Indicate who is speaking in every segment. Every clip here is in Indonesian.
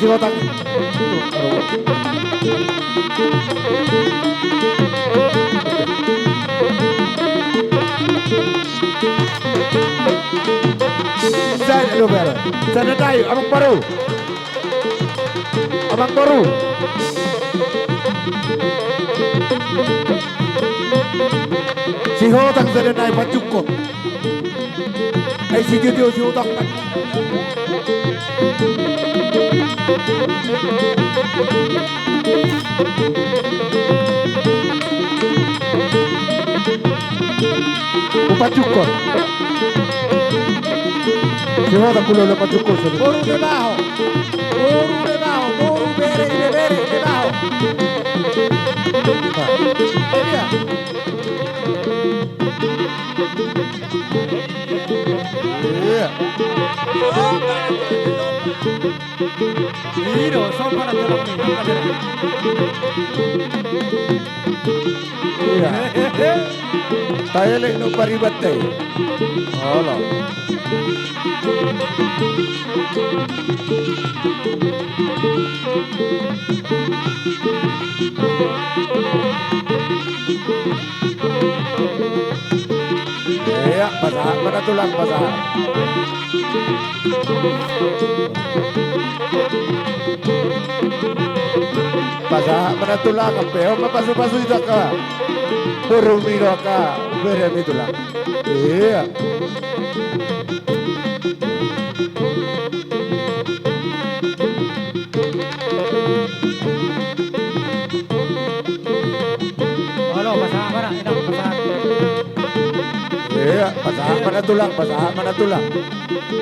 Speaker 1: si Otang. Saya lu ber. Saya tahu abang baru. Abang baru. Si Otang saya naik pacuko. Ay si Diyo si Otang. Pachuco. Si Otang kulo na pachuco.
Speaker 2: Boru debajo. Boru debajo. Boru bere debajo. Iya.
Speaker 1: Iya.
Speaker 2: Miro, son para todos los niños.
Speaker 1: Iya. Tayo lang no paribat tayo. Wala. Iya, basahan mo na tulang basahan. Basahan mo na tulang kapeo, mapaso-paso ito ka. Puro miro ka, berem itu lang. Iya.
Speaker 2: Halo, basahan para, enak basahan.
Speaker 1: Iya, basahan mana tulang, basahan mana tulang.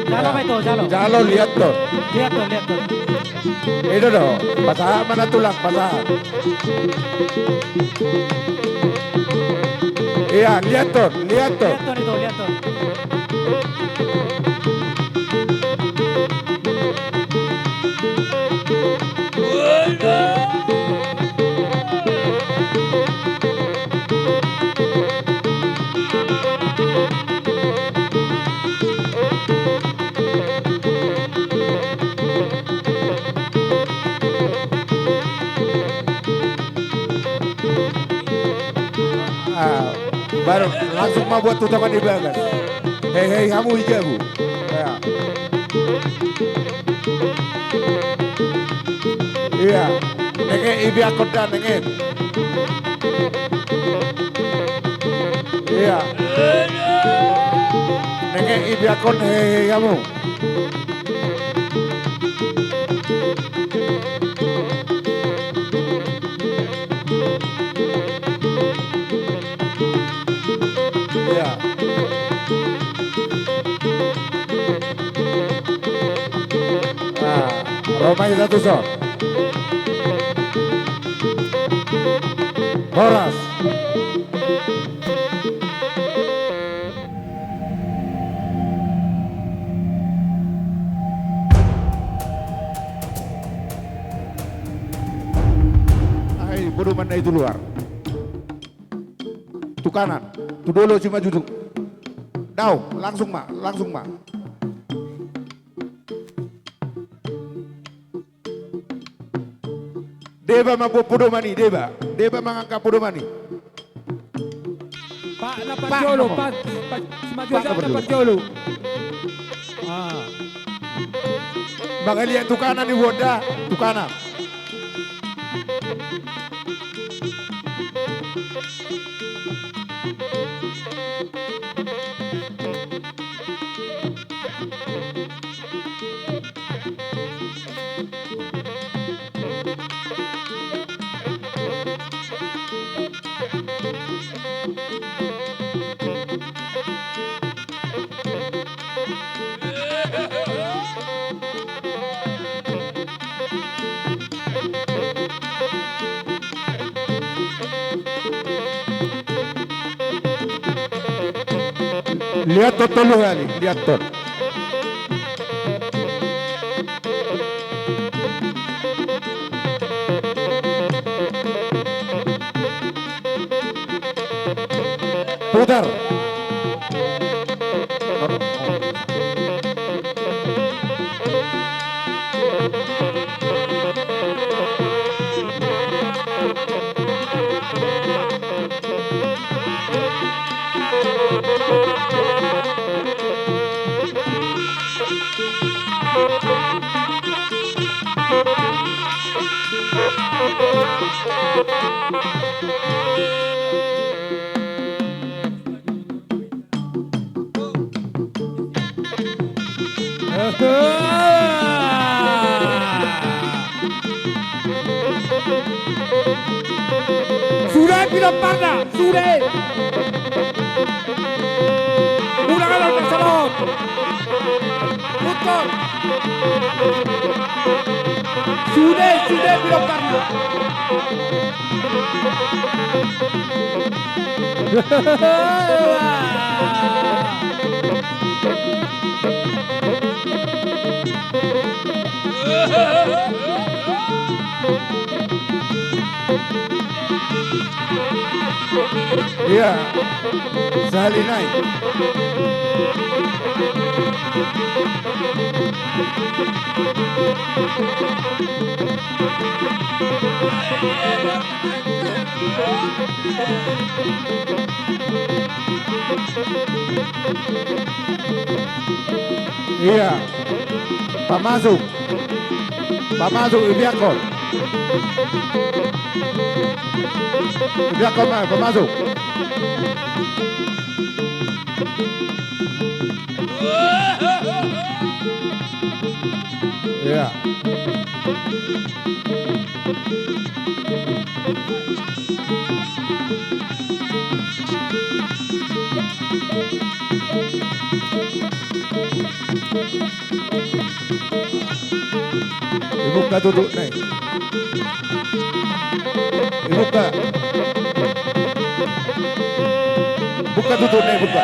Speaker 2: Jalo apa itu, jalo?
Speaker 1: Jalo lihat tuh.
Speaker 2: Lihat tuh, lihat tuh.
Speaker 1: Itu dong, basahan mana tulang, basahan. Iya, lihat tuh, lihat tuh.
Speaker 2: Lihat tuh itu, lihat tuh.
Speaker 1: Ah, baru langsung mau buat tutaman di bagas. Hei hei kamu hijau bu. Ya. Iya, nengek ibi akut dan nengek. Iya. Nengek ibi akut hei hei kamu. Iya. Nah, Romanya satu so. Horas. Ay, bodoh mana itu luar. Tuh kanan, tuh dulu cuma duduk. Daun, langsung mak, langsung mak. Deba mampu podomani, Deba mengangkat podomani.
Speaker 2: Pak, dapat
Speaker 1: Pak,
Speaker 2: jolo,
Speaker 1: nomor.
Speaker 2: Pak, maju
Speaker 1: Pak,
Speaker 2: aja
Speaker 1: nomor
Speaker 2: dapat
Speaker 1: dulu.
Speaker 2: jolo. Ah,
Speaker 1: Bang lihat tuh kanan nih Wonda, tuh kanan. Lihat tuh dulu kali, lihat tuh. Putar.
Speaker 2: Sudah bilang parna, sudah. Ulangan al salon. Betul. Sudah bilang parna.
Speaker 1: Iya, sekali naik. Iya, Pak masuk, Ibiakon. Ibiakon Pak masuk. Iya. Dibuka duduk nih. Dibuka. Buka duduk nih, buka.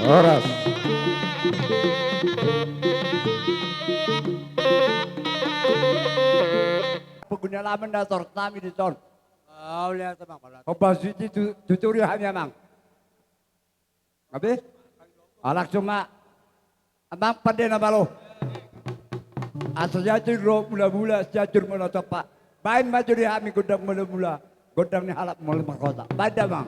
Speaker 1: Horas.
Speaker 3: Pengguna laman dator kami di ton.
Speaker 2: Oh, lihat bang.
Speaker 3: Pembahas itu tutorial hanya mang. Abi? Alak cuma. Abang pandai nama lo. Asal jatuh roh mula-mula jatuh mula topak. Bain maju di kami godang mula-mula. Godang ni halap mula mahkota. Pada bang.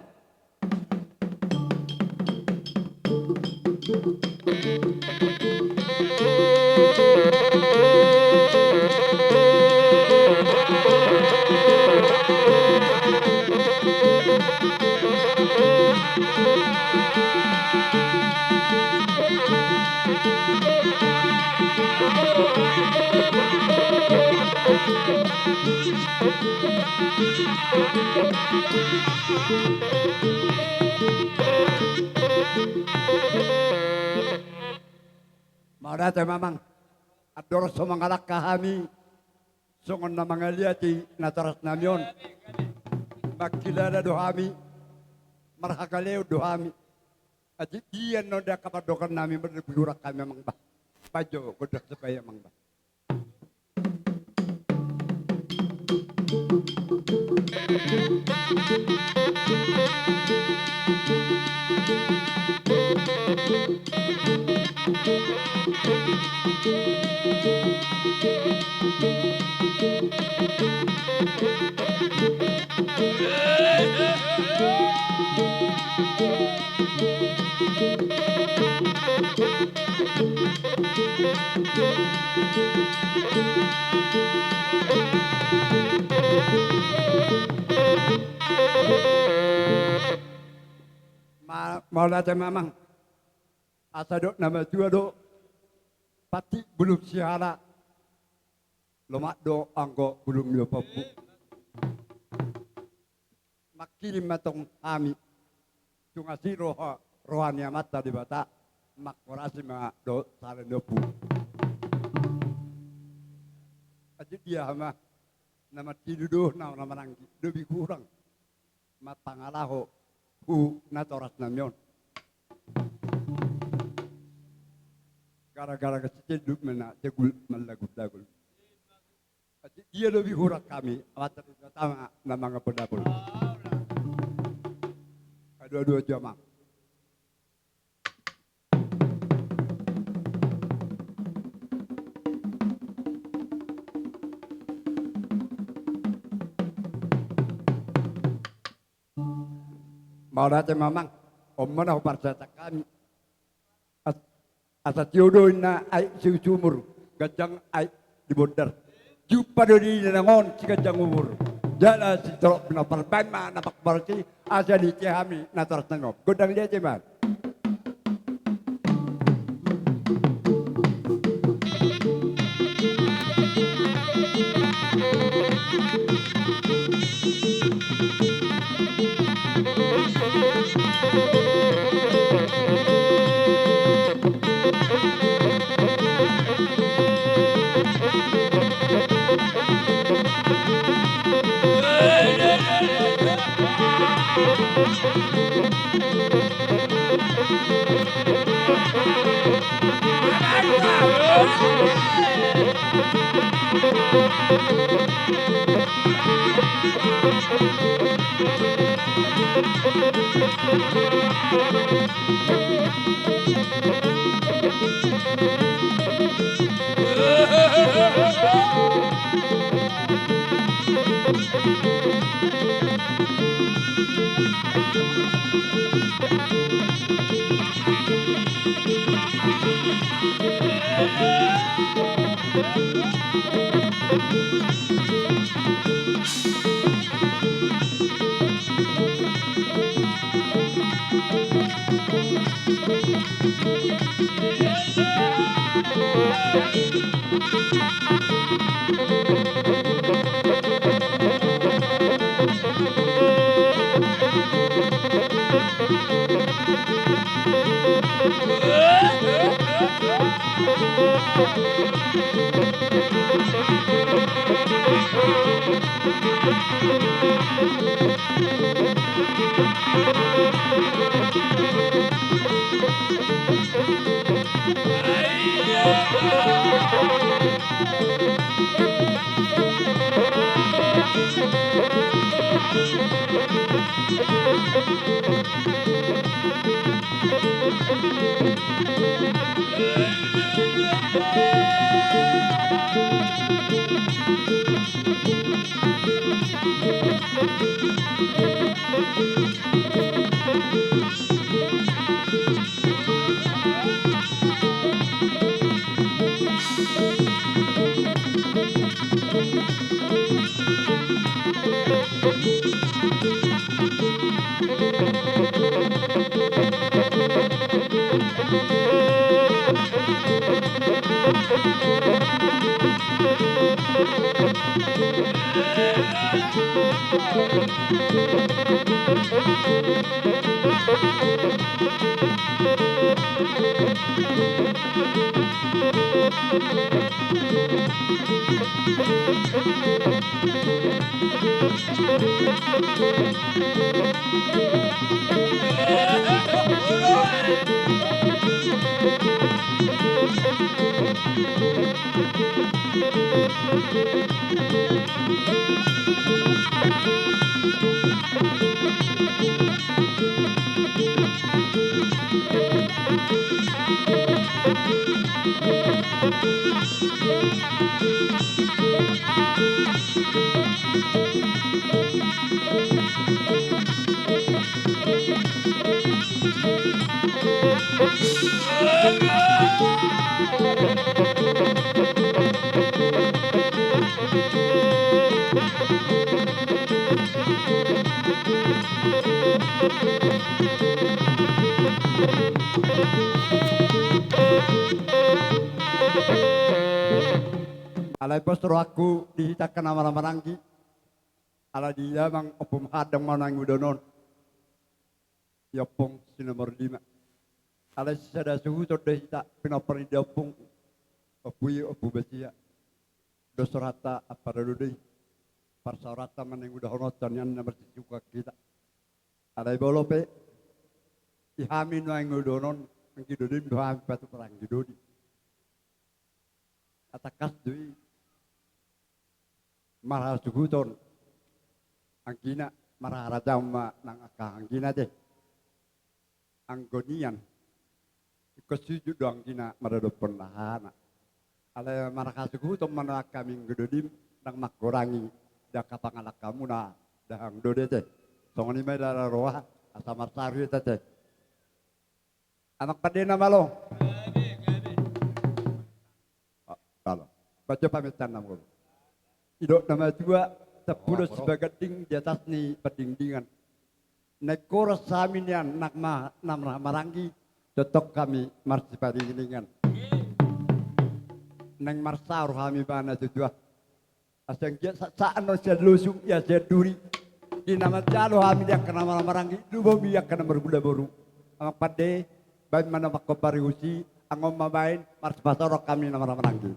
Speaker 3: Marata mamang. Ador sumangalak kami. Sungon na mga liyati nataras namyon. Magkilala dohami. Marhakaleo dohami. At iyan no da kapadokan namin berburak kami mang ba. Pajo godak supaya mang ba. Maula te mamang. Asado nama dua do. Pati belum siara. Lomak do anggo belum lupapu. Makirim matong kami. Tungasi rohani mata di bata. Makorasi ma do salen dopu. Aji dia mah nama tiduduh nama nanggi lebih kurang. Matangalaho natoras namyon. Gara-gara kecil duduk mena tegul malagul-lagul. Dia lebih hurak kami, awat pertama nama ngapodapul. Dua-dua jamaah. Mau datang mamang, om mana percaya kami. asa tiudoy na ay sumur gajang ay di bundar jupa do di nangon si gajang umur jala si trok pinapalban ma napakbarti asa di kami nataras nangop godang dia ceman alay postro aku dihitakan nama-nama nanggi ala dia mang opum hadang manang udonon yapong si nomor 5 alay sada suhu to dihita pinapari diapong opuy opu besia dosorata apa dudui parsarata manang udonotan yang bersisuka kita alay bolope ihamin nang udonon ang kidodin doham patu perang kidodi atakas dui marah suguton ang gina marah ma nang aka ang gina deh ang gonian ikosujud ang gina marado penahana ala marah suguton mana kami gedodim nang makurangi da kapangalak kamu na dahang dode teh songoni may dara roha asamar saru teh anak padena malo Baca pamitan nama guru. Idok nama dua, 10 sebagai ding di atas ni pendingdingan. Nekor saminian nakma namra marangi, cocok kami marsipari gilingan. Neng marsaur kami bana tujuh. Aseng kia saan no sia lusung ya sia duri. Di nama jalo kami dia kena marangi, lubo biak kena bergula boru. Ang pade, baik mana makko pariusi, angom mabain marsipatorok kami nama marangi.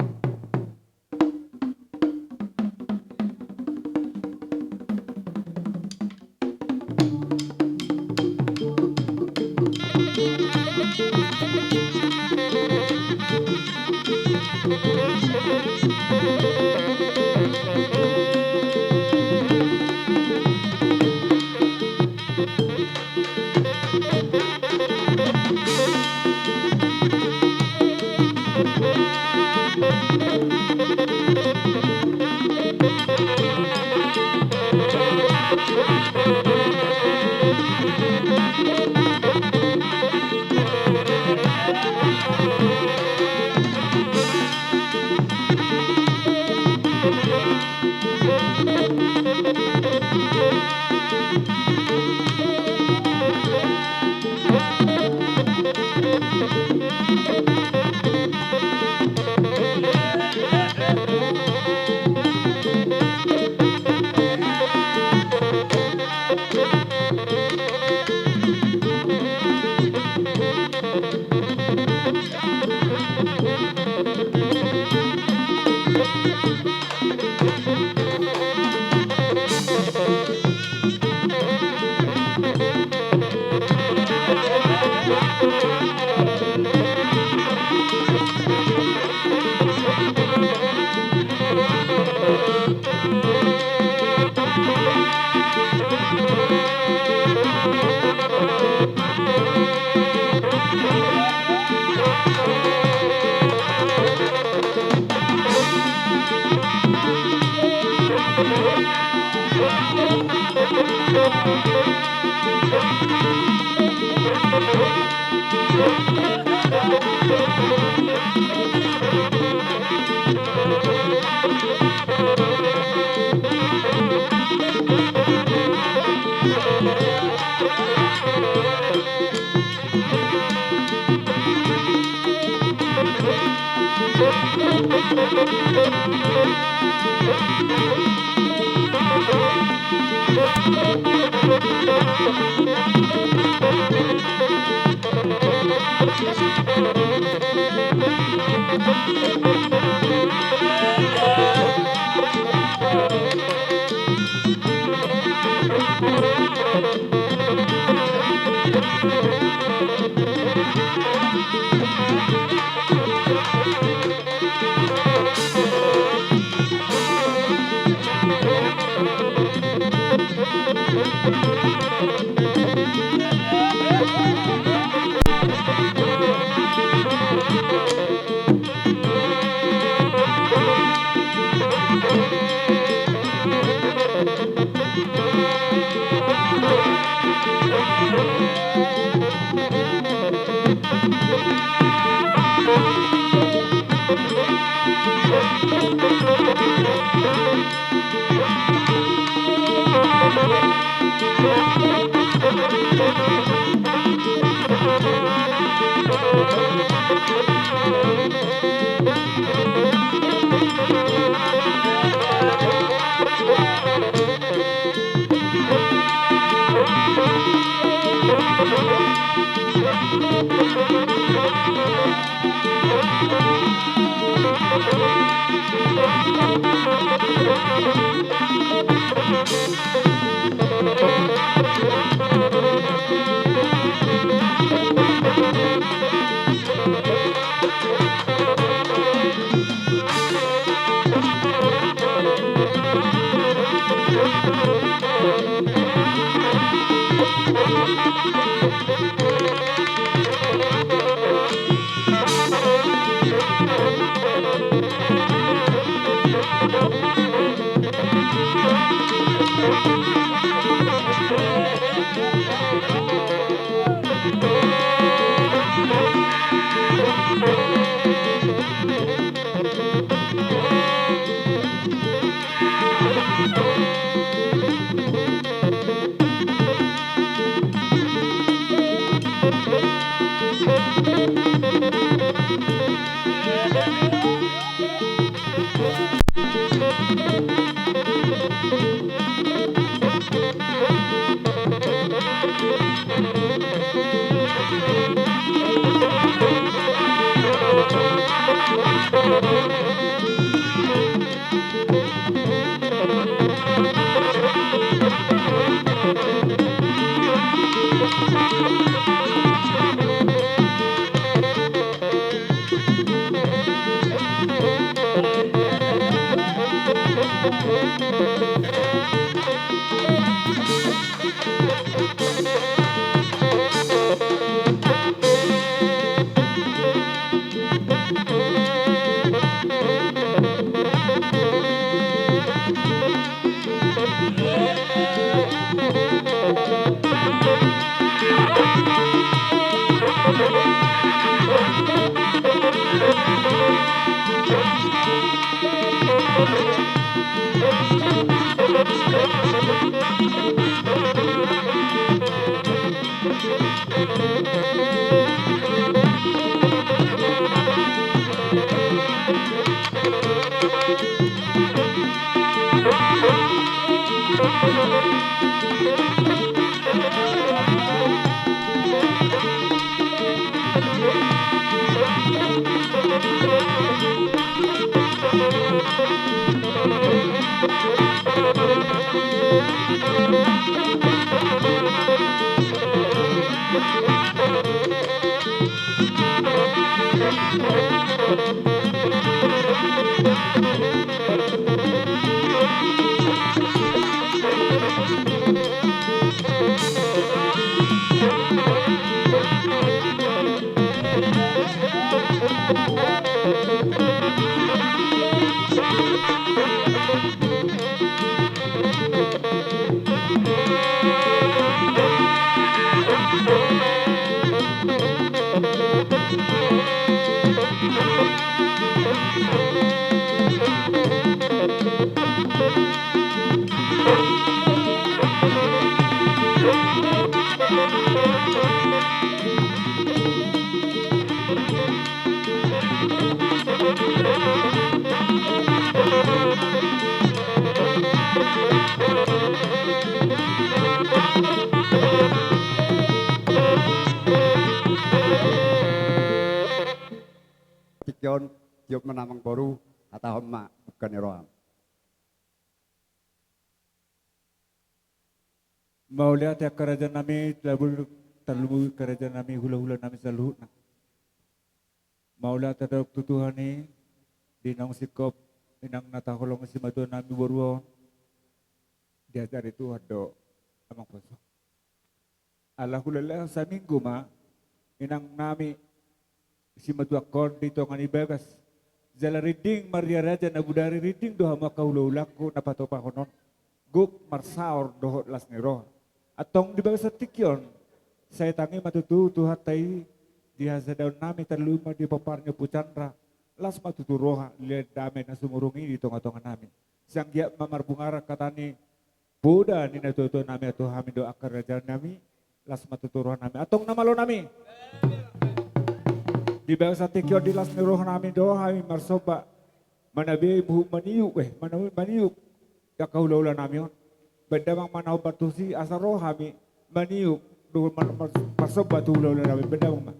Speaker 3: Tikyon tiup menamang boru atau hema bukan roham.
Speaker 2: Mau lihat ya kerajaan nami terlalu kerajaan nami hula-hula nami selalu. Mau lihat ada Tuhan ni di nang sikop inang nataholong si madu nami boruo dia cari tu ada amang poso. Allah hula sa minggu ma inang nami si madu akor dito ngani begas. Jala reading Maria Raja na budari reading doha makaulaulako na patopahonon. Guk marsaor doho las niro. Atong di sa tikyon, saya tangi matutu tuhatay diha sa daun nami taluma di paparnya pucandra. Las matuturoha lihat dami na sumurungi di tonga-tonga nami. Siyang giya mamarbungara katani Buddha ni natuto nami ato hamin do akar raja nami. Las matuturoha nami. Atong namalo nami. Di sa tikyon di las niroha nami do hamin marsoba. Manabi buhuk maniuk maniuk. Kakahulaula nami yun. Bendamang manaw batusi asaro hami maniuk do masok batu hulaula nami bendamang ma.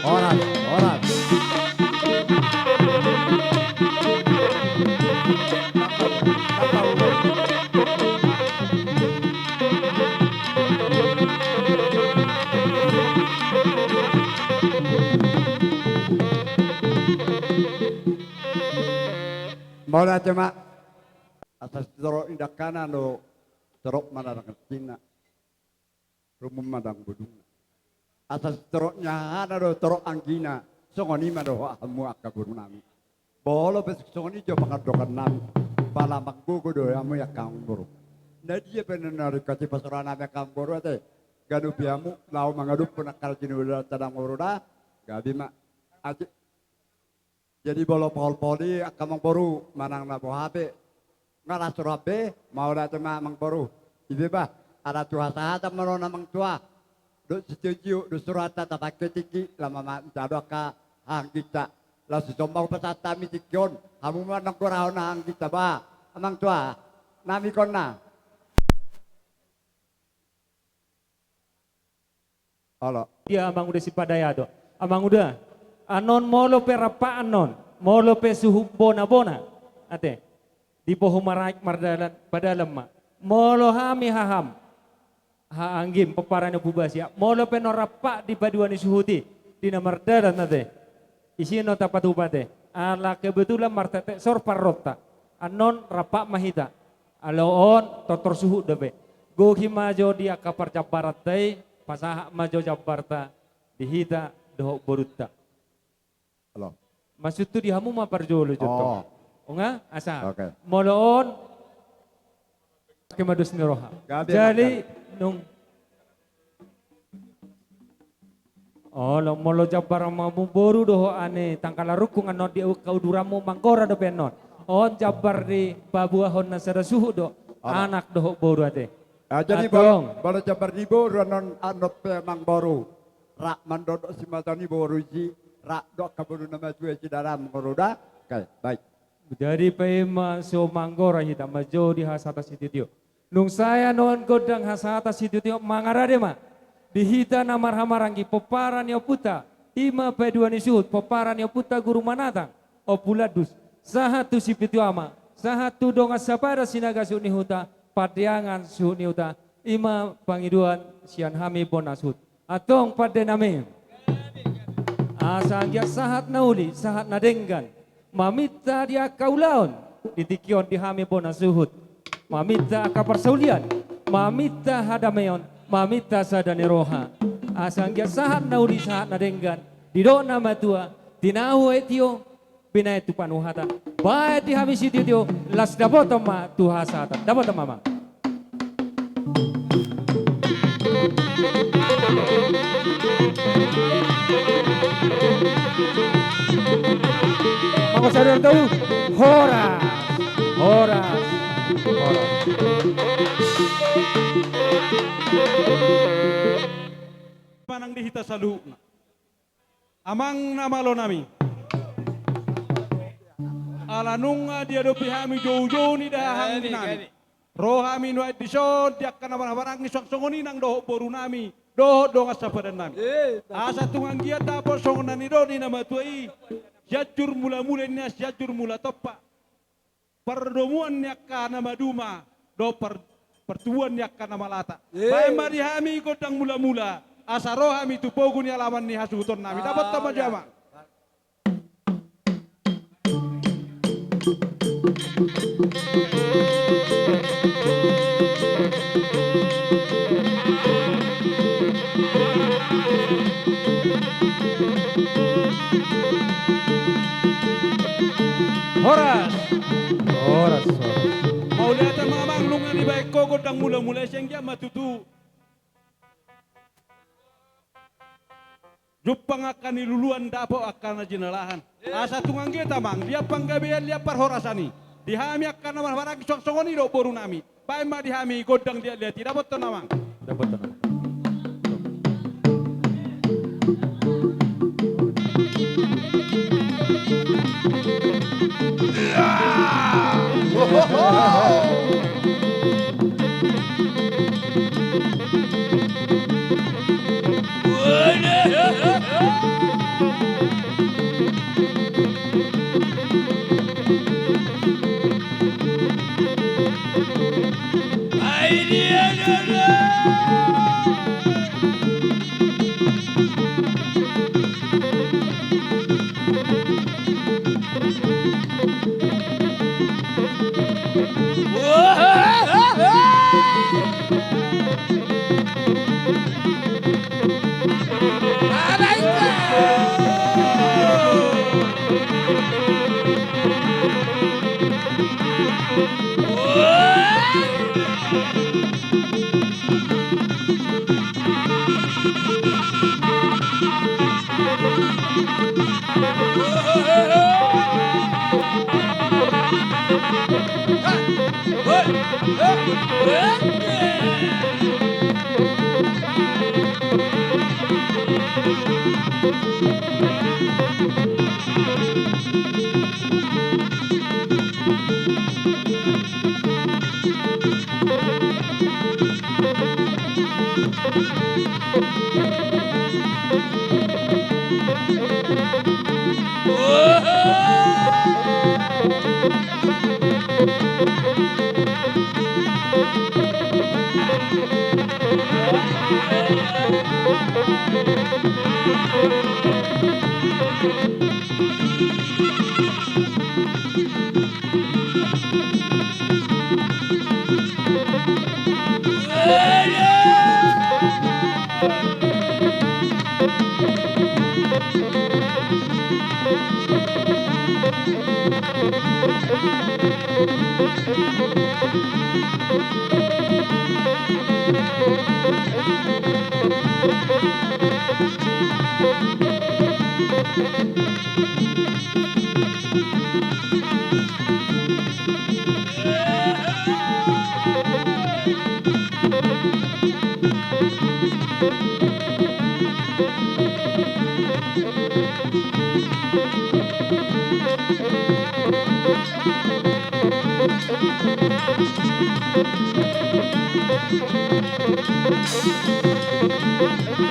Speaker 1: Oras, oras.
Speaker 3: Maulah cuma atas dorok indak kanan lo dorok madang Cina, rumum madang budung. Atas doroknya ada do dorok anggina, songoni mado hamu akabur nami. Bolo besok songoni jo pangadokan nami, pala maggugo do yamu ya kang buru. Nadia benar kati pasaran nami kang buru ate, gadu biamu lau mangadup penakal jinula tadang uruda, gabi mak aja. Jadi bolo pol-poli akamang boru manang na bohabe. Ngara surabe mau na tema mang boru. Ibe ba ada tua sahata mano namang tua. Do setuju do surata tapake tiki lama mancado ka hang kita. La susombang pasata mitikyon. Hamu manang kurao na hang kita ba. Amang tua nami kon na. Halo.
Speaker 4: Dia amang udah si padayado. Amang udah. Anon molo pe rapa anon. Molo pe suhu bona-bona. Ate. Di poho maraik mardalan padalam ma. Molo hami haham. Haanggim peparane pubasya. Molo pe no rapa di paduan suhuti. Di mardalan ate. Isino tapatupate. Ala kebetulan martete sor parrota. Anon rapa mahita. Aloon totor suhu dabe. Gohi majo dia kapar jabarat day. Pasaha majo jabarta. Dihita dohok borutta.
Speaker 3: Halo.
Speaker 4: Maksud tu di hamu ma parjolo joto.
Speaker 3: Oh.
Speaker 4: Nga asa.
Speaker 3: Oke.
Speaker 4: Moloon kemadus niroha.
Speaker 3: Gabi,
Speaker 4: Jadi nung lo molo jabar mamu boru doho ane tangkala rukung anot di kauduramu mangkora do penot. On jabar di babuahon na suhu do anak doho boru ate.
Speaker 3: Jadi balo jabar di boru non anot pe mang boru. Rak mandodok si matani boru ji. Rak dok kaburu nama jual ci dalam ngoroda. Oke, baik.
Speaker 4: Jadi pema so manggora hita majo di hasata situtio. Nung saya non godang hasata situtio mangarade ma. Dihita na marhamarangi peparan ya puta. Ima peduan isut peparan ya puta guru manatang. O puladus. Sahatu sipitio ama. Sahatu donga sapada sinaga suni huta. Padiangan suni huta. Ima pangiduan sian hami bonasut. Atong padename. Asangya sahat nauli, sahat nadenggan. Mamita dia kaulaon, ditikion di hami bona suhut. Mamita kaparsaulian, mamita hadameon, mamita sadane roha. Asangya sahat nauli, sahat nadenggan. Dido nama tua, tinahu etio, binay tu panuhata. Bae di hami sitio, las dabotoma tuhasata. Dabotoma ma. Mga sadar tayo, horas, horas, horas.
Speaker 5: Panang dihita sa luhuk na. Amang namalo nami. Alanung dia do pihami jojo ni dahang nami. Rohami no edison dia kana barang ni songoni nang do boru nami. Do dong asa pada nami. Asa tungang giat dapo song nani do ni nama tuai. Jajur mula nias jajur mula topa. Perdomuan yakka nama duma do pertuan yakka nama lata. Bae mari hami godang mula asa roh hami tu pogun ya lawan ni hasuton nami dapat tama jama. Horas.
Speaker 4: Oras.
Speaker 5: Mau lihat ang mga manglungan ni baik kogod ang mula siyang diya matutu. Jupang akan niluluan dapo akan na jinalahan. Asa tungang kita mang, dia panggabian dia parhorasani. Dihami akan naman parang sok-sokon do boru nami. Bae ma dihami godang dia lihat tidak betul namang.
Speaker 4: Dapat tenang.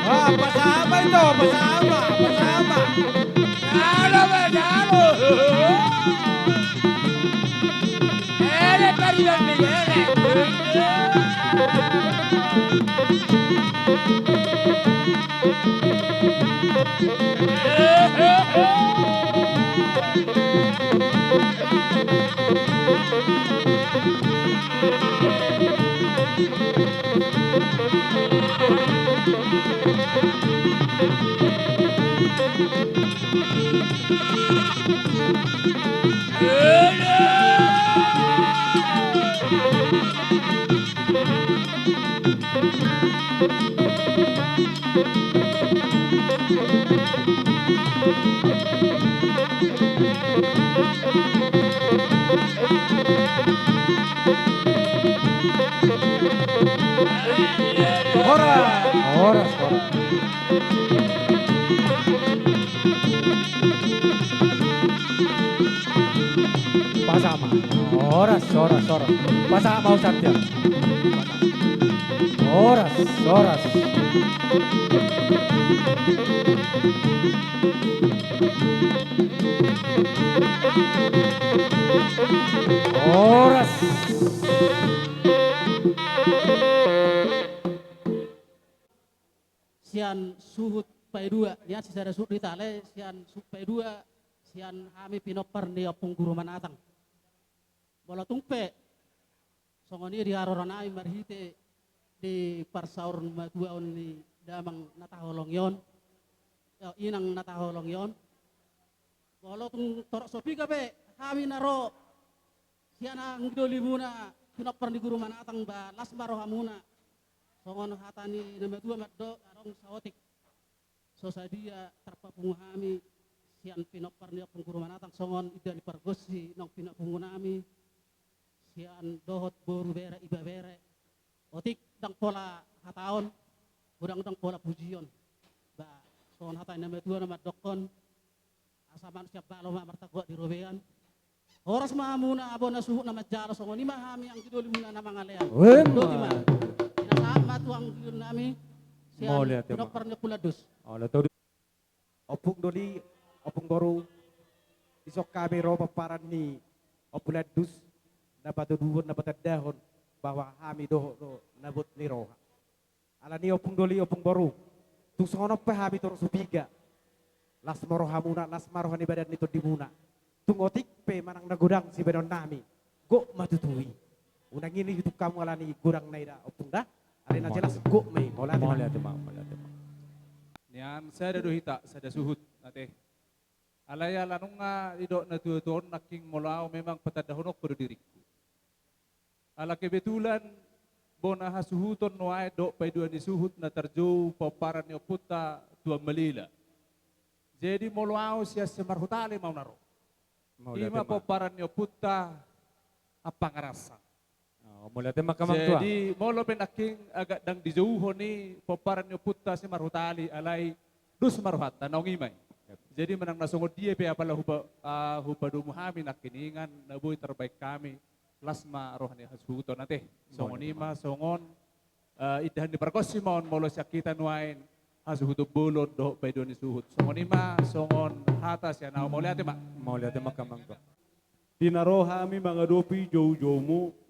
Speaker 5: Ah, pasama ito, pasama. Ano ba, ano?
Speaker 4: Oras. Pasama. Oras. Pasama mau satya. Oras, oras. Oras.
Speaker 6: Sian suhut pai dua, ya si sada suhut ditale, sian suhut pai dua, sian kami pinopar ni opung guru manatang. Bola tungpe, songoni di haroran ai marhite di parsaur dua on ni damang nataholong yon, inang nataholong yon. Bola tung torok sopi kape, kami naro, sian ang doli muna pinopar ni guru manatang ba las maro hamuna. Songon hatani nama dua matdo arong saotik. So sadia terpapungahami sian pinopar niya pengguru manatang songon ida di pargosi nong pinapungunami sian dohot boru bere iba bere. Otik dang pola hataon budang dang pola pujion. Ba songon hatani nama dua nama dokon asa manusia balo ma martagwa di robean. Horas mahamuna abona suhu nama jalo songon imahami ang kidoli muna nama ngalean. Doti ma. Sama tuang yun nami siya pinopar niya puladus.
Speaker 7: Opung doli, opung boru, isok kami ro paparan ni opuladus na batuduhon na batadahon bahwa kami doho nabot ni roha. Ala ni opung doli, opung boru, tung songono pa kami toro supiga. Las moroha muna, las maroha ni badan nito di muna. Tung otik pe manang nagudang si benon nami. Go matutui. Unang ini hidup kamu alani gurang naida opung dah. Arena jelas go may mola di ma.
Speaker 5: Niyan saya ada hita, saya ada suhut nate. Alaya lanung nga idok na tuon naking molao memang patadahonok pada diriku. Ala kebetulan bona hasuhuton noai dok pai dua ni suhut na terjau paparan ni puta tua melila. Jadi molao sia semarhutale mau naro. Ima paparan ni puta apa ngerasa.
Speaker 4: Mula tema kamang tua.
Speaker 5: Jadi molo penaking agak dang dijauho ni paparan ni puta si marhutali alai dus marhata naong imay. Jadi menang nasungod dia pe apala huba dumuhami nakiningan nabuhi terbaik kami lasma rohani hasuhuto nate. Songon ima songon idahan di perkosi maon molo sakita nuain hasuhuto bulon doh baidoni suhut. Songon ima songon hata siya na mau lihat ma.
Speaker 4: Mau lihat tema kamang tua.
Speaker 8: Dinarohami mga dopi jauh-jauhmu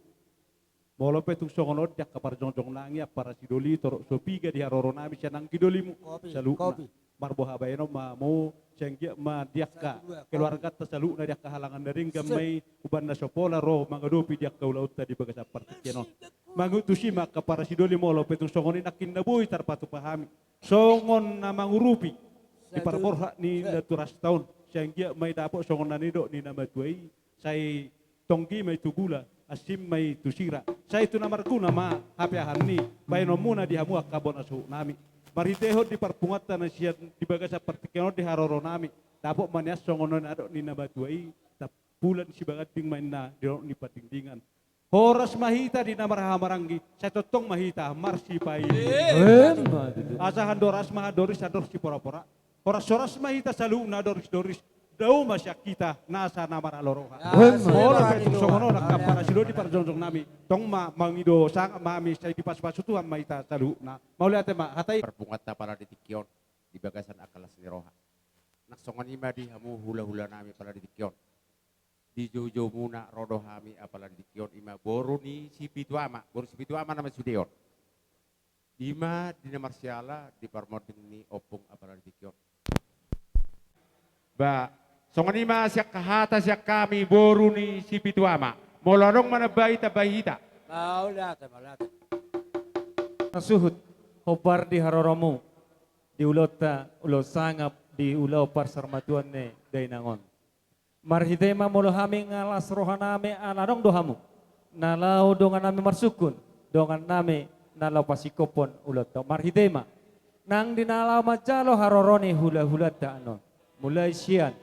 Speaker 8: molo petung songonod yak kapar jongjong nangi para sidoli torok sopiga di haroronami siya nang kidolimu salukna marbo habayno mau cenggia ma diakka keluarga ta salukna diakka halangan daring gamay uban na sopola ro mga dopi diakka ulaut di bagasa partikeno mangutusi maka para sidoli molo petung songonin nakin nabuhi tarpatu pahami songon na mangurupi di parborha ni naturas taun cenggia may dapo songon nanido ni nama tuai say tonggi may tugula asim may tusira. Sa ito na markuna ma hapiahan ni bayno muna di hamua kabon asu nami. Mariteho di parpungatan na siya di baga sa partikeno di haroro nami. Tapo manias songonon ado ni nabatuai tapulan si bagat ding main na di ni patingdingan. Horas mahita di namarahamaranggi sa totong mahita marsi pai. Asahan doras mahadoris ador si pora-pora. Horas-horas mahita salu na doris-doris. Daw masya kita nasa namara loroha. Molo petung songono nakapara silo di parjonjong nami. Tong mangido sang mami say di pas-pasutuan maita salu na. Mauli ate ma hatay
Speaker 9: Perpungat na pala di tikyon di bagasan akalas ni roha. Naksongan ima di hamu hula-hula nami pala di tikyon. Di jojo muna rodo hami apala di tikyon ima boru ni si pituama nama sudeon. Ima di namarsiala di parmoding ni opung apala di tikyon. Ba songan ima siak kahata siak kami boru ni si pituama. Molorong mana bayi tabahita.
Speaker 4: Nasuhut hobar di haroromu di ulota ulo sangap di ulo parsarmatuan ne dainangon. Marhitema molo hami ngalas rohaname alarong dohamu. Nalau dongan nami marsukun dongan nami nalau pasikopon ulota marhitema. Nang dinalau majalo harorone hula-hula ta'anon. Mulai sian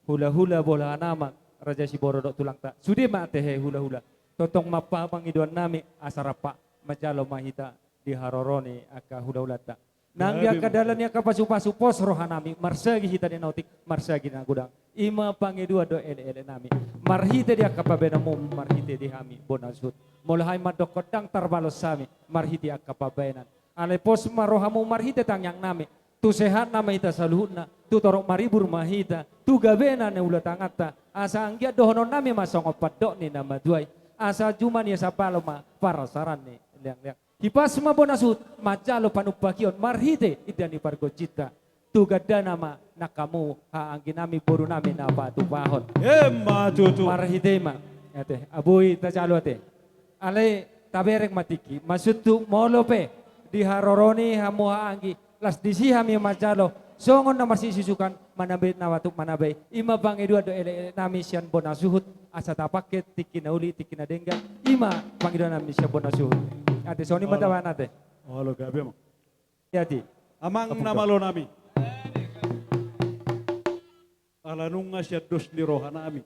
Speaker 4: hula-hula bola nama Raja Siborodok tulang tak sudi matehe hula-hula totong mapabang iduan nami asarapa majalo mahita di harorone aka hula-hula tak nang dia kadalan ya kapasu-pasu pos rohanami marsagi hita di nautik marsagi na gudang ima pangedua do ele nami marhite dia kapabenamu marhite di hami bonasut mulai madokodang tarbalos sami marhiti akapabenan ale pos marohamu marhite tang yang nami tu sehat nama ita saluhutna tu torok maribur mahita tu gabena ne ulah tangata asa anggia dohono nami masong opadok ni nama duai asa juman ya sapaloma parasaran ni liang-liang hipas mabonasut majalo panupakion marhite idani pargo cita tu gada nama nakamu ha anggi nami boru nami na batu bahon
Speaker 5: Emma tutu.
Speaker 4: marhite ma ate abui ta calo ate ale taberek matiki maksud tu molope di haroroni hamu anggi las disi hami majalo songon na marsisusukan manabit na watuk manabe ima bang edua do ele nami sian bonasuhut asa tapaket tikina uli tikina dengga ima bang edua nami sian bonasuhut ate soni matawa nate
Speaker 5: Halo gabe mo.
Speaker 4: yati
Speaker 5: Amang nama lo nami. Alanunga siya dos ni roha nami.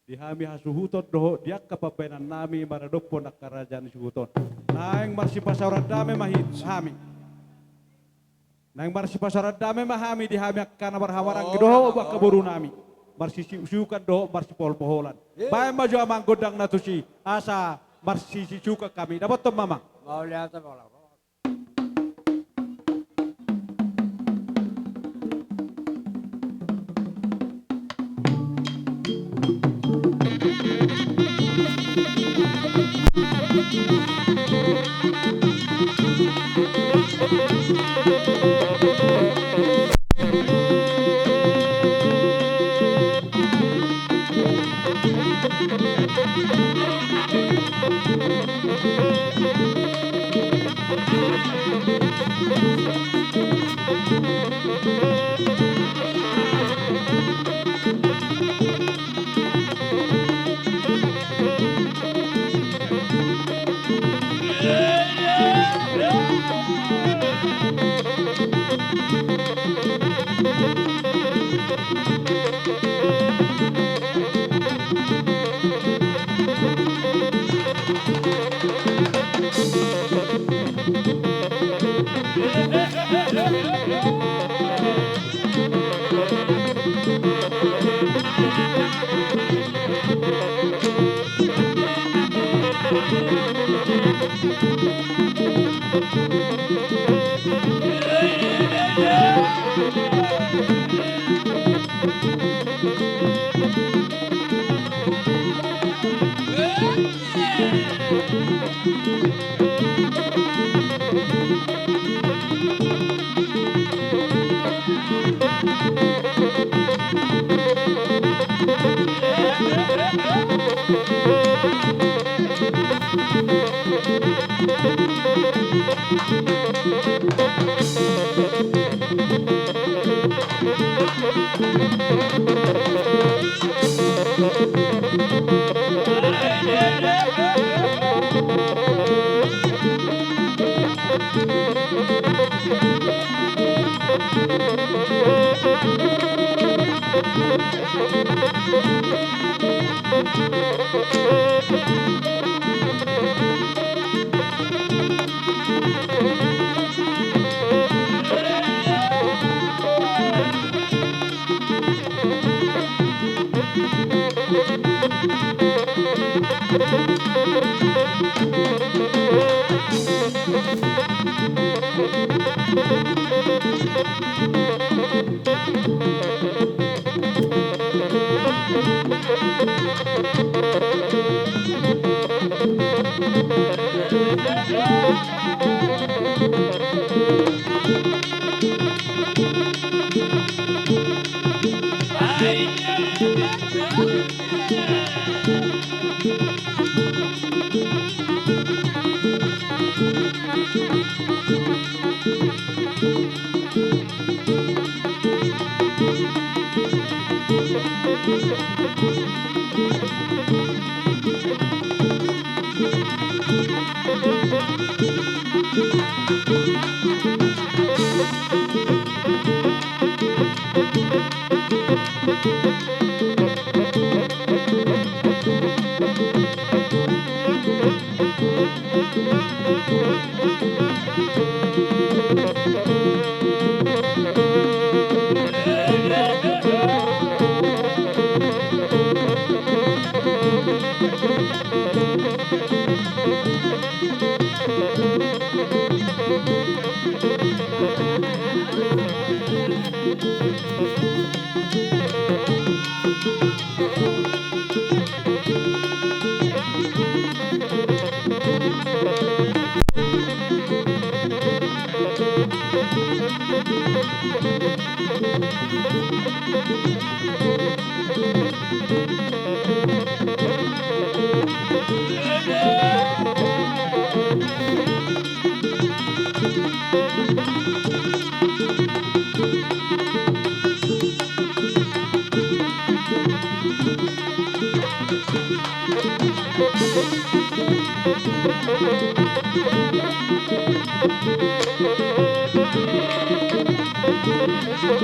Speaker 5: Di hami hasuhuton doho diak kapapenan nami maradopo nak kerajaan suhuton. Naeng marsi pasaran dame mahit hami. Naeng marsi pasaran dame mahami di hami akana barhawarang doho bak kaburu nami. Marsi siukan doho marsi pohol-poholan. Bae maju amang godang natusi asa marsi siuka kami dapat tem mamang.
Speaker 3: Mau lihat apa?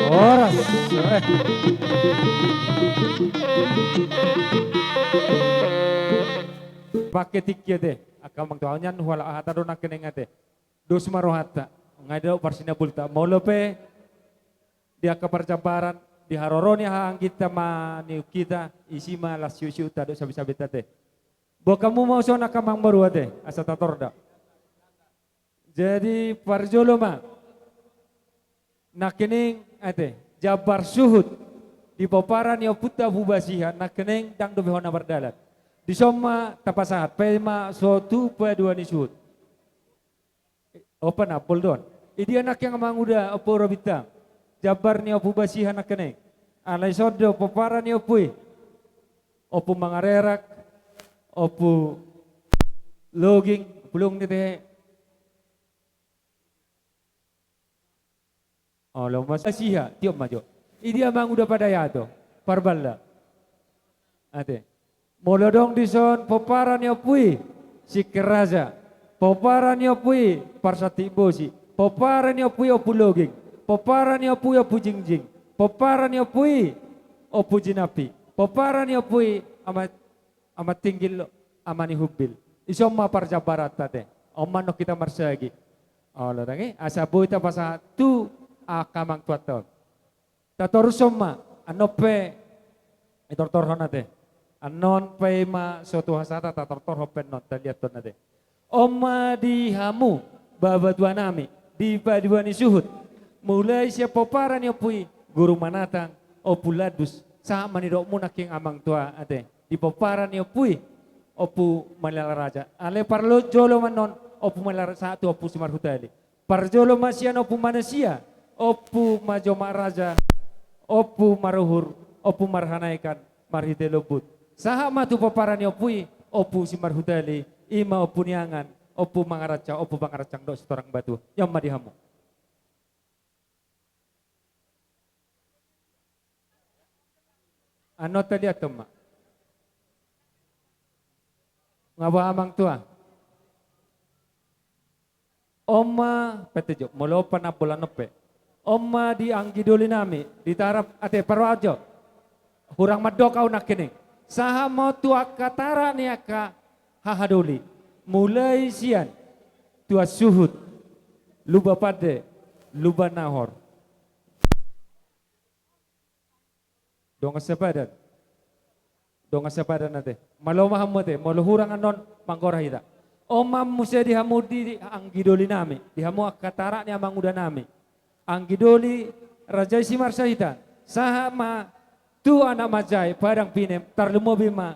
Speaker 4: Oras. Pakai tikya deh. Akamang tuanya wala ahata do nakeneng ate. Dos marohata. Ngado parsina bulta. Molope dia kepercaparan di haroroni hang kita maniu kita isi malas siu tado sabi-sabi tate. Bo kamu mau sona kamang baru ate asa tatorda. Jadi parjolo ma nakening ate jabar suhud di paparan yo puta bubasihan nakening dang do behona bardalat. Di soma tapasahat pema sotu dua ni suhud. Open up don. Idi anak yang manguda oporo bitang. Jabar ni opu basihan nakening. Alai sodo paparan ni opui. Opu mangarerak. Opu logging pulung ni teh. Oh, lo mas siha tiop majo. Idi amang udah pada yato. Parballa. Ate. Molodong dison poparan yo pui sikeraza. Poparan yo pui parsati bosi. Poparan yo pui opu loging. Poparan yo pui opu jingjing. Poparan yo pui opu jinapi. Poparan yo pui amat tinggil amani hubbil. Isomma parja barat tate. Omman no kita marsagi. Oh, lo dangi asa boita pasa tu akamang tuaton. Tatorusoma anope itortor honate. Anon pe ma suatu hasata tatortor hopen non taliat tonate. Oma di hamu baba dua nami di baduani suhud. Mulai siapa paran yo pui guru manatang opu ladus sama ni dok munak yang amang tua ate. Di paparan yo pui opu malala raja. Ale parlo jolo manon opu malala satu opu simar hutali. Parjolo masian opu manusia. Opu majoma raja, opu maruhur, opu marhanaikan, marhite lobut. Saha matu paparan opui, opu si marhudali, ima opu niangan, opu mangaraca, opu mangaracang do setorang batu, yang madihamu. Ano tadi ato ma? Ngawa amang tua. Oma petejo, molopan na bulan nope. Oma di anggidoli nami, di tarap ate parwajo. Hurang madokau nak kini. Saha mau tua katara ni aka hahadoli. Mulai sian tua suhud. Luba pade, luba nahor. Donga sepadan. Donga sepadan nate. Malo mahamu te, malo hurang anon manggora hita. Oma musia dihamudi di anggidoli nami. Dihamu katara ni amang uda nami. Anggidoli Raja Simar Sahitan sahama tu anak majai padang pinem tarlumo bima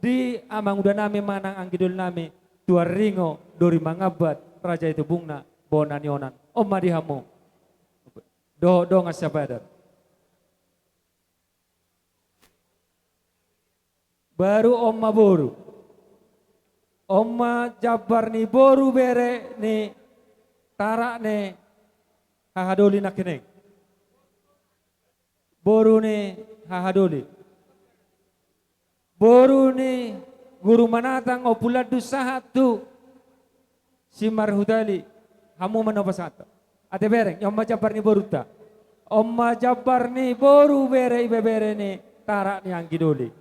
Speaker 4: di amang udah nami manang anggidoli nami tua ringo dori mangabat raja itu bungna bonanionan omma dihamu do ngasabadan baru omma boru omma jabar ni boru bere ni tarak ni hahadoli nak keneng. Boru ni hahadoli. Boru ni guru manatang opuladu sahatu si marhudali hamu manopasata. Ate bereng yang jabar ni boru ta. Omma jabar ni boru bere ibe bere ni tarak ni anggidoli.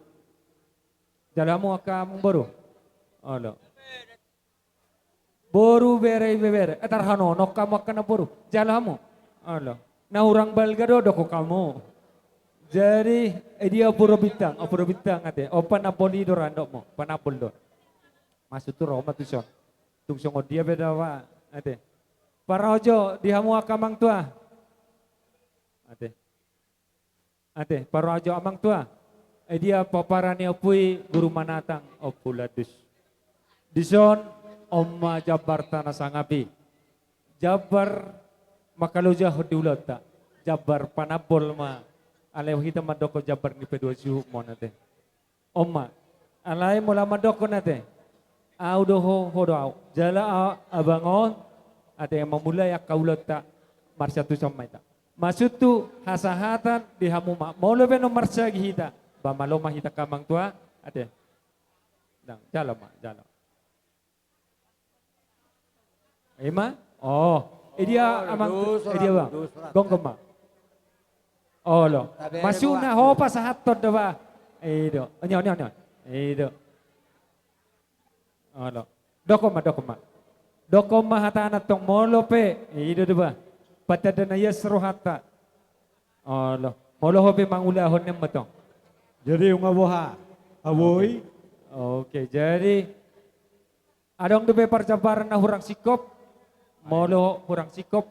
Speaker 4: Jalamu akam boru. Olo. Boru bere ibe bere. Tarhano nok kamu kana boru. Jalamu. Allah, na urang balgado doko kamu. Jadi dia opuro bintang ate. Opa napoli do randok mo, panapol do. Masuk tu roma tu son. Tung songo dia beda wa ate. Para ojo dihamu akamang tua. Ate. Ate, paro ajo amang tua. Dia paparani opui guru manatang opuladus. Dison Omma Jabar tanah sangapi. Jabar makaluja hodulata. Jabar panabol ma. Alay kita madoko Jabar ni pedua suhu mo nate. Omma. Alay mula madoko nate. Audoho hodo. Jala abangon. Ate mamulay akaulata. Marsatu samaita. Maksud tu hasahatan di hamuma. Maulo be nomor sagihita. Bamalo mahita kamang tua. Ate. Dang, jalo ma, jalo. Ima? Oh, dia amang dia bang. Gonggong ma. Oh lo. Masuna ho pa sa hatot da ba? Edo. Onyo. Edo. Oh lo. Dokoma. Dokoma hatana tong molo pe. Edo da ba? Patada na yasro hata. Oh lo. Molo ho pe mangulahon nem matong.
Speaker 8: Jadi yung abuha, aboy,
Speaker 4: Oke, jadi adong de percabaran na hurang sikop. Molo hurang sikop.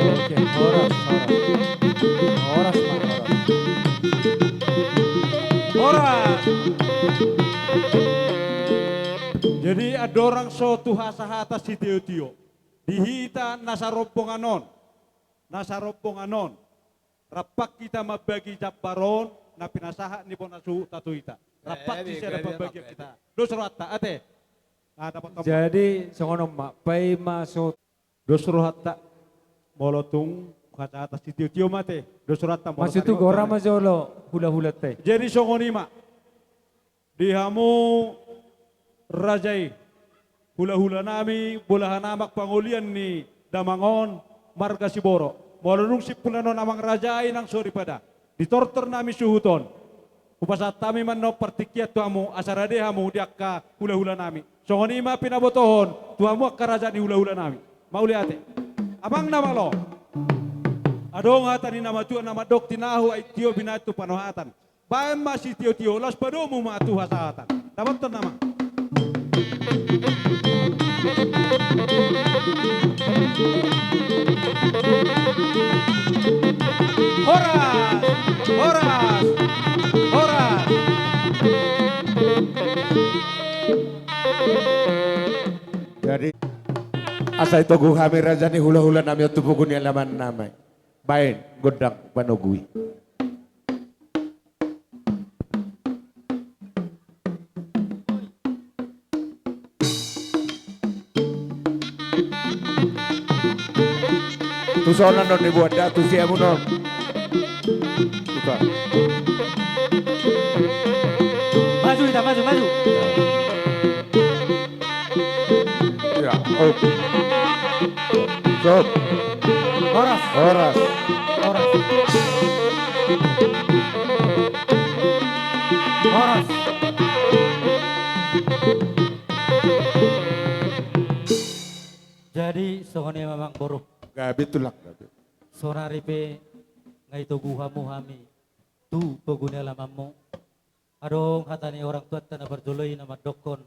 Speaker 4: Oke, horas. Horas, Pak, horas.
Speaker 8: Horas. Jadi ada orang so tuhasa hata si tio. Dihita nasaropponganon. Rapak kita mabagi jabaron na pinasaha ni Bonasu tatuita. Rapak kita mabagi kita. Dosrata ate.
Speaker 4: Jadi songono mak pai masuk
Speaker 8: Dosrata molotung kata atas si tio mate. Dosrata
Speaker 4: masuk tu gora mazolo hula-hula teh.
Speaker 8: Jadi songonima. Dihamu rajai hula-hula nami bolahan amak pangulian ni Damangon marga Siboro. Molunung si pulanon amang rajai nang sori pada. Ditortor nami suhuton. Upasat kami manno partikiat tuamu asarade hamu diakka hula-hula nami. Songonima pinabotohon tuamu akka raja ni hula-hula nami. Mauli ate. Amang nama lo. Adong hatan ni nama tuan nama dok tinahu ay tio binatu panohatan. Bayan masih tio las padomu matu hasatan. Dapat ton nama. Horas.
Speaker 1: Jadi asa itu gu kami raja ni hula-hula nami tupugun yang laman namai. Bain godang panugui. Tu soalan non dibuat dah tu siapa non. Buka.
Speaker 4: Maju kita maju.
Speaker 1: Ya, oh. Stop. Horas.
Speaker 6: Jadi sohone mamang boruh.
Speaker 1: Gabi tulak gabi.
Speaker 6: Soraripe ngai to guhamu hami. Tu peguna lamamu. Adong hatani orang tua tanah berjoloi nama dokon.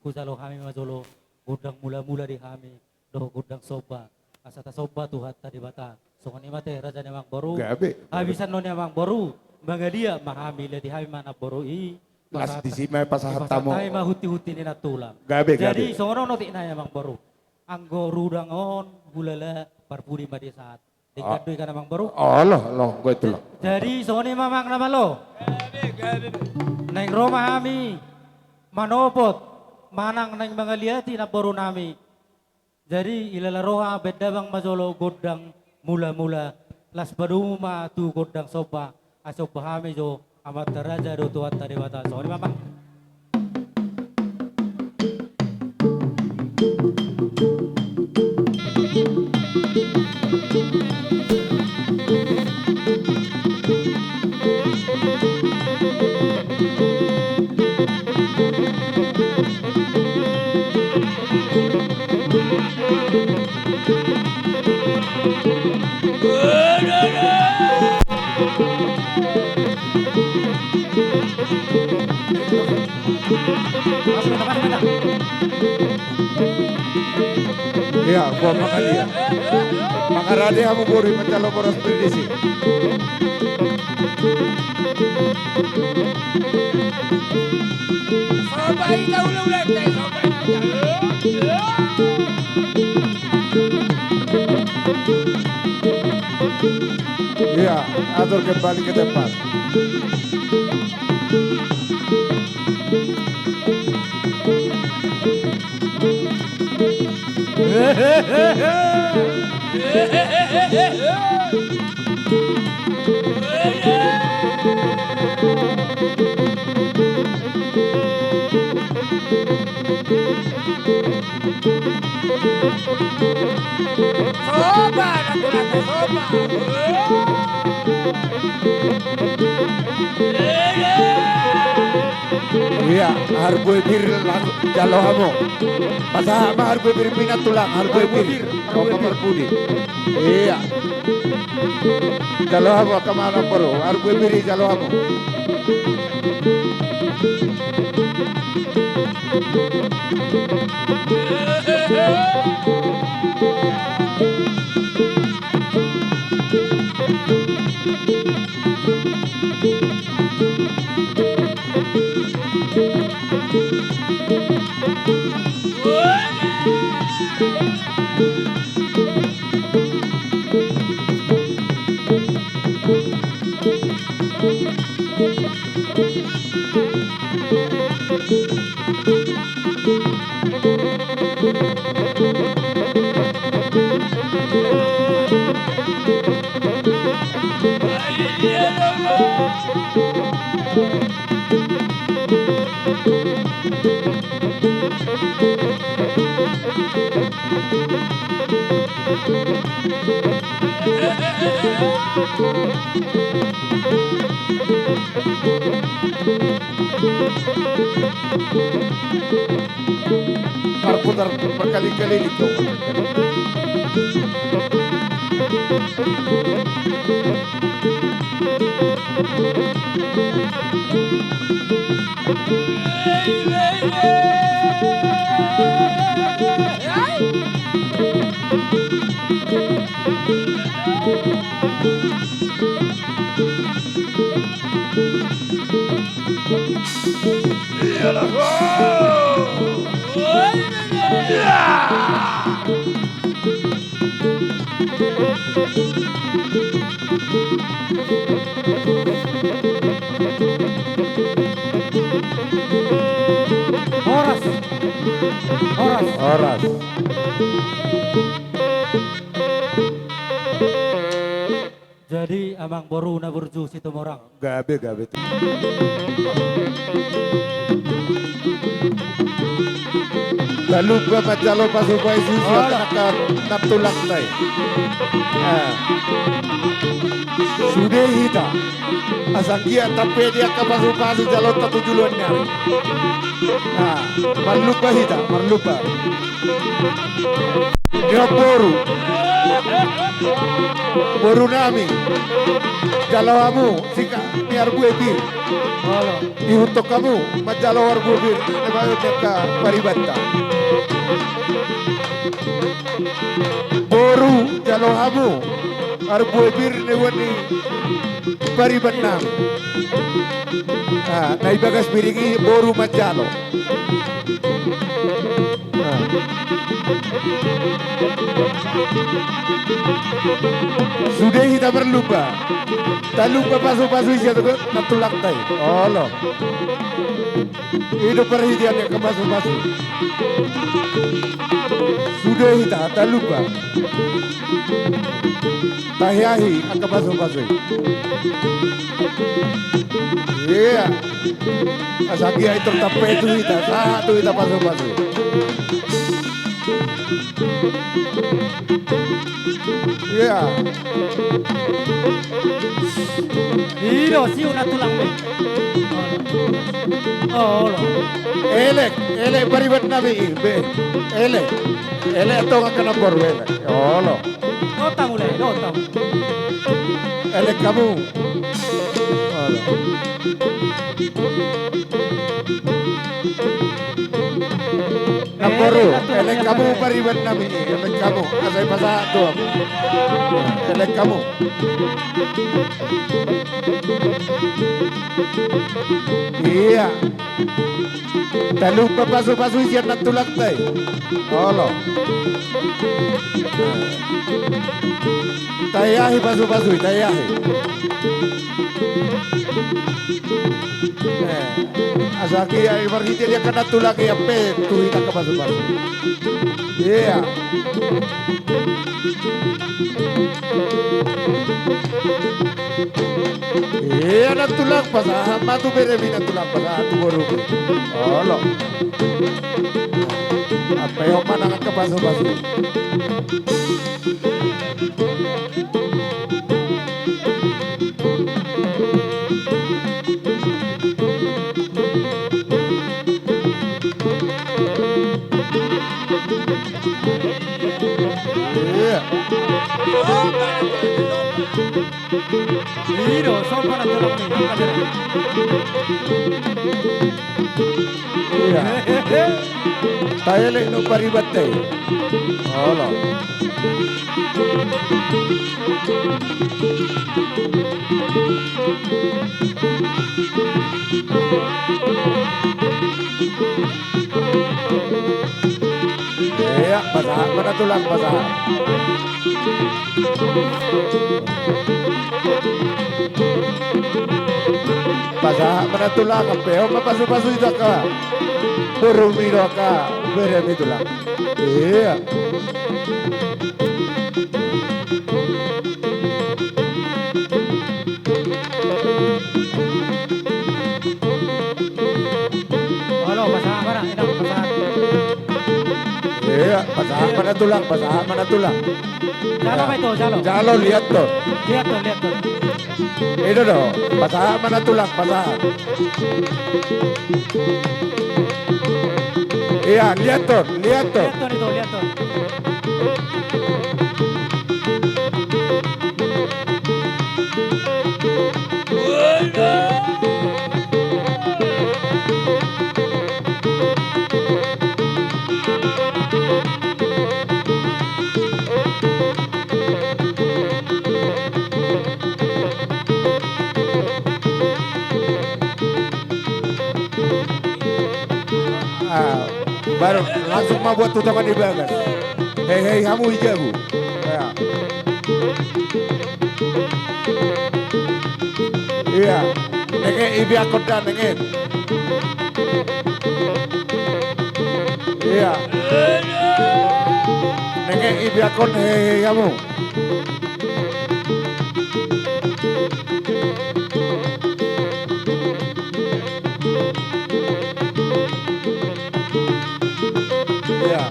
Speaker 6: Kusalo hami majolo. Gudang mula-mula di hami. Doh gudang soba. Asata soba tu hatta di bata. Sohone mate raja namang boru.
Speaker 1: Gabi.
Speaker 6: Habisan non namang boru. Mangadia mahami le di hami mana boru i.
Speaker 1: Las di sini pasah tamu.
Speaker 6: Pasatay mahuti-huti ni natulang.
Speaker 1: Gabi.
Speaker 6: Jadi sono noti na namang boru. Anggo rudangon hulala parpuri madi saat. Dikadoy ka namang boru.
Speaker 1: Oh loh, gue itu loh.
Speaker 6: Jadi sono mamang nama lo. Neng Roma hami manopot manang neng mga liati na boru nami. Jadi ilalaroha beda bang mazolo godang mula-mula las baduma tu godang soba aso pahami jo amat raja do tuat tadi bata sono mamang.
Speaker 1: Iya, gua makan dia. Makan rade kamu bori mencalo boros berdisi. Iya, atur kembali ke tempat. Iya, hargue bir jalo hamo. Masa ama hargue bir pinat tulang, hargue bir. Kau budi. Iya. Jalo hamo kemana bro? Hargue bir jalo hamo. Putar berkali-kali itu. Horas.
Speaker 6: Jadi amang boru na burju situ morang.
Speaker 1: Gabe. Lalu gua macalo pasukai susu akan natulak tay. Sudah hita. Asangkia tapi dia ke pasu jalur tatujuluan nyari. Nah, marlupa hita, marlupa. Dia boru nami. Kalau kamu sika niar gue bir. Untuk kamu majalo war gue bir. Nebayo ka paribata. Boru kalau kamu ar gue bir newani paribata. Nah, naibagas birigi boru majalo. Sudah kita berlupa. Tak lupa pasu-pasu isi itu natulak tay. Allah. Itu perhatiannya ke pasu-pasu. Sudah kita tak lupa. Tahiahi ke pasu-pasu. Iya. Asagia itu tape itu kita. Satu kita pasu-pasu. Iya.
Speaker 6: Iro si una tulang me. Oh.
Speaker 1: Elek paribat nabi be. Elek atau akan nambor elek. Allah.
Speaker 6: Nota mulai, nota.
Speaker 1: Elek kamu. Allah. Boru, elek kamu pariban nami, elek kamu, asai pasah tuh, elek kamu. Iya, tak lupa pasu-pasu isian nak tulak tay. Olo. Tayahi pasu-pasu, tayahi. Asaki ay marhiti dia kena tulak ya pe tuhi tak ke pasu-pasu. Iya. Iya nak tulak pasah, matu beremi nak tulak pasah tu baru. Olo. Apa yang mana ke pasu-pasu? Iya.
Speaker 4: Hiro, sopan na tulong ni.
Speaker 1: Iya. Tayo lang no paribat tayo. Olo. Iya, basahan mana tulang basahan. Basahan mana tulang kapeo mapasu-pasu itu ka. Burumiro ka, beremi tulang. Iya.
Speaker 4: Halo, basahan para, enak basahan.
Speaker 1: Iya, basahan mana tulang, basahan mana tulang.
Speaker 4: Jalo ba ito, jalo?
Speaker 1: Jalo lihat tuh.
Speaker 4: Lihat to, lihat to.
Speaker 1: Itu dong, basahan mana tulang, basahan. Iya, lihat tuh, lihat tuh.
Speaker 4: Lihat to nito, lihat to.
Speaker 1: Ah, baru langsung mau buat tutupan di bagas. Hei hei kamu hijabu. Ya. Iya, nenge ibi akot dan nenge. Iya. Nenge ibi akot hei hei kamu. Iya.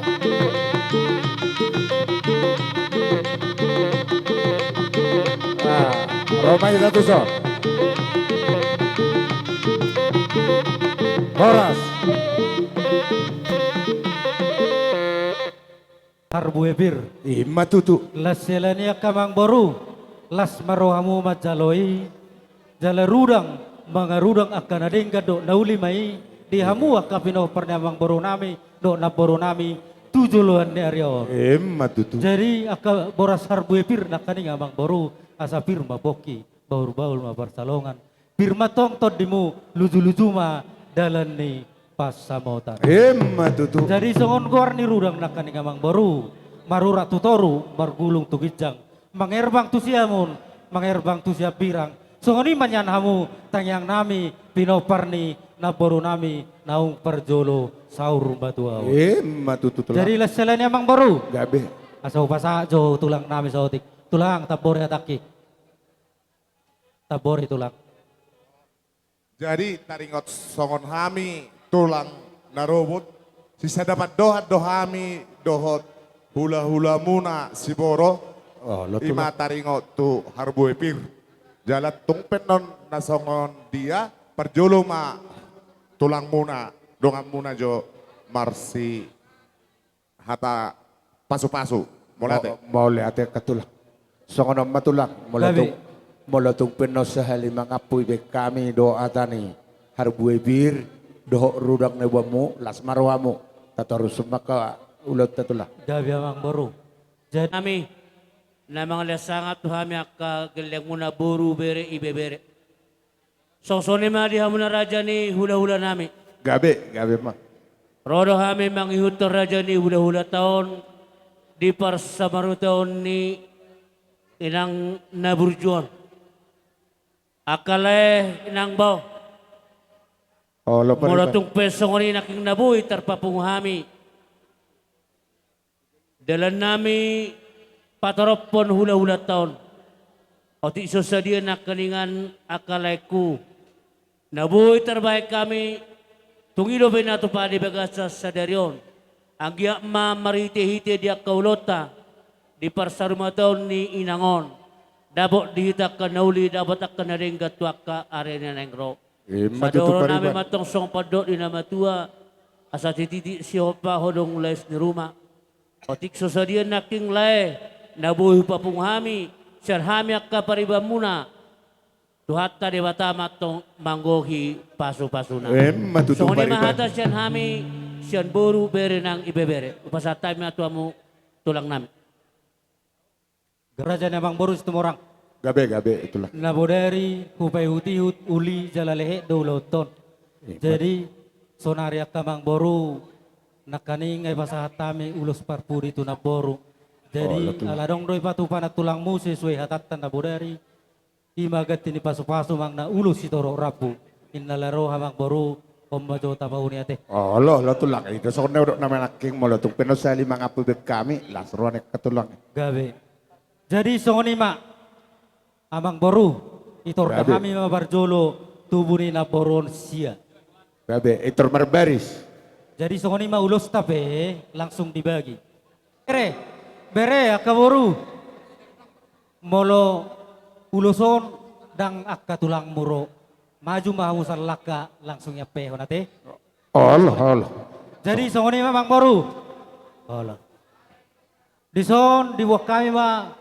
Speaker 1: Nah, Romai satu so. Horas.
Speaker 7: Harbuebir.
Speaker 1: Ima tutu.
Speaker 7: Las selania kamang boru. Las marohamu majaloi. Jala rudang. Mga rudang akan adeng do nauli mai. Di hamu akapino pernamang boru nami. Do na boru nami. Tujuluan ni Aryo.
Speaker 1: Ima tutu.
Speaker 7: Jadi aka boras harbuebir nakani ngamang boru. Asa firma boki. Baur-baul ma barsalongan. Firma tong tod dimu. Luju-luju ma dalan ni pasamotan.
Speaker 1: Ima tutu.
Speaker 7: Jadi songon gor ni rudang nakani ngamang boru. Marura tutoru margulung tugijang. Mangerbang tu siamun, mangerbang tu siap pirang. Songoni manyan hamu tangyang nami pinoparni na boru nami naung perjolo saur batu aw.
Speaker 1: Ima tutu tulang.
Speaker 7: Jadi leselanya mang boru.
Speaker 1: Gabe.
Speaker 7: Asau pasa jo tulang nami sautik. Tulang tabor ataki. Tabor tulang.
Speaker 10: Jadi taringot songon hami tulang narobot sisa dapat dohat dohami dohot hula-hula muna si boro
Speaker 1: Oh, lo
Speaker 10: ima
Speaker 1: tulang.
Speaker 10: taringot tu harbuepir jalat tung penon na songon dia perjolo ma tulang muna dongan muna jo marsi hata pasu-pasu molate
Speaker 1: Mau lihat ya ketulang. Songonom matulak.
Speaker 7: Gabi.
Speaker 1: Molatung penos sehali mangapui be kami doa tani. Harbuebir dohok rudang nebamu las marwamu. tatarus maka ulat tatulah.
Speaker 11: Gabi amang boru. Jadi
Speaker 12: Kami na mga lasangat tuhami akka galyang muna buru bere ibebere. Sosone ma diha muna raja ni hula-hula nami.
Speaker 1: Gabe mah.
Speaker 12: Rodo kami mangihut raja ni hula-hula taon di parsamaru taon ni inang naburjuan. Akale inang baw.
Speaker 1: Oh, pa
Speaker 12: Mula tung peso ni naking nabuhi tarpapunghami. Dalan nami pataropon hula-hula taon. O ti sadia na kaningan akalaiku. Nabuhi terbaik kami. Tungilo ba nato pa di bagasa sa daryon. Ang giyak ma marite-hite dia kaulota. Di parsaruma taon ni inangon. Dabot dihita ka nauli, dabot ka na rin gatwak ka arena nengro. Sa doro namin matong song padot di na matua. Asa tititi siya pa hodong les ni rumah. O tikso sa diyan naking lae, nabuhi pa pong hami, siyarhami akka pariba muna. Tuhat ta di bata matong manggohi paso-paso na. So kung mahata siyan hami, siyan buru bere ng ibebere. Upasatay mo ato mo tulang namin.
Speaker 11: geraja amang boru situmorang.
Speaker 1: Gabe itulah.
Speaker 11: Nabodari hupay hutihut uli jalalehe dauloton. Jadi sonari akamang boru nakaning ay pasahatami ulos parpuri tu na boru. Jadi aladong doy patupan at tulang mo sesuai hatatan nabodari. Imagat ini pasu-pasu mang na ulos itoro rapu. Innalaro hamang boru pembajo tapauni ate.
Speaker 1: Oh lo tulang itu sone udah nama naking mo tung penosali mga pubik kami lasruan katulang.
Speaker 11: Gabe. Jadi songoni mak amang boru itor kami mabarjolo tubuni na boron sia.
Speaker 1: Gabe itor marbaris.
Speaker 11: Jadi songoni mak ulos tape langsung dibagi. Bere akaboru molo uloson dang akka tulang muro maju mahusan laka langsung nyape honate.
Speaker 1: Allah.
Speaker 11: Jadi songoni mak boru. Allah. Dison dibuat kami mak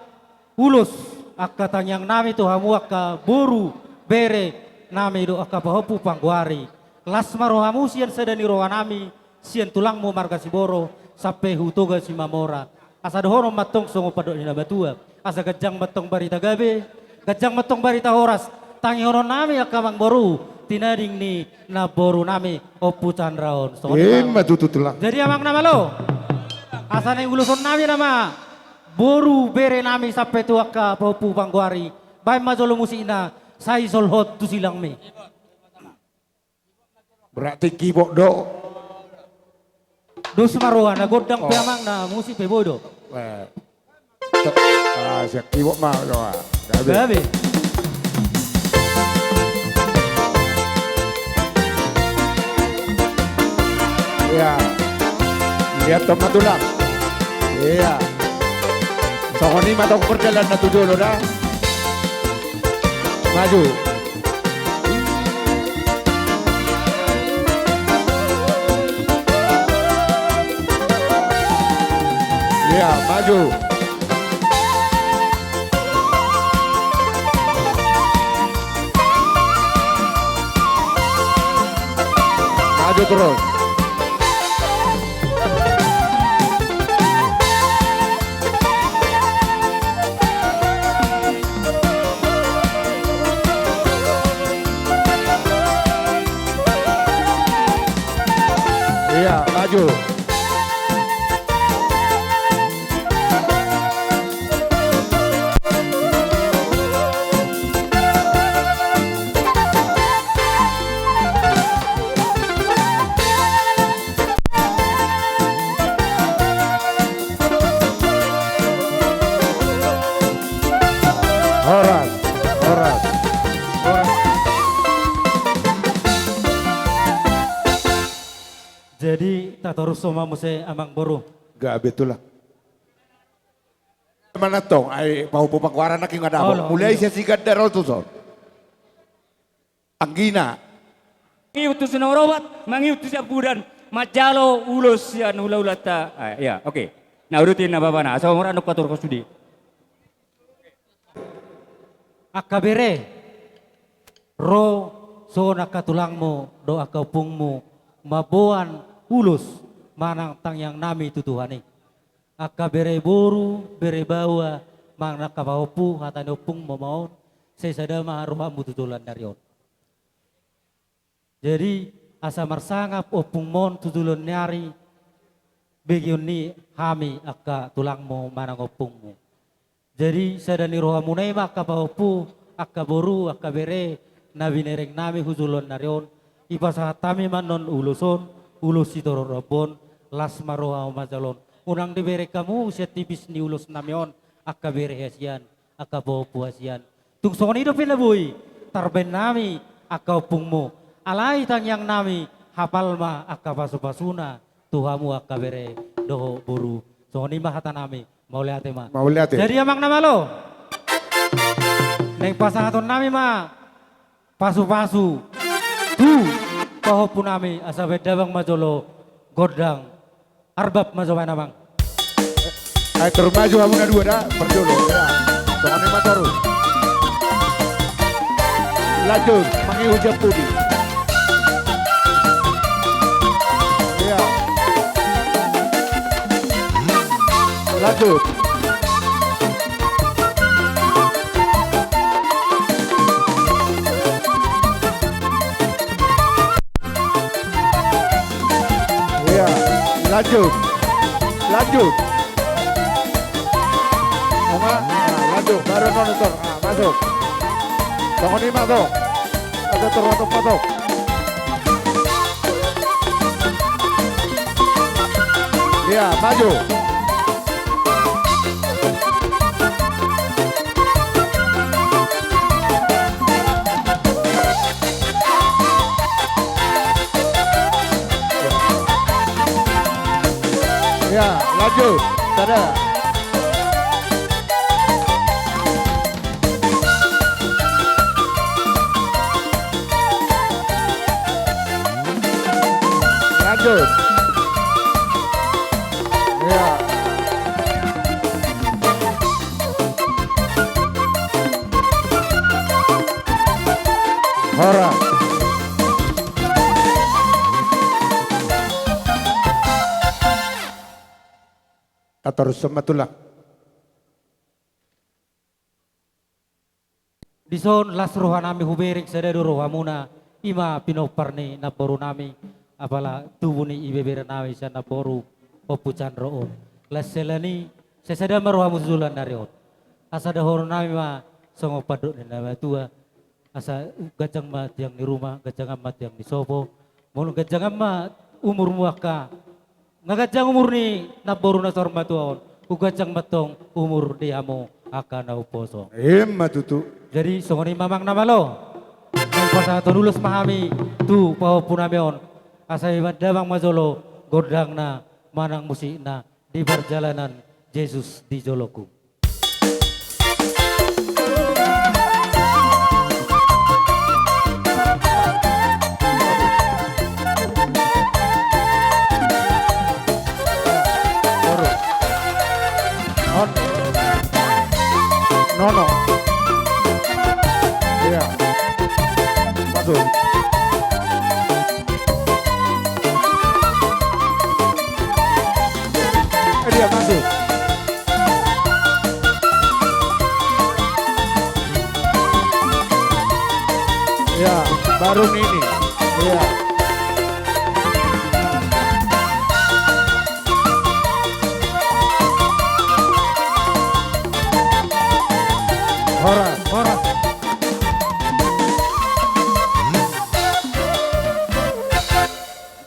Speaker 11: ulus akka tanyang nami tu hamu akka boru bere nami do akka pahopu pangguari lasmaro hamu sian sedani roa nami sian tulang mo marga siboro sampai hutoga si mamora asa dohono matong songo padok dina batua asa gajang matong barita gabe gajang matong barita horas tangi hono nami akka mang boru tinading ni na boru nami opu candraon so
Speaker 1: matutulang.
Speaker 11: jadi amang nama lo asa ni uluson nami nama boru bere nami sampai tu akka popu pangguari bay majolo musina sai solhot tu silang me
Speaker 1: Berarti kibok do.
Speaker 11: dos maroha na godang piamang na musi pebodo
Speaker 1: Siya kibok mah do.
Speaker 11: gabe
Speaker 1: Iya. Lihat tong tulang. Iya. Sokoni matong perjalanan na tujuh lo dah. Maju. Ya, maju. Maju terus. Iya, maju. Horas.
Speaker 11: jadi tatorus soma muse amang boru
Speaker 1: Gak betul lah. Mana tong? Ay mau pupakwaran na king ada. Mulai siya sikat darol tu so. Anggina.
Speaker 13: Mangiutus na orobat, mangiutus sa budan, majalo ulos yan hula-hulata. Ya, oke. Nah urutin na baba na. Asa orang nuk patur ko studi.
Speaker 11: akka bere ro so nakatulang mo do akka pungmo mabuan ulus manang tang yang nami tutuhani. Aka bere boru, bere bawa, mana kapahopu, hatan opung mamaon, sesada maharuhamu tutulan darion. Jadi asa marsangap opung mon tutulan nyari, begiun ni hami aka tulangmu manang opungmu. Jadi sadani rohamu nema kapahopu, aka boru, aka bere, nabi nereng nami huzulon darion, ipasahatami manon uluson, ulus itoro robon, las maroha majalon. Unang dibere kamu setibis ni ulus namion, aka bere hasian, aka bopu hasian. Tungsongon hidup boy, tarben nami, aka opungmu. Alai tang yang nami, hafal ma aka pasu-pasuna, tuhamu aka bere doho buru. Songon ima hata nami, mau lihat ma.
Speaker 1: Mau lihat.
Speaker 11: Jadi amang nama lo. Neng pasangaton nami ma, pasu-pasu. Tu, pahopu nami, asa bedabang majolo, godang, arbab majawa namang.
Speaker 1: Ayo terus maju amuna dua dah berjolo ya. Soalnya matoru. Lanjut panggil hujat pudi. Ya. Lanjut. Ya, lanjut. Lanjut. Lanjut, baru nonton, masuk. Tunggu ini masuk. Ada terlalu masuk. Ya, maju. Ya, lanjut. Tada. Lanjut. Ya. Hora. Atar sematullah.
Speaker 11: Dison las rohanami huberik sadadu rohamuna ima pinoparni naboru nami apala tubuni ibebera nami sa naboru popucan roon. Las selani sesada marohamu zulan darion. Asa dahoro nami ma songo paduk ni nama tua. Asa gajang mat yang di rumah, gajang amat yang di sopo. Mulu gajang amat umur muaka. Ngagajang umur ni naboru na sorma tuaon. Ugajang matong umur diamo akan na uposo.
Speaker 1: Tutu.
Speaker 11: Jadi songoni mamang nama lo. Yang pasal lulus mahami tu pau punamion. Asai damang majolo godang na manang musik na di perjalanan Yesus di Joloku.
Speaker 1: Nono. Iya. Masuk. Dia masuk. Ya, baru ini. Iya. Hora, hora.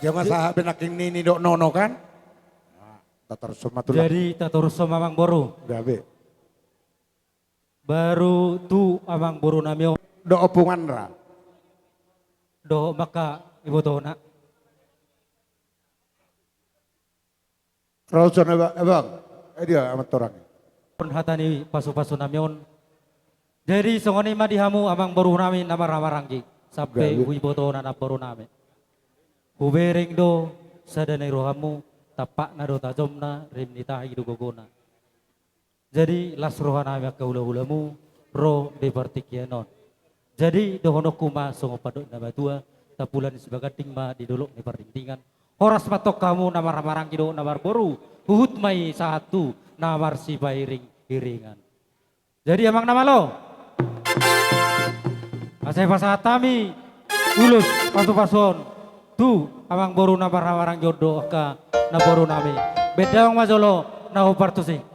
Speaker 1: Jangan sahabat naking nini dok nono kan? Tatar sematullah.
Speaker 11: Jadi tatur mamang boru.
Speaker 1: Gabe.
Speaker 11: Baru tu amang boru namio.
Speaker 1: Do opungan ra.
Speaker 11: Do maka ibu tona.
Speaker 1: Rausan bang. Dia amat orang.
Speaker 11: Hatani pasu-pasu namion. Jadi songoni madihamu amang boru nami nama ramaranggi. Sampai ibu tona na boru nami. Hubereng do sadane rohamu tapak na do tajomna rim nitahi do gogona. Jadi las rohana ya kaula-ulamu roh de partikianon. Jadi dohono kuma songo padok na batua tapulan sebagai tingma di dolok ni pardingtingan. horas matok kamu namar marang kido namar boru huhut mai satu namar si bairing iringan. Jadi emang nama lo asai pasatami ulus pasu-pason tu amang boru namar marang jodoh ka na boru nami beda ang majolo na hupartusi.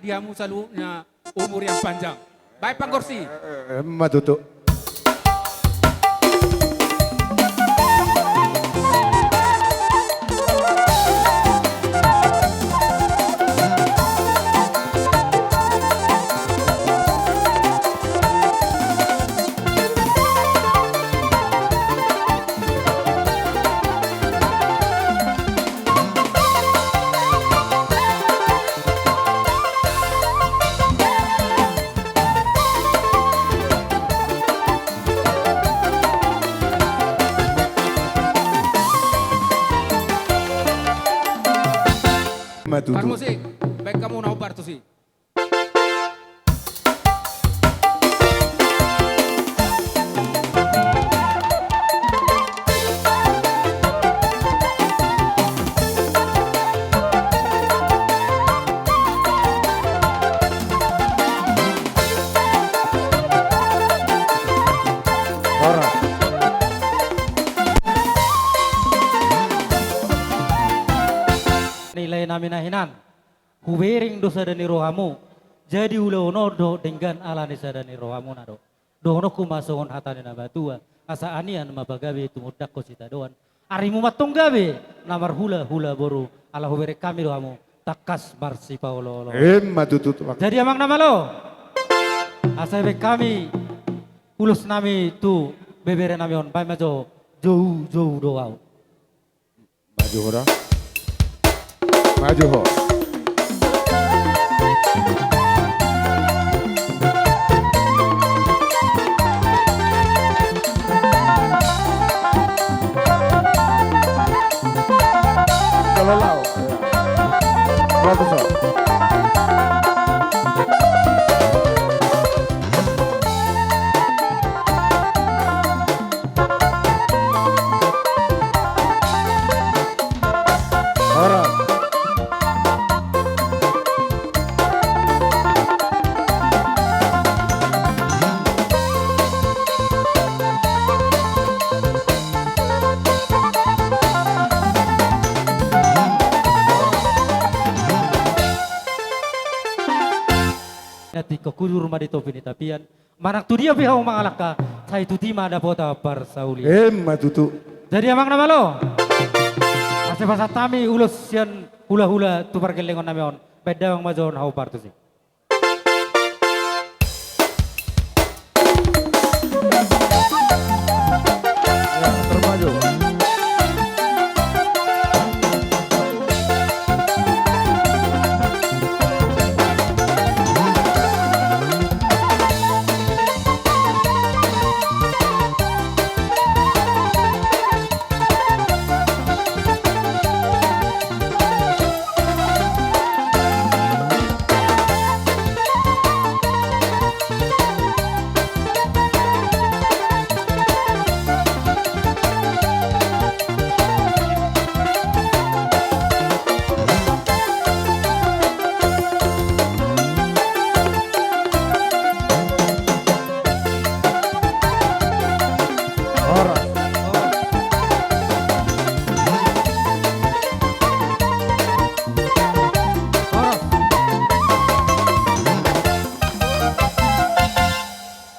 Speaker 14: Diamu selalu umur yang panjang. Baik Pangkorsi.
Speaker 1: Matutu.
Speaker 14: Par musik, baik kamu nau partusi.
Speaker 11: Nilai naminahinan hubering dosa dan rohamu jadi ulono do dengan ala nisa dan rohamu nado dono kumasongon hatane na batua asa anian mabagabe tumudak ko sita doan arimu matung gabe namar hula hula boru ala hubere kami rohamu takas marsi paulo
Speaker 1: Matutu.
Speaker 11: jadi amang nama lo asa be kami ulus nami tu bebere nami on pai majo jauh jauh doau
Speaker 1: Maju ora. Maju ho. Kalau lau. Bagus ho. Orang.
Speaker 11: Nati kukur rumah di topi ni tapian manak tu dia pihau mangalaka saya tu tima ada pota par sauli
Speaker 1: Matutu.
Speaker 11: jadi amang nama lo ase pasat tami ulus sian hula hula tu parkelengon nami on beda ang majon hau par tu si
Speaker 1: Termaju.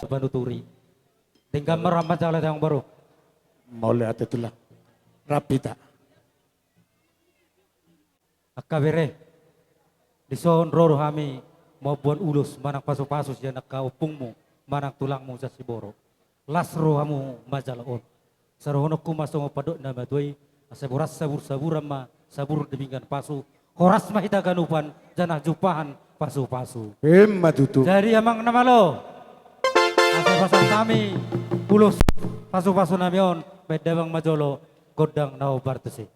Speaker 11: Banuturi dengan merambat jalan yang baru
Speaker 1: Mau lihat itulah. Rapita.
Speaker 11: akabere dison roro hami maupun ulus manang pasu-pasu siya nakaupungmu manang tulangmu sa siboro. Lasro hamu majalaon. Sarohono kumasong padok na matuay asaburas sabur-saburan ma sabur demikian pasu. Horas mahita ganupan janah jupahan pasu-pasu.
Speaker 1: Matutu.
Speaker 11: Jadi amang namalo. Asa pasang kami ulus pasu-pasu namion bedabang majolo godang nao bartesi.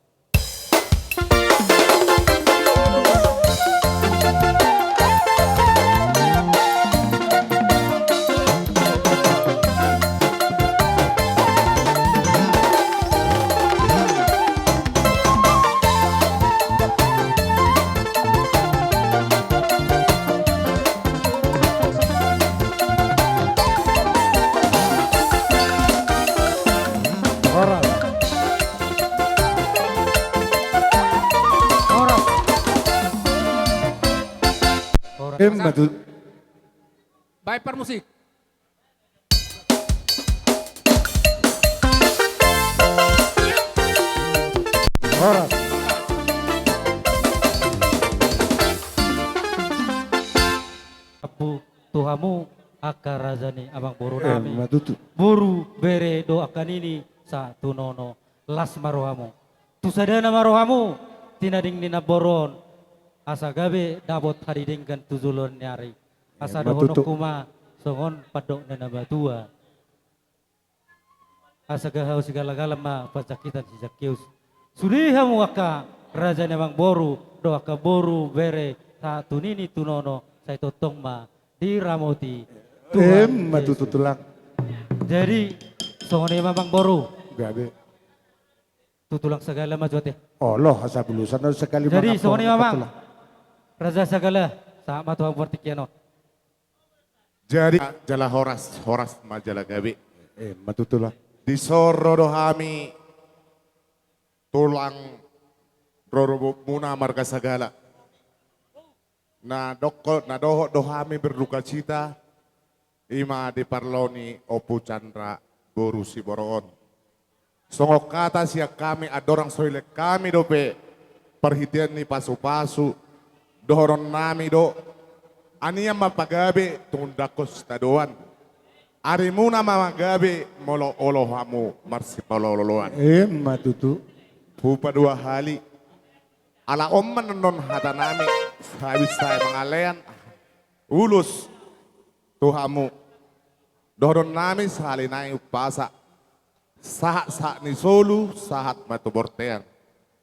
Speaker 1: Matutu.
Speaker 14: Baik per musik.
Speaker 1: Horas.
Speaker 11: Apu tuhamu akar rajani abang boru nami.
Speaker 1: Matutu.
Speaker 11: Boru bere doakan ini sa tunono las marohamu. Tusadana marohamu tinading nina boron. Asa gabe dabot haridingkan tuzulon nyari. Asa dohono kuma songon padok nana batua. Asa gahau segala-gala ma pacakitan si Zakius. Sudihamu aka raja namang boru doaka boru bere ta tunini tunono saya totong ma diramoti.
Speaker 1: Matutu tulang.
Speaker 11: Jadi songon mamang boru.
Speaker 1: Gabe.
Speaker 11: Tutulang segala majuate.
Speaker 1: Allah asa bulusan sekali.
Speaker 11: Jadi songon mamang. Raja segala sama tuang pertikiano.
Speaker 10: Jadi jala horas majalah gabe.
Speaker 1: Matutulah.
Speaker 10: Di soro dohami tulang roro muna marga sagala. Na doho dohami berduka cita ima di parloni opu Chandra boru si boroon. Songok kata siya kami adorang soile kami dope perhitian ni pasu-pasu dohoron nami do aniya mapagabi tundakos tadoan. Ari muna mamagabi molo olohamu marsi palololoan.
Speaker 1: Matutu.
Speaker 10: Pupa dua hali. Ala omman non hata nami habis saya mengalean ulus tuhamu. Dohoron nami salinay upasa. Sahat ni solu sahat matubortean.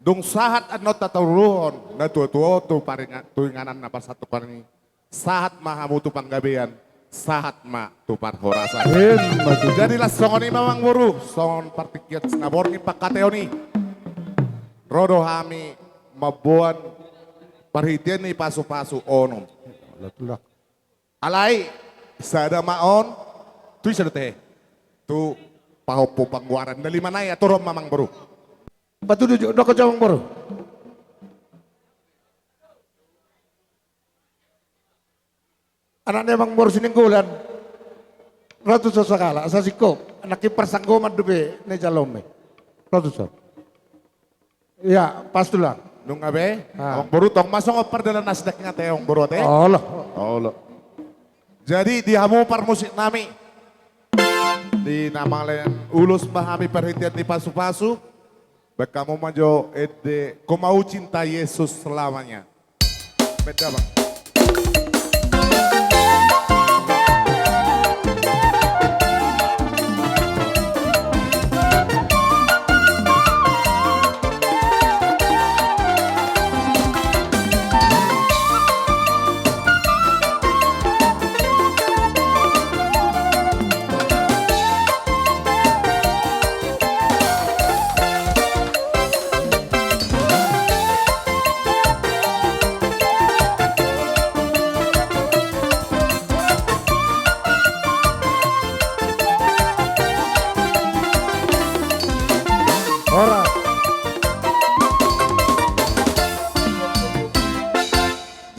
Speaker 10: Dung sahat at not tataruhon na tuwa tu tuinganan na pasatu parni. Sahat mahamutu panggabian, sahat ma tu parhorasan. Jadi lah songon ni mamang buru, songon partikiat snabor ni pakateo ni. Rodo hami mabuan perhitian ni pasu-pasu onom. Alai sada maon tu isa teh. Tu pahopo pangguaran dari mana ya turun mamang buru.
Speaker 1: Batu duduk ke jawang baru. Anaknya bang baru sininggulan. Ratu sosakala, asasiko. Anak kiper sanggoman dube ne jalome. Ratu so. Iya, pas tulang.
Speaker 10: Nung abe, ang baru tong masong opar dalam nasdaq nga teh ang baru teh.
Speaker 1: Allah.
Speaker 10: Allah. Jadi di hamu par musik nami. Di namang layan ulus mahami perhatian di pasu-pasu. Bakamu majo ede kau mau cinta Yesus selamanya. Beda bang.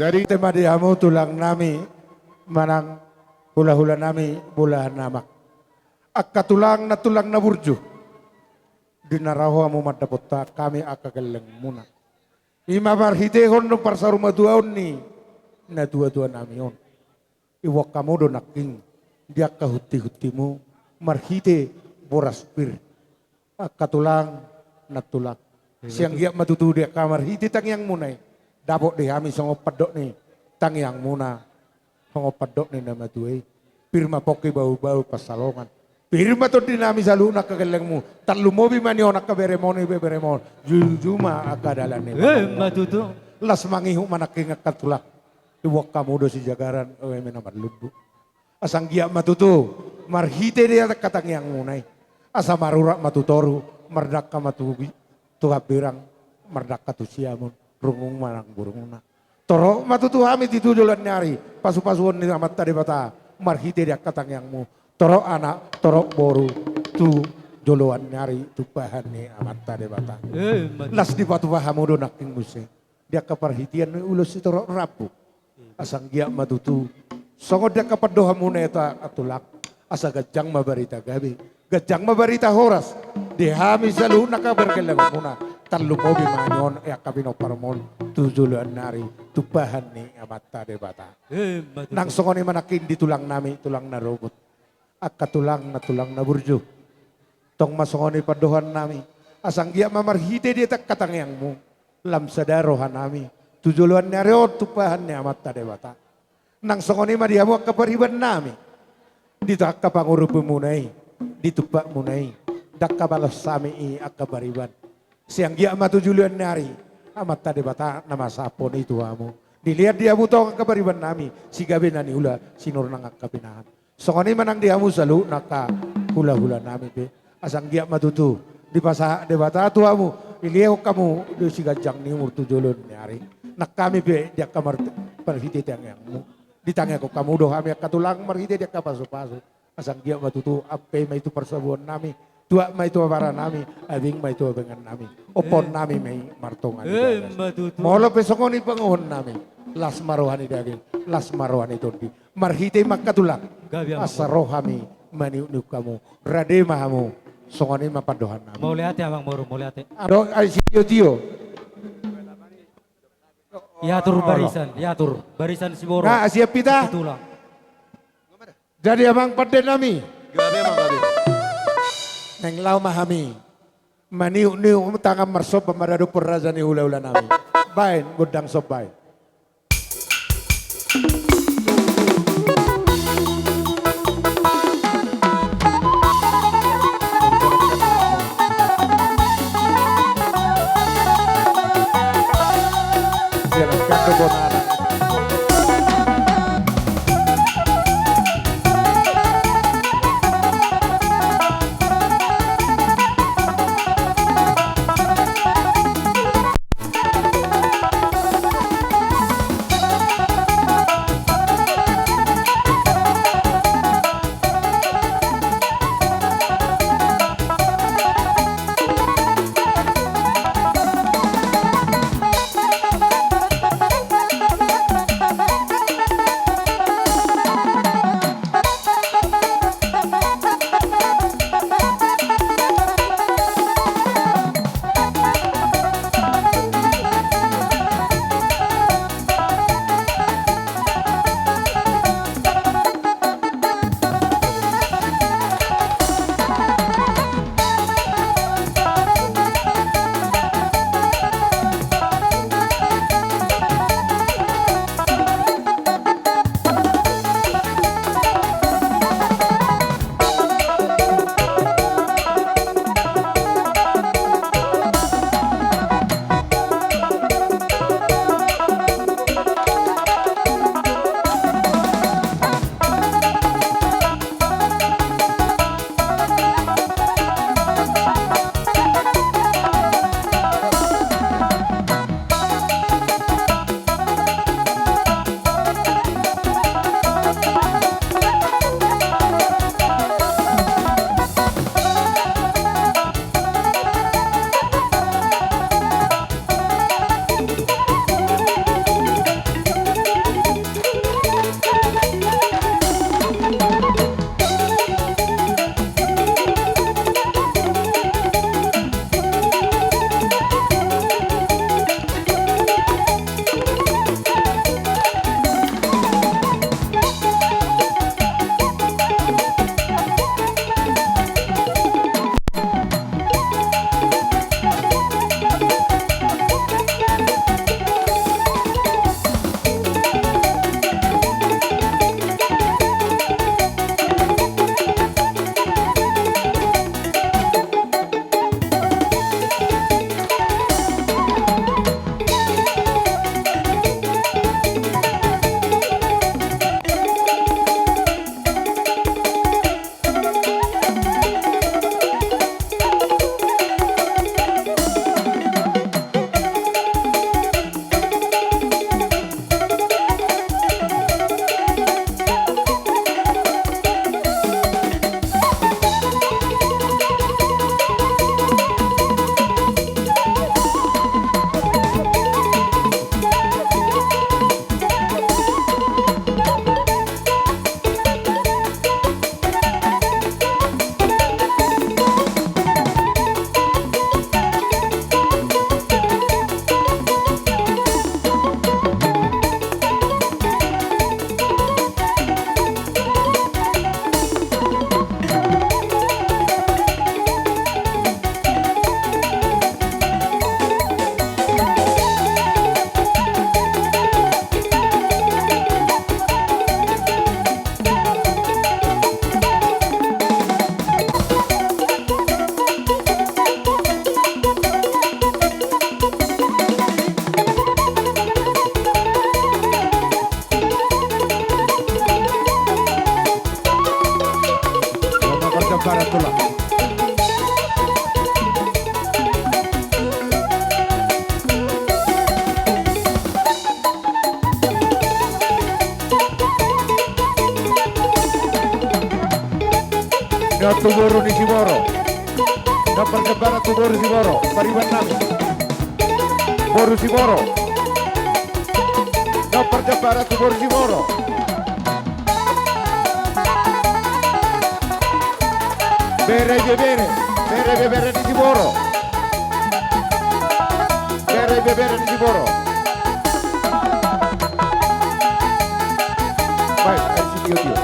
Speaker 1: Jadi tema diamu tulang nami manang hula-hula nami bulahan namak. Akka tulang na burju. Dinaraho amu madapota kami akka geleng muna. Ima barhite hono parsaruma duaon ni na tua-tua namion. Iwak kamu do naking dia kahuti-hutimu marhite boras pir. Katulang natulak. Siang giat matutu dia kamar hiti tang yang munai. Dapok deh kami songo pedok nih tang yang muna. Songo pedok nih nama tuai. Pirma poke bau-bau pasalongan. Pirma to dinami salu nak kegelengmu. Talu mobi mani onak keberemon beberemon. Jujuma akadalan nih.
Speaker 11: Matutu.
Speaker 1: Las mangihu manaking katulak. Iwak kamu do si jagaran ewe menamat lubu. Asang giat matutu marhite dia katang yang munai. Asa marurak matutoru merdaka matubi. Tuha birang merdaka tu siamun rungung marang burunguna. Toro matutu kami titujulan nyari pasu-pasuan ni amat tadi bata marhite dia katang yangmu. Toro anak toro boru tu joloan nyari tu bahan ni amat tadi bata. Las di batu bahamudo naking muse. Dia keperhitian ni ulus si toro rapu. Asang giak matutu. Songo dia kepedoha muneta atulak. Asa gajang mabarita gabi. Gajang mabarita horas. Dihami selalu nakaberkelang muna. Talu mobi manyon ya kabino parmon. Tujuluan nari. Tubahan ni amata debata. Nang songoni manakin di tulang nami. Tulang na robot. Akka tulang na burju. Tong masongoni padohan nami. Asang giak mamarhite dia tak katang yangmu. Lam sadarohan nami. Tujuluan nari o tubahan ni amata debata. Nang songoni madiamu kapariban nami. Ditak kapangurupu munai. Ditupak munai. Dakka balas sami akabariban. Siang gia matu julian nari. Amat tadi bata nama sapon itu kamu. Dilihat dia butong akabariban nami. Si gabi nani hula sinur nang akabinahan. Songoni manang diamu selalu naka hula-hula nami be. Asang gia matutu. Di pasah de bata tu kamu. Dilihat kamu di si gajang ni umur tujulun nari. Nak kami be dia kamar perhiti yangmu. Ditanya kok kamu doh kami katulang marhiti dia kapasu-pasu. Asang gia matutu ape ma itu persabuan nami. Tua ma itu para nami, abing ma itu dengan nami. Opon nami may martongan. Molo pesongoni panguhon nami. Las marohani daging, las marohani tondi. Marhite makatulang. Asarohami maniunuk kamu. Rade mahamu, songoni mapadohan nami.
Speaker 11: Mau lihat ya Bang Boru, mau lihat ya.
Speaker 1: Ado aisio tio.
Speaker 11: Yatur barisan, yatur barisan si Boru.
Speaker 1: Nah, siap kita.
Speaker 11: Itulah.
Speaker 1: Jadi abang paden nami.
Speaker 15: Gabi emang gabi.
Speaker 1: Neng lau mahami. Maniu-niu tangan mersop pemadadu perrazani hula-hula nami. Bain, gudang sop bain. Jangan kado bonara. Natu boru ni Siboro. Dapat kebara tu boru Siboro. Pariwan nami. Boru Siboro. Dapat kebara tu boru Siboro. Bere bebere. Bere bebere ni Siboro. Bere bebere ni Siboro. Baik, dari sini Tio.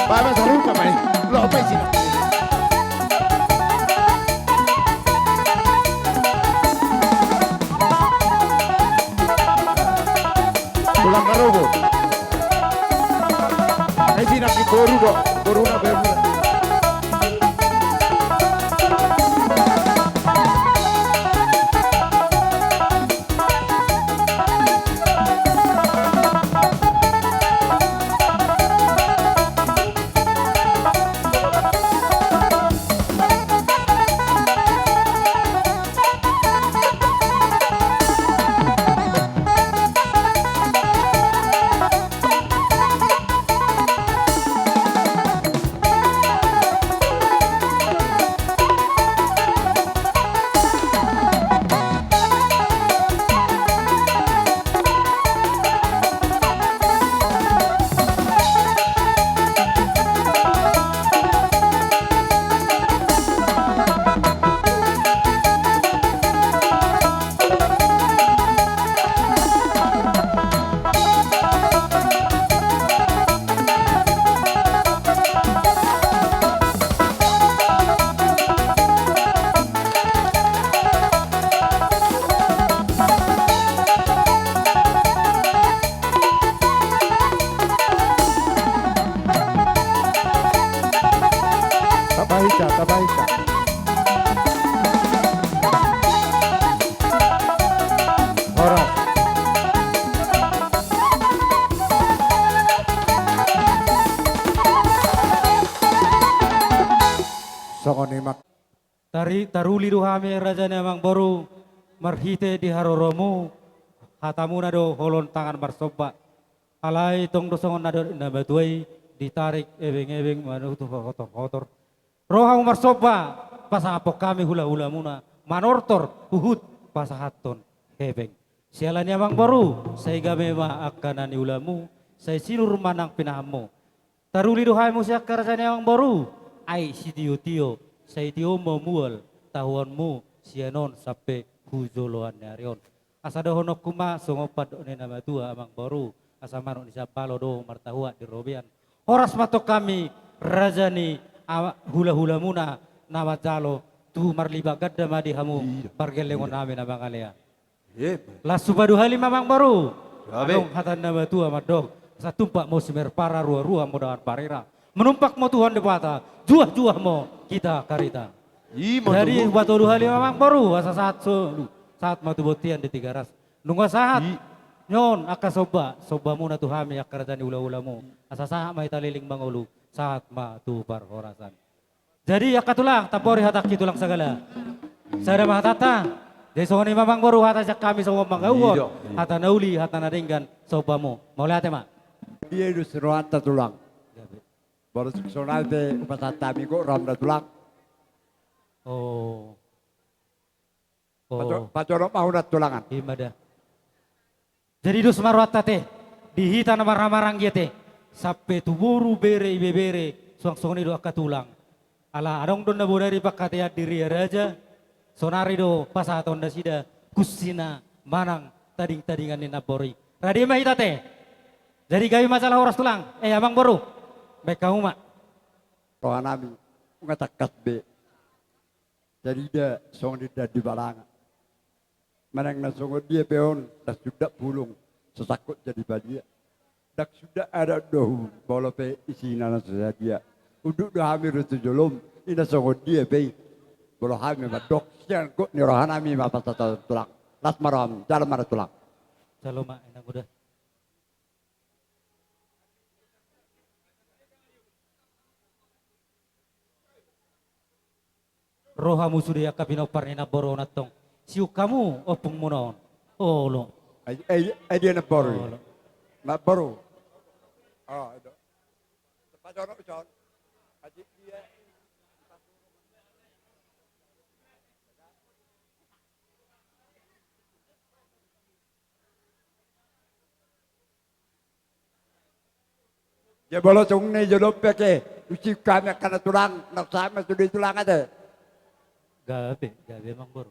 Speaker 1: Bapak saru ka mai. Lo apa sih? Pulang karogo. Ai sih nak boru do. Boru na bebu. Tabaika. Horas. Songonimak.
Speaker 11: Taruli duhame raja namang boru marhite di haroromu hatamu nado holon tangan marsoba alai tong dosongon nado nabatuai ditarik ebeng-ebeng manu tu kotor rohang marsoba pasapok kami hula-hula muna manortor uhud pasahaton hebeng sialani amang boru saya game ma akanani ulamu saya silur manang pinahamu taruli duhame siakar raja namang boru ai sidio-tio saya tio memual tahuanmu sianon sampai hujoloan nyarion asa dohonok kuma songopad one nama tua amang baru asa mano ni sapalo do martahua di robian horas matok kami rajani hula-hula muna nama jalo tu marliba gadda madi hamu pargelengon ame na bangalea lasu badu halim amang baru adong hatan nama tua madog sa tumpak mo simer para rua-rua modawan parira menumpak mo Tuhan debata juah-juah mo kita karita jadi batu dua halim amang baru asa saat matu botian di tiga ras nunggu saat nyon aka soba muna tuhami akarjani ula-ulamu asa saat mai taliling mangulu saat matu parhorasan jadi akatulang tapori hatak tulang segala saya mah tata jadi songoni mamang baru hata jak kami semua mangauhon hata nauli hata naringgan sobamu mau lihat mak
Speaker 3: dia itu seruata tulang baru seksional de upasata minggu ramda tulang
Speaker 11: oh
Speaker 3: Pacorok mau dat tulangan.
Speaker 11: Imada. Jadi dus marwata teh dihita nama ramarang teh sampai tuburu bere ibebere suang-suang itu akatulang. Ala adong don na bonari pakatea diri raja sonari do pasaton da sida kusina manang tading-tadingan ni nabori. Radi mah ita teh. Jadi gawe masalah horas tulang. Abang baru. Baik kamu mak.
Speaker 3: Rohan nami ngatakat be. Jadi dia song di balangan. Manang nasongod dia peon, dah sudah pulung, sesakut jadi badia. Dak sudah ada dohu, bola pe isi nana saja. Uduk dah hamil itu jolom, ina songod dia pe. Bola hamil madok, sian kok ni rohan ami apa tata tulang. Las maram, jalan marah tulang.
Speaker 11: Salam mak, enak udah. rohamu sudah kapinopar ni naboro natong. Siu kamu opung munon. Oh lo.
Speaker 3: Ay dia naboro. Naboro. Ah, ito. Paano John? Aji dia. Ya bolo chung ni jodoh peke. Usi kami akan tulang, nak sama sudah tulang ada.
Speaker 11: Gabe mang boro.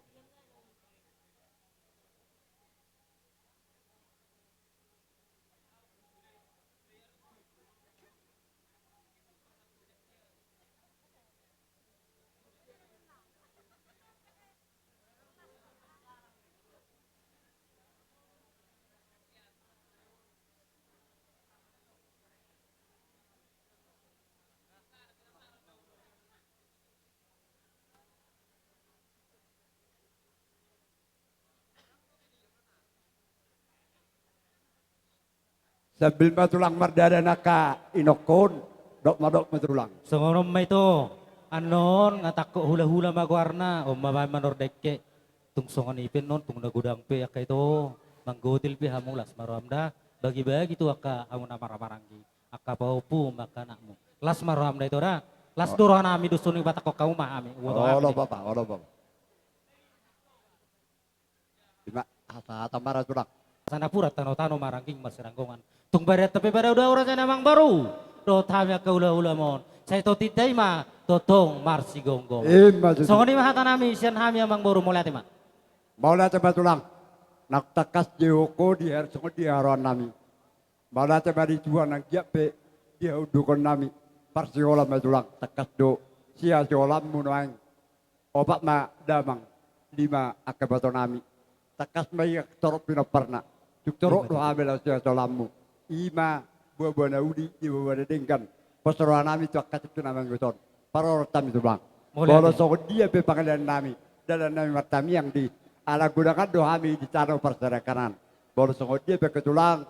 Speaker 3: Sambil matulang mardada naka inokon, dok madok matulang.
Speaker 11: Songonom may to. Anon nga tako hula-hula magwarna o mabay manordeke. Tung songon ipin non tung nagudang pe akay to. Manggotil pe hamulas maramda. Bagi-bagi to aka hamun na maramaranggi. Aka paupu makana mo. Las maramda ito na. Las doro nami dusun yung batako kau mahami.
Speaker 3: Olo papa, olo papa. Lima hata marah tulang.
Speaker 11: Sana pura tano-tano marangking masiranggongan. Tung baret tapi pada udah orang namang baru. Do tamya ka ula-ula mon. Saya to tiday ma totong marsi gonggong. So ni mahata nami sian hami amang baru mulai tema.
Speaker 3: Maula teba tulang. Naktakas jehoko di her songo di haron nami. Maula teba di juan nang kiape dia udukon nami. Parsiola ma tulang takas do sia siolam munoang. Obat ma damang lima akabato nami. Takas mai torok pinaparna. Tuk torok do habela sia siolammu. Ima buah-buah naudi di buah dengkan. Pasrohan nami tu akat itu nama guton. Paror tami tu bang. Kalau soal dia pe panggilan nami. Dalam nami martami yang di ala gunakan doa kami di cara perserakanan. Kalau soal dia pe ketulang.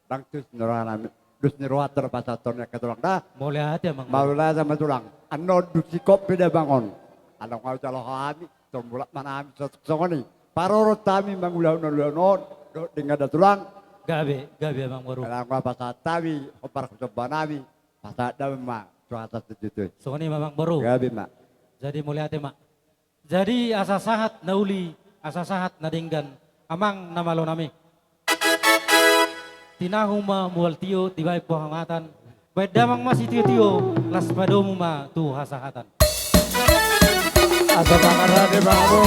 Speaker 3: Dang tus nerohan nami. Dus nerohat terpasatornya ketulang dah.
Speaker 11: Mulai hati mang.
Speaker 3: Maula sama tulang. Anon duksi kop peda bangon. Alang kau calo kami. Tombulak mana kami soal ni. Paror tami mangulau-ulau dengan ada tulang.
Speaker 11: Gabe amang baru.
Speaker 3: Kalau apa tawi, opar coba nabi, pasal dah mak cuaca sejuta.
Speaker 11: So ni memang baru.
Speaker 3: Gabe mak.
Speaker 11: Jadi mulai hati mak. Jadi asa sahat nauli, asa sahat nadinggan, amang namalo nami. Tinahuma mual tio, tibay pohangatan. Baik damang masih tio, las padomu ma tu hasahatan.
Speaker 1: Asa pangarane bango.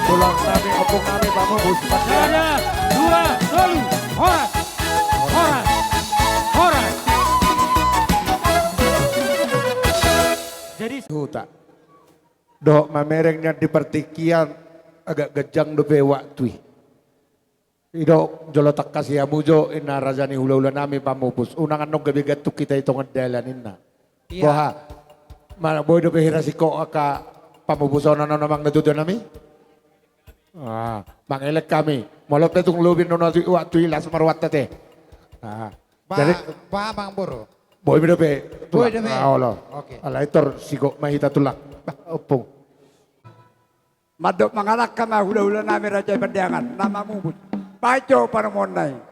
Speaker 1: Tulang kami, opung kami bango bus.
Speaker 13: Ada, dua, solu, horas, horas, horas.
Speaker 11: Jadi
Speaker 1: Huta. Dok mamerengnya di pertikian agak gejang dope waktu. Ido jolo tak kasih amujo ina rajani hula-hula nami pamupus. Unangan nong gabi gatuk kita itu ngedalan ina. Boha. Mana boy dope hirasiko aka pamupus ono namang natuto nami. Mangelek kami. Molot tung lubin nono waktu ilas marwat tete. Jadi
Speaker 15: Bang Boro.
Speaker 1: boy dope.
Speaker 15: Boy dope.
Speaker 1: Allah.
Speaker 15: Oke.
Speaker 1: Ala itor siko mahita tulak. Opung.
Speaker 3: Madok mangalak kama hula-hula nami raja pendiangan. Nama mubut. Paco para monai.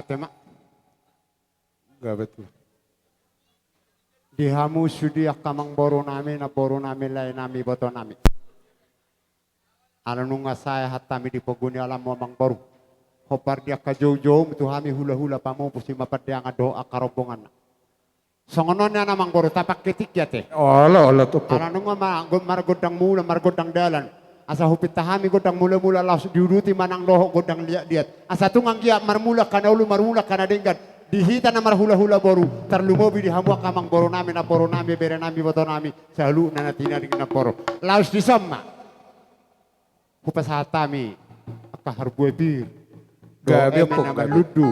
Speaker 10: Tema gak betul dihamu sudi akamang boro nami na boro nami lai nami boto nami ala nunga saya hatami di poguni alam mamang boro hopar dia kajau-jauh tu hami hula-hula pamu pusi mapat dia ngadoa karombongan songononnya namang boro tapak ketik ya teh
Speaker 1: Allah tuh
Speaker 10: ala nunga margodang mula margodang dalan asa hupit tahami godang mula-mula langsung diuruti manang loho godang liat-liat. Asa tungang gia marmula kana ulu marmula kana denggan.
Speaker 3: dihita na marhula-hula boru terlumobi di hamua kamang boro nami na poro nami bere nami boto nami selalu na natina di na poro laus di sama kupas hatami akahar buebir
Speaker 1: Gabi
Speaker 3: doa nama ludu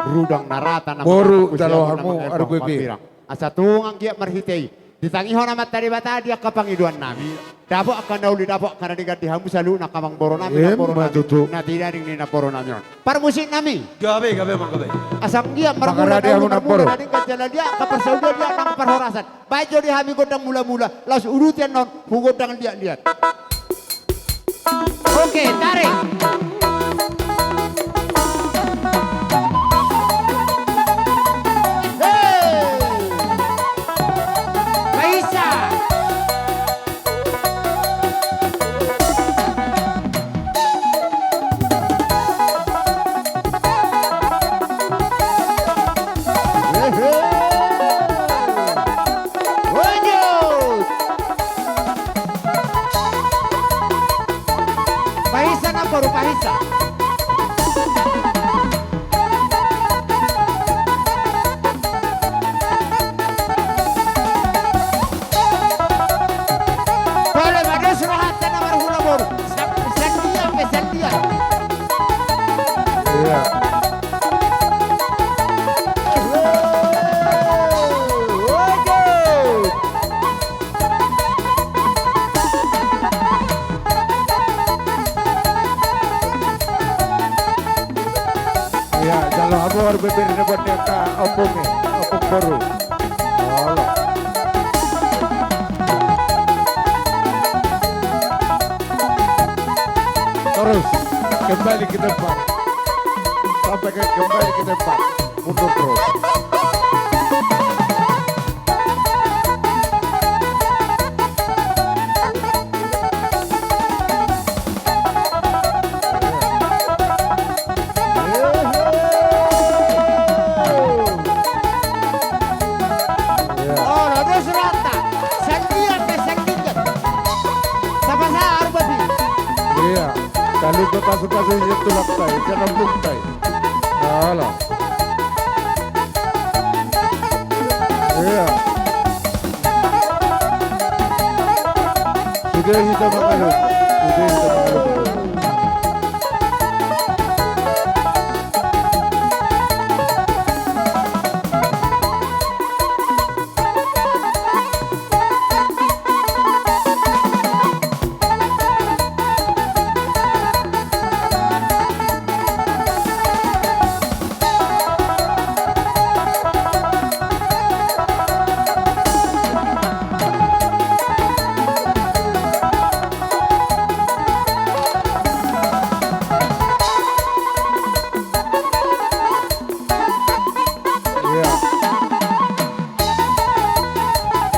Speaker 3: rudang narata nama
Speaker 1: Boru
Speaker 3: usia
Speaker 1: dalawamu
Speaker 3: nama
Speaker 1: argo
Speaker 3: elbong
Speaker 1: bir.
Speaker 3: papirang. Asa tungang giat marhitei ditangiho nama tadi bata dia kapangiduan nami dapok akan dauli dapok karena digat di hamu selalu na kamang boro nami na poro nami na tidak di na poro nami par musik nami
Speaker 14: Gabe mang gabe.
Speaker 3: asam dia
Speaker 1: Makara dia
Speaker 3: marmula
Speaker 1: munaporo.
Speaker 3: nanti kajala dia kaparsaudia dia nang parhorasan baik jadi hami godang mula-mula laus urutian non hugodang lihat-lihat oke tarik Pahisa na baru pahisa. Boleh pada surahat na baru hula baru. Sendia.
Speaker 1: Iya. Iya, kalau aku harus berbeda buat mereka opung baru. Allah. Terus kembali ke depan. Sampai kembali ke depan. Mundur terus.
Speaker 3: Oh, ada surata. Sendia ke sendia. Sama saya harus babi.
Speaker 1: Iya, kalau pasuk-pasuk itu laktai, jangan buktai. Allah. Iya. Sudah kita mengalut.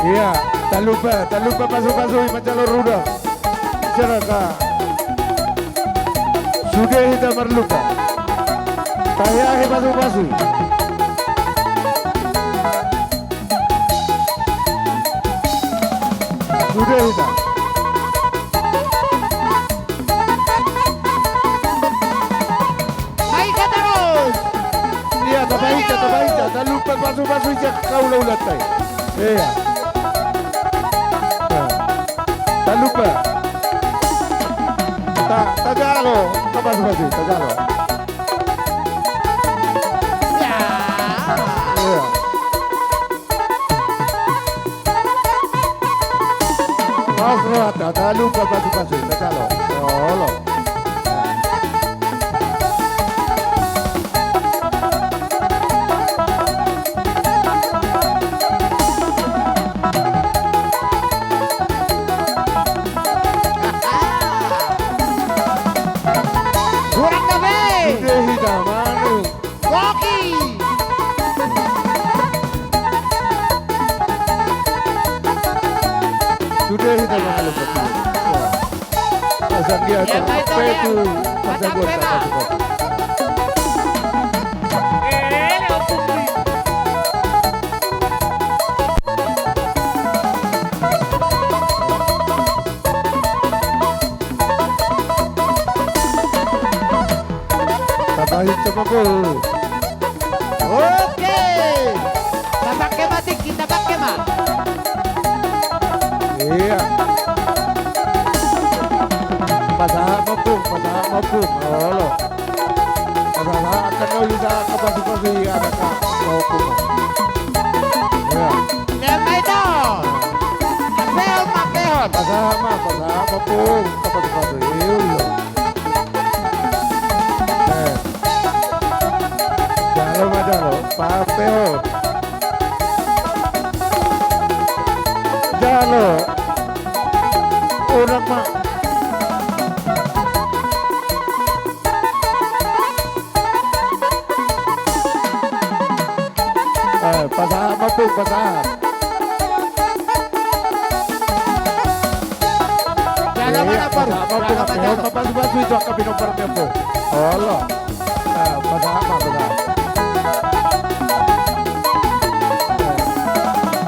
Speaker 1: Iya, tak lupa pasuk-pasuk macam ruda. Masyarakat. Sudah kita merluka. Payah pasuk-pasuk. Sudah kita.
Speaker 3: Baik terus.
Speaker 1: Iya, tak lupa pasuk-pasuk kau laulatai. Iya. Tak lupa. Tak jalo. Kapan masih? Tak jalo.
Speaker 3: Ya.
Speaker 1: Iya. Mas rata, tak lupa pasuk-pasuk. Tak jalo. Allah.
Speaker 3: Kurang lebih.
Speaker 1: Sudah hitam, manu.
Speaker 3: Rocky.
Speaker 1: Sudah hitam, manu. Pasang dia tu. Petu. Pasang gua tak pasuk. Tabahin sama gol.
Speaker 3: Oke.
Speaker 1: Iya. Pasahan mapung. Olo. Pasahan akan mau bisa kapasi-pasi ada ka mapung. Iya.
Speaker 9: Nemay daw! Mapehon!
Speaker 1: Pasahan mapung kapasi-pasi. Iya. Jalo madalo, papeo. Jalo. Orang mah pasahan mapung, pasahan.
Speaker 9: Jalo mana baru?
Speaker 1: Papasupasu itu akan binoper tempo. Allah. Pasahan mah pasahan.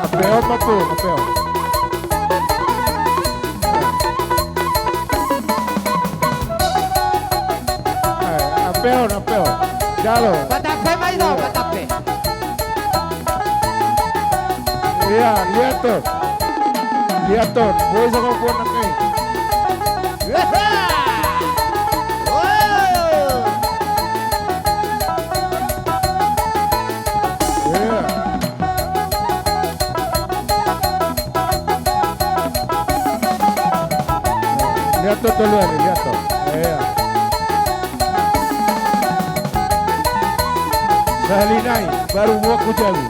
Speaker 1: Apeo mapung, apeo. Apeo. Jalo.
Speaker 9: Batape mai daw, batape.
Speaker 1: Iya, lihat tuh. Boy sama puan nanti. Iya. Lihat tuh duluan, lihat tuh. Iya. Salinai, baru gua kujalu.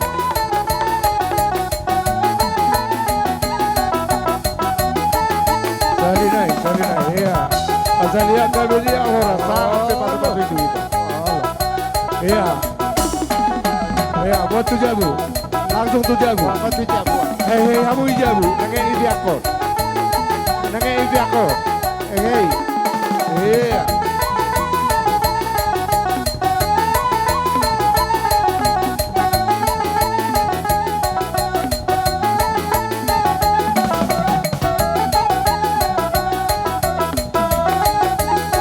Speaker 1: Salinai, iya. Asal lihat kalau dia orang sampai pada itu. Iya. Iya, buat tu jabu. Langsung tu jabu.
Speaker 9: Buat tu jabu.
Speaker 1: Hei, kamu jabu. Nangai ibi aku. Hei. Iya.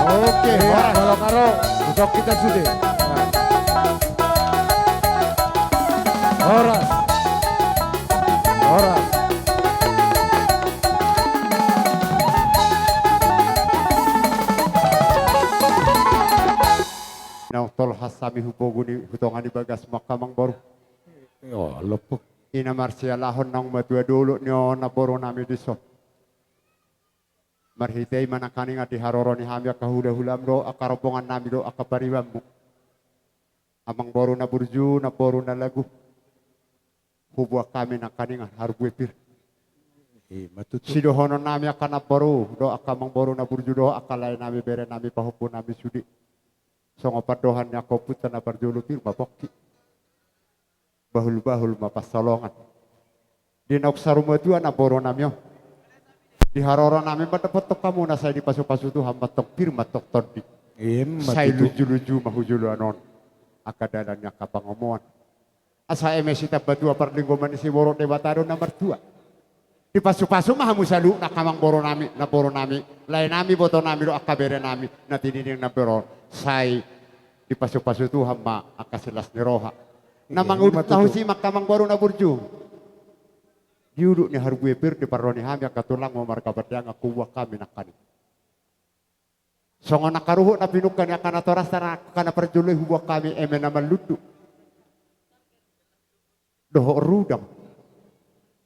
Speaker 1: Oke, ya, kalau karo besok kita sudah. Horas.
Speaker 3: Nang tol hasami huboguni hutongan di bagas makamang baru.
Speaker 1: Oh, lepuk.
Speaker 3: Ina marsialahon nang matua dulu nyo na boro nami diso. Marhitei manakani ngati haroroni hamya kahula-hulam do akaropongan nami do akapariwammu. Amang boro na burju na boro na lagu. Hubwa kami nakani nga harbuepir. Sidohono nami akana boro do akamang boro na burju do akalay nami bere nami pahupu nami sudi. Songo padohan nya koputan na barjulupir mapokki. Bahul-bahul mapasolongan. Di nauksarumo itu anak boro namyo. Di haroro nami pada kamu na saya di pasu-pasu Tuhan matok pir matok todi. Saya luju-luju mahujulu anon. Akadalannya kapangomoan. Asa emesita badua perlinggoman si boro dewataro nomor 2. Di pasu-pasu mah musalu na kamang boro nami na boro nami. Lain nami boto nami do akabere nami na tinining na boro. Saya di pasu-pasu Tuhan ma akasilas ni roha. Namang udut tahu si makamang baru na burju. Diuduk ni harbuepir di paroni hami katulang mo markabat yang aku wah kami nakani. Songo nakaruhu na pinukan ya kana toras kana perjului huwa kami eme naman ludu. Doho rudang.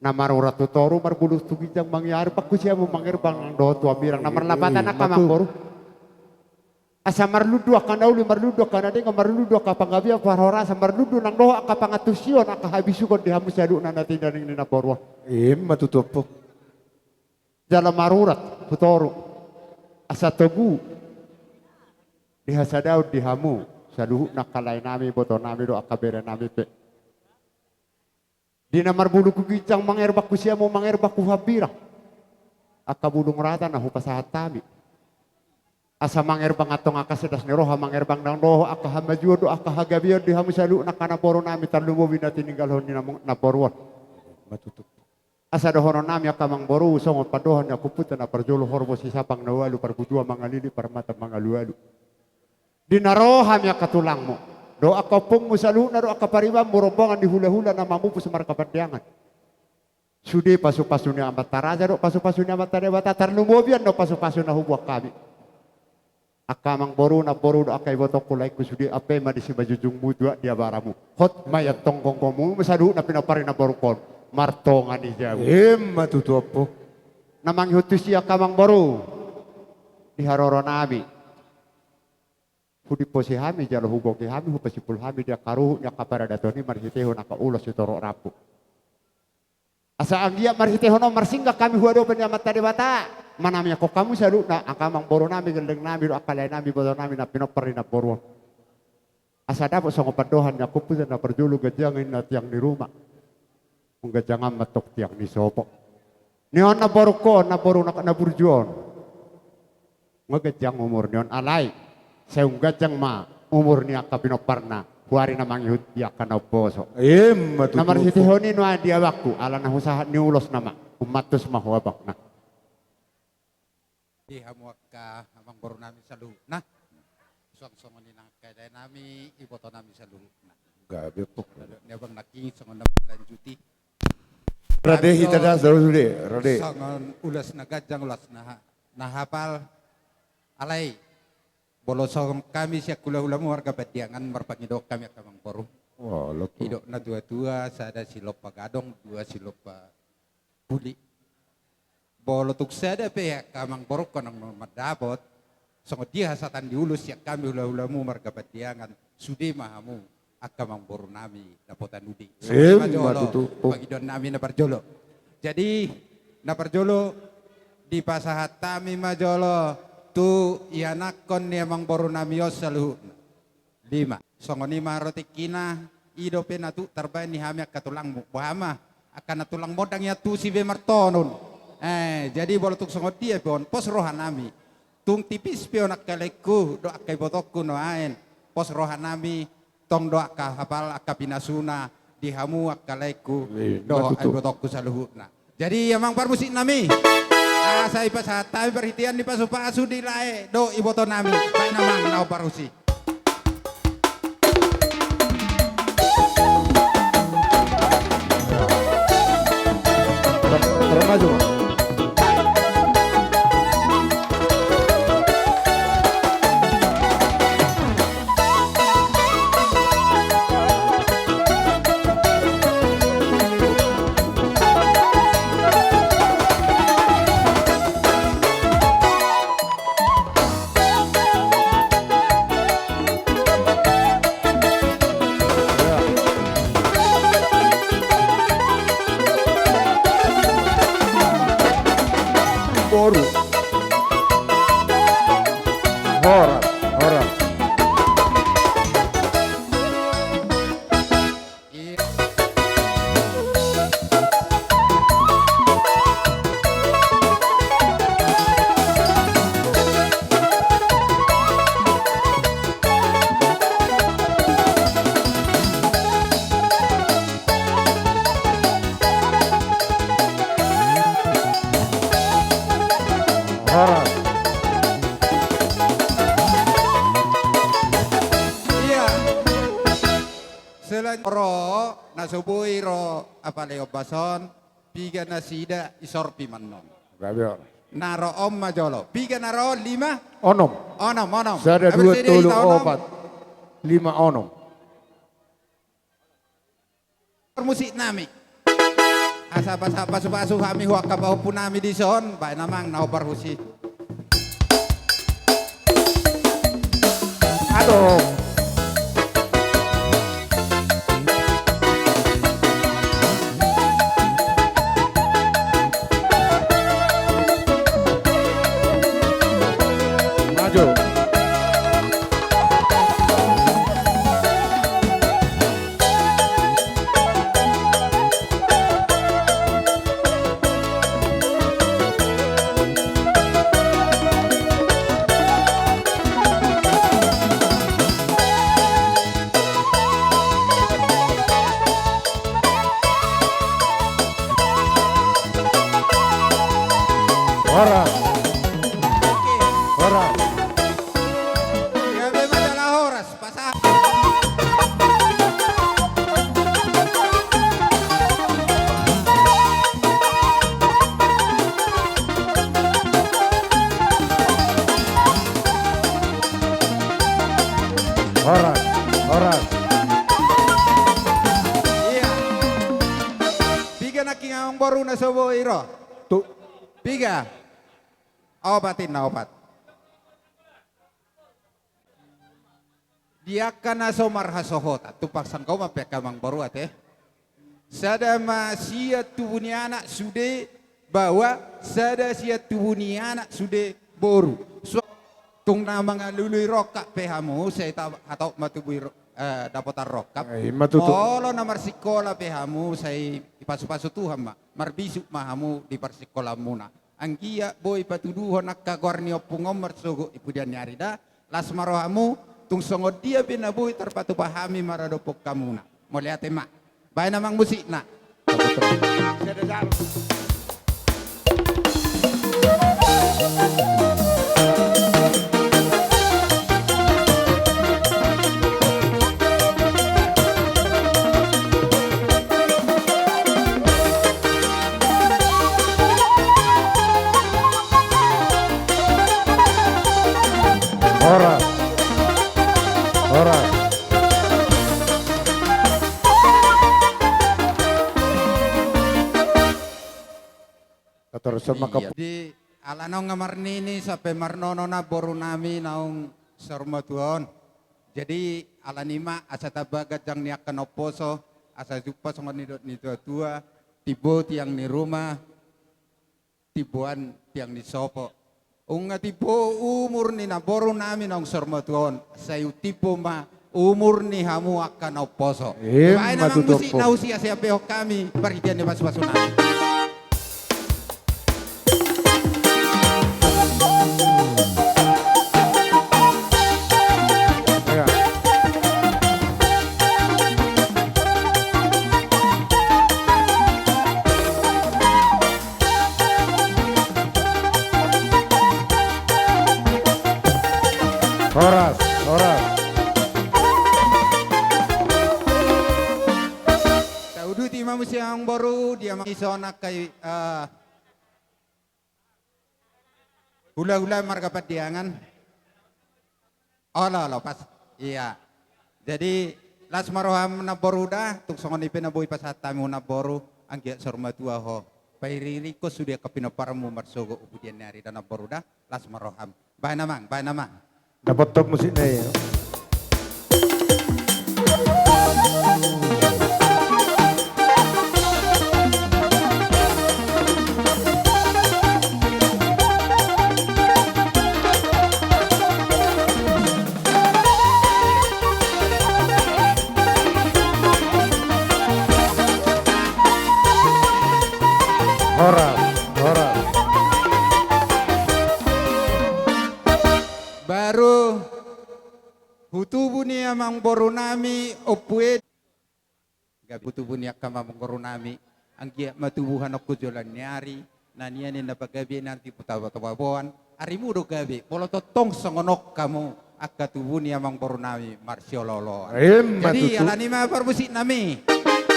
Speaker 3: Namar ratu toru marbulus tugijang mangyari paku siya mo mangirbang doho tua mirang namar lapatan na kamang baru. Asa marludu akan dauli marludu akan ada marludu akan pangabia parhora asa marludu nang doa akan pangatusion akan habisukon di hamus jadu nana tindaring nina porwa.
Speaker 1: Matutupok.
Speaker 3: Dalam marurat putoru asa togu di hasadaud di hamu saluhu nakalay nami boto nami do akabere nami pe. Di namar bulu kugicang mangerbak kusia mo mangerbak kuhabira. Akabulung rata na hupasahat tami. Asa mangerbang atong akasedas ni roha mangerbang nang roho akahamajuo do akahagabiyo di hamusalu nakana poro nami tarlumo binati ninggalhon ni na porwon.
Speaker 1: Matutup.
Speaker 3: Asa dohono nami akamang boru songo padohan na kuputan na parjolo horbo si sapang nawalu parbutua mangalili parmata mangalualu. Di naroha mi akatulang mo. Do akapong musalu na do akapariwam murobongan di hula-hula na mamupu sa markapadiangan. Sudi pasu-pasu ni amat taraja do pasu-pasu ni amat tadewata tarlumubian do pasu-pasu na hubuak kami. Akamang boru na boru do akai botok kulai kusudi ape ma disi bajujung mutua dia baramu. Hot mayat tongkong komu mesadu na pinapari na boru kon. Martongan ni jago.
Speaker 1: Matutu apa?
Speaker 3: Namang hutusi akamang boru. Di haroro nabi. Hudi posi hami jalo hugoki hami hupasipul hami dia karuhu nya kapara datoni marsiteho naka ulos itoro rapu. Asa anggia marsitehono marsinggah kami huado penyamat tadewata. Manamnya kok kamu sadu na akamang boro nami gendeng nami do akalai nami bodo nami na pinoperi na boruan. Asa dapat songo padohan nya kupusan na perjulu gejangin na tiang di rumah. Menggejangan matok tiang di sopo. Nion na boru ko na boru na burjuon. Ngegejang umur nion alai. Seung gejang ma umur ni aka pinoparna. Huari na manghihut ya kana poso.
Speaker 1: Matutu.
Speaker 3: Namar sitihoni no dia waktu ala na usaha ni ulos nama. Umatus mahuabak na.
Speaker 15: Di hamuaka hamang boru nami salu. Nah. Suang-suang ni nang kaya nami iboto nami salu. Nah.
Speaker 1: Gabe pok.
Speaker 15: Nebang naki songon lanjuti.
Speaker 1: Rade hitada saru sude. Rade.
Speaker 15: Songon ulas na gajang ulas na hafal alai. Bolosong kami siya kula-ulamu warga Badiangan marpangidok kami akamang boru.
Speaker 1: Wah, loko.
Speaker 15: Idok na dua-dua sada silop pagadong, dua silop puli. Bolo tuk sada pe akamang boru konang madabot. Songo dia hasatan diulus ya kami ula-ulamu warga Badiangan. Sude mahamu akamang boru nami dapotan udi. Majolo pagidon nami na parjolo. Jadi na parjolo di pasahat tami majolo. Tu ianakon ni amang boru namios saluh 5. Songoni maroti kina ido penatu terbaik ni hamia katulangmu. Bahama akan natulang modang ya tu si bemartonon. Jadi bolo tuk songot dia pion pos rohan nami. Tung tipis pion akaleku do akai botokku no aen. Pos rohan nami tong do akka hafal akka pinasuna dihamu akaleku do akai botokku saluhna. Jadi amang parmusik nami. Saya pasata perhatian di pasu-pasu di lae do iboto nami baik namang nau parusi.
Speaker 1: Termaju. Boru. Horas, horas. Horas.
Speaker 15: Iya. Selain ro nasubui ro apa leo bason piga nasida isor pimanon.
Speaker 1: Gabe.
Speaker 15: Naro om majolo. Piga naro 5.
Speaker 1: Onom.
Speaker 15: Onom.
Speaker 1: Sada 2 tulu 4 5 onom.
Speaker 15: Musik nami. Asa pasu-pasu kami huak kabahu punami di son. Baik namang nau parhusi.
Speaker 1: Aduh. Maju. Horas. Horas.
Speaker 15: Ya be majalah horas pasah. baru na sobo iro.
Speaker 1: Tu
Speaker 15: Piga. Obatin na obat. Dia kana somar hasohota. Tupaksan kau mapek kamang baru ate. Sada masia tubuni anak sude bahwa sada sia tubuni anak sude boru. So, tung na mga luluy rokak pehamu saya atau matubui dapat rokap. Molo na marsikola pehamu saya ipasu-pasu Tuhan ma. Marbisuk mahamu di parsikola muna. Anggia boy patuduhon nakagorni opungom marsugo ipudian nyarida. Las marohamu tung songo dia binabuhi terpatu pahami maradopok kamuna. Moliate mak. Baik namang musik nak.
Speaker 1: Horas. Horas.
Speaker 15: Di alanong ngamarnini sampai marnono na boru nami naung sarmatuon. Jadi alanima asa tabagat yang niakan oposo asa jupa sama nidot ni tua tibo tiang ni rumah tibuan tiang ni sopo. Unga tibo umur ni na boru nami naung sarmatuon. Sayu tibo ma umur ni hamu akan oposo. Baik namang musik na usia siapa kami perhatian di pas-pasu nami.
Speaker 1: Horas, horas.
Speaker 15: Taudu ti mamu siang baru dia mengisona kay hula-hula marga padiangan. Olah pas. Iya. Jadi las maroham na boruda tuk songon ipinaboy pasatamu na boru anggiat sormatua ho. Pairiri ko sudah kapinaparamu marsogo ubudian nari dan na boruda las maroham. Baik namang.
Speaker 1: Dapat top musiknya ya. Horas, horas.
Speaker 15: Baru hutubu ni amang borunami opue gabi hutubu ni akama borunami anggia matubuhan aku jalan nyari nania ni napagabi nanti putawa-tawabuan arimu do gabi polo totong songonok kamu akatubu ni amang borunami marsiololo. Jadi alani ma parmusik nami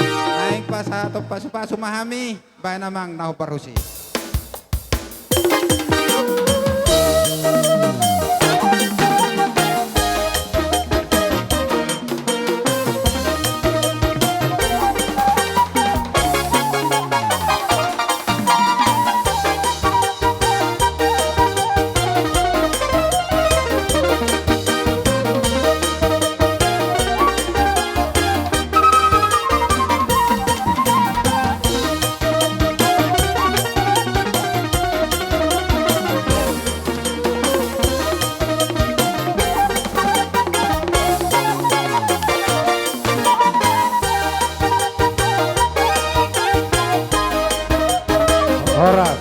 Speaker 15: naik pas atau pasu-pasu mahami bae namang nahu parusi.
Speaker 1: Horas.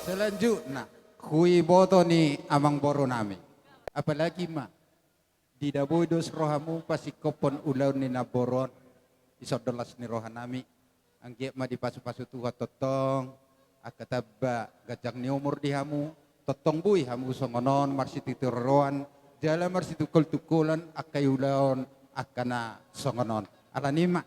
Speaker 15: Selanjutnya, kui boto ni amang boro nami. Apalagi ma, di daboy dos rohamu pasi kopon ulaw ni naboron, isodolas ni rohanami. Ang giyak ma di pasu-pasu tuha totong, akataba gajang ni umur di hamu, totong buy hamu songonon, marsitituroan, jala marsitukul-tukulan, akayulaon, akana songonon. Alanima,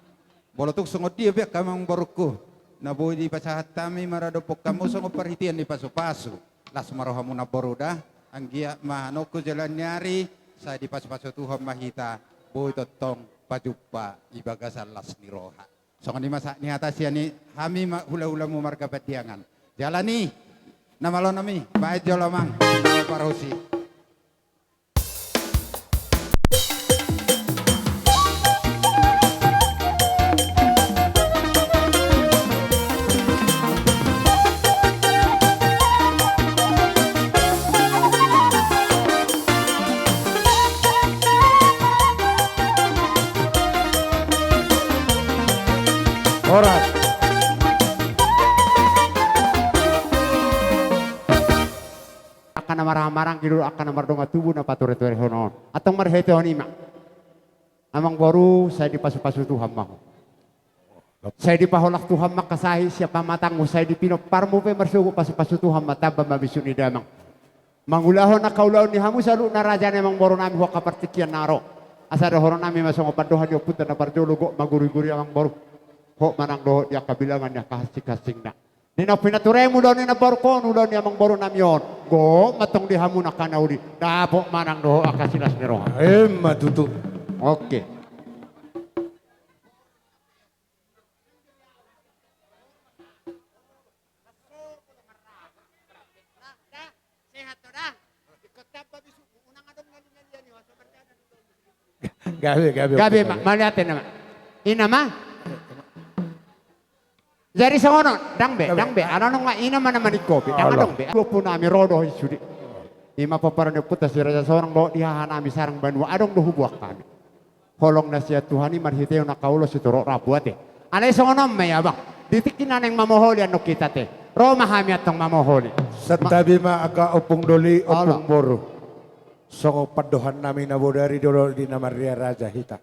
Speaker 15: bolotuk songot dia biak kamang baruku. Naboy di pasahat tami maradopok kamu songot perhitian di pasu-pasu. Las marohamu na boruda, anggia mahanoko jalan nyari, saya di pasu-pasu Tuhan mahita, boy totong jumpa ibagasan las ni roha. Songon ni masa ni atas ya ni kami hula-hula mu marga batiangan. Jalani nama lo nami bae jolamang parosi.
Speaker 1: Oras.
Speaker 3: Akan marang-marang kidul akan mardonga tubuh na pature-ture honon. Atong marhete honima. Amang baru saya dipasu-pasu Tuhan mahu. Saya dipaholak Tuhan makasahi siapa matangmu. Saya dipinoparmu pe marsugo pasu-pasu Tuhan mataba mabisuni damang. Mangulahon na kaulahon ni hamu salu na raja na amang baru nami huwag kapartikian naro. Asada horon nami masong padohan yung punta na parjolo maguri-guri amang baru. Ho manang doho dia kabilangan ya kahasik-hasing na. Nina pinature mo daw nina barko daw niya mang baro namyon. Go matong di hamu na kanauli. Dapo manang doho akasilas ni roha.
Speaker 1: Matutu.
Speaker 3: Oke. Gabi malihatin naman. Ina ma? Jadi songono, dang be, ano nga ina man naman kopi, dang be. Lupo nami rodo isudi. Ima paparan puta si raja seorang lo dihahanami sarang banua adong dohubuak kami. Holong na siya Tuhan marhiteo na kaulo si turo rabuate. Anay songono may abang. Ditikin na nang mamoholi ano kita te. Roma hami atong mamoholi.
Speaker 1: Sa tabi maaga opong doli opong boro. Songo padohan namin na bodari dolo di na Maria Raja Hita.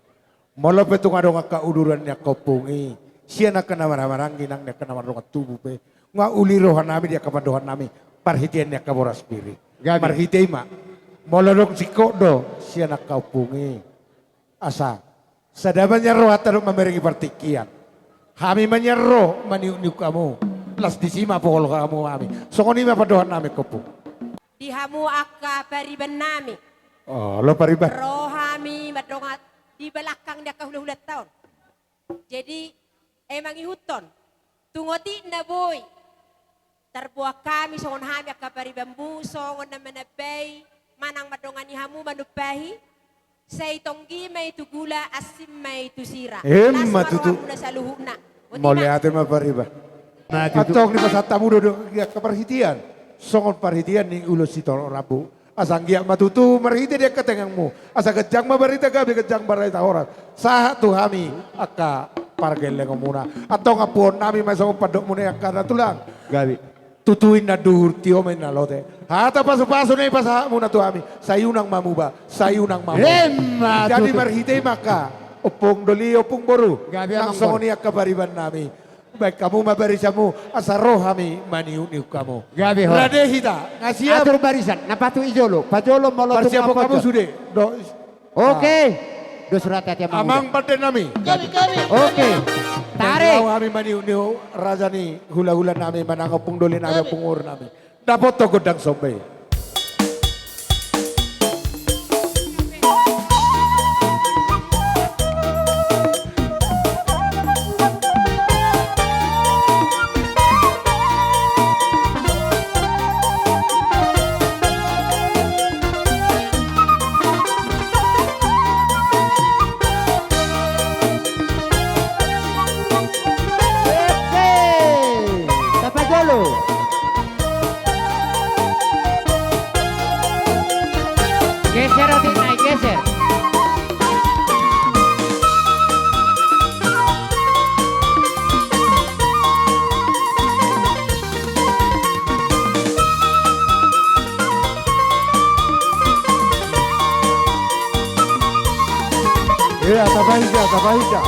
Speaker 1: Molo petong adong kauduran niya kopungi. Siya na kanamaramarang ginang niya kanamarong at tubo pe. Nga ulirohan namin niya kapadohan namin. Parhitian niya kaboras piri. Marhitay ma. Molorong si Kodo. Siya na kaupungi. Asa. Sa daman niya roh at anong mamiringi partikian. Hami man niya roh. Maniuniw ka mo. Plus disima po kolo ka mo kami. So kung ni mapadohan namin ko po.
Speaker 16: Dihamu akka pariban nami.
Speaker 1: Oh, lo pariban.
Speaker 16: Rohami madongat di belakang dia kahuluhulat tahun. Jadi emang ihuton. Tungoti na boy. Terbuah kami songon hami akka paribambu songon na manabay manang madongan ni hamu manupahi. Sa itong gimay itu gula asim may itu sira.
Speaker 1: Matutu.
Speaker 16: Na sa luhuna.
Speaker 1: Moli ate mapariba. Atong ni pasata mudo do kaparhitian. Songon parhitian ni ulo sitol rabu. Asang giyak matutu marhiti dia ketengang mu. Asa kejang mabarita gabi kejang barita orang. Saha tu hami akka pargele muna. Atau ngapun nami masang padok muna yang karena tulang.
Speaker 3: Gabi.
Speaker 1: Tutuin na dur tio men na lote. Hata pasu-pasu na ipasa muna tu hami. Sayunang mamuba. Sayunang mamu. Jadi marhiti maka. Opong doli opong boru.
Speaker 3: Gabi
Speaker 1: amang boru. Nang akka bariban nami. Baik kamu mabarisamu asa roh kami maniu-niu kamu.
Speaker 3: Gabi ho.
Speaker 1: Rade hita. Ngasih
Speaker 3: atur barisan. Napatu ijolo. Pajolo molotung
Speaker 1: Persiapo kamu sudah.
Speaker 3: Oke. Do surat hati
Speaker 1: amang paten nami.
Speaker 16: Gabi.
Speaker 3: Oke. Tarik.
Speaker 1: Kami maniu-niu raja ni hula-hula nami manang opong doli nami opong ur nami. Dapat to godang sombe.
Speaker 3: Geser hati naik geser.
Speaker 1: Iya, tabahija.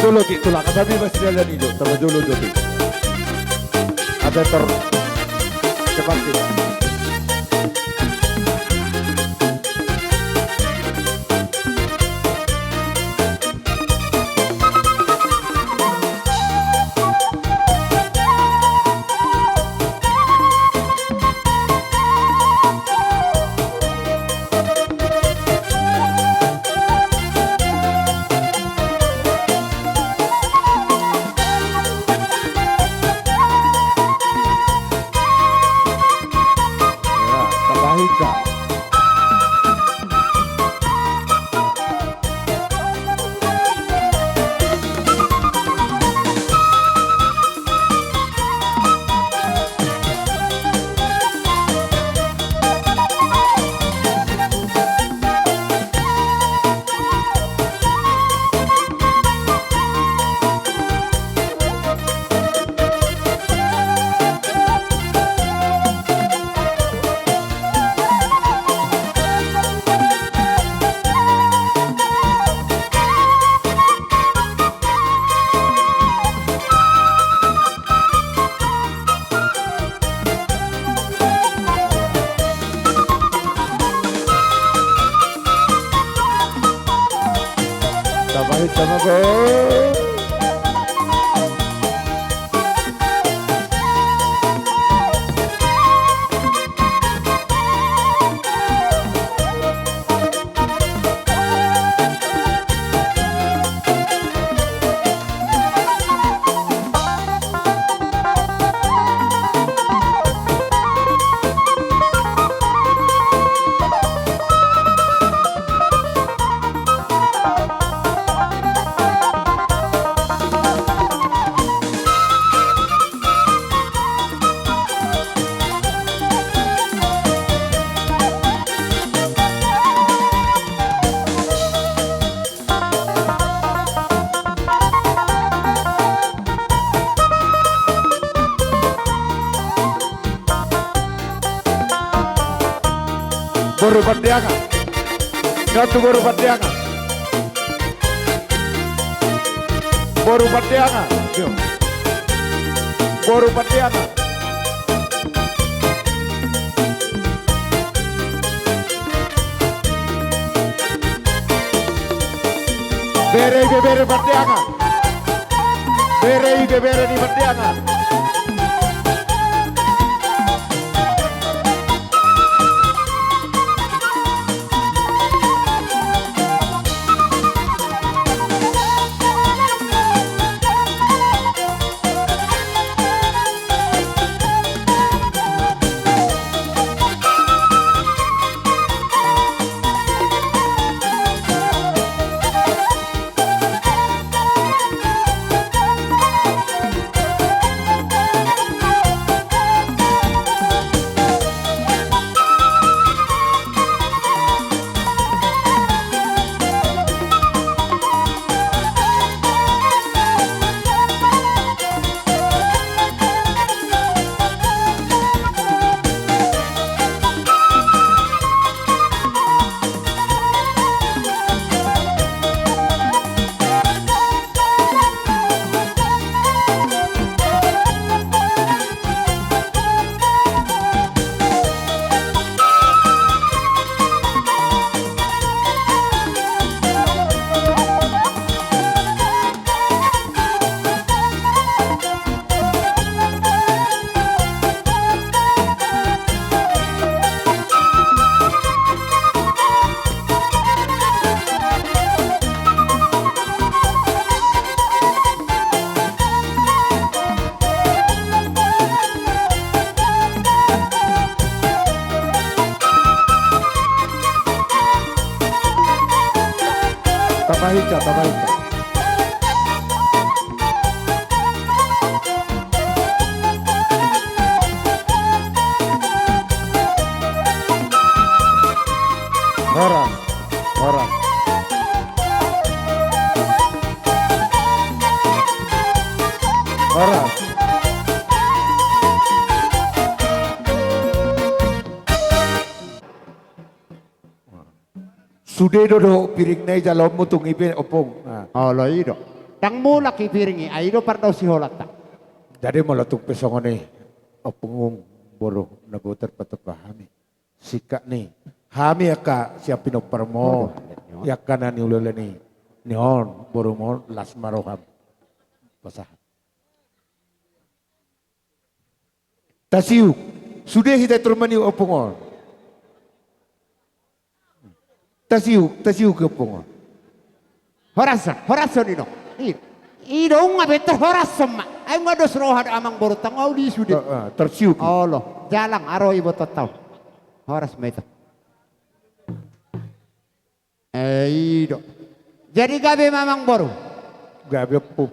Speaker 1: dulu Ki tulang. Kami masih jalan itu. Tama dulu Ki. Ada cepat kita. Tambahin sama go. Boru Pandianga. Satu Boru Pandianga. Boru Pandianga. Yuk. Boru Pandianga. Bere Pandianga. Bere di Pandianga. Tabahica. Orang. Sudah dodo piring nai jalom mutung ipin opong.
Speaker 10: Oh lo ido.
Speaker 17: Dang mula kipiringi, aido pardaw si holata.
Speaker 1: Jadi meletuk pesongo nih, opung boro nabuter patapahami. Sika nih, hami aka siapin opermo, ya kanan ni ulele nih, nihon boro mo las maroham, pasah. Tasiu, sudah kita termani opungon. Tasiu ke opungon.
Speaker 17: Horasan ino. Ido nga beter horasan ma. Ay nga dos rohad amang borutang audi sudah.
Speaker 1: Tersiu.
Speaker 17: Allah, jalang aro ibo tataw. Horas ma ito. Ido. Jadi gabi mamang boru.
Speaker 1: Gabi po.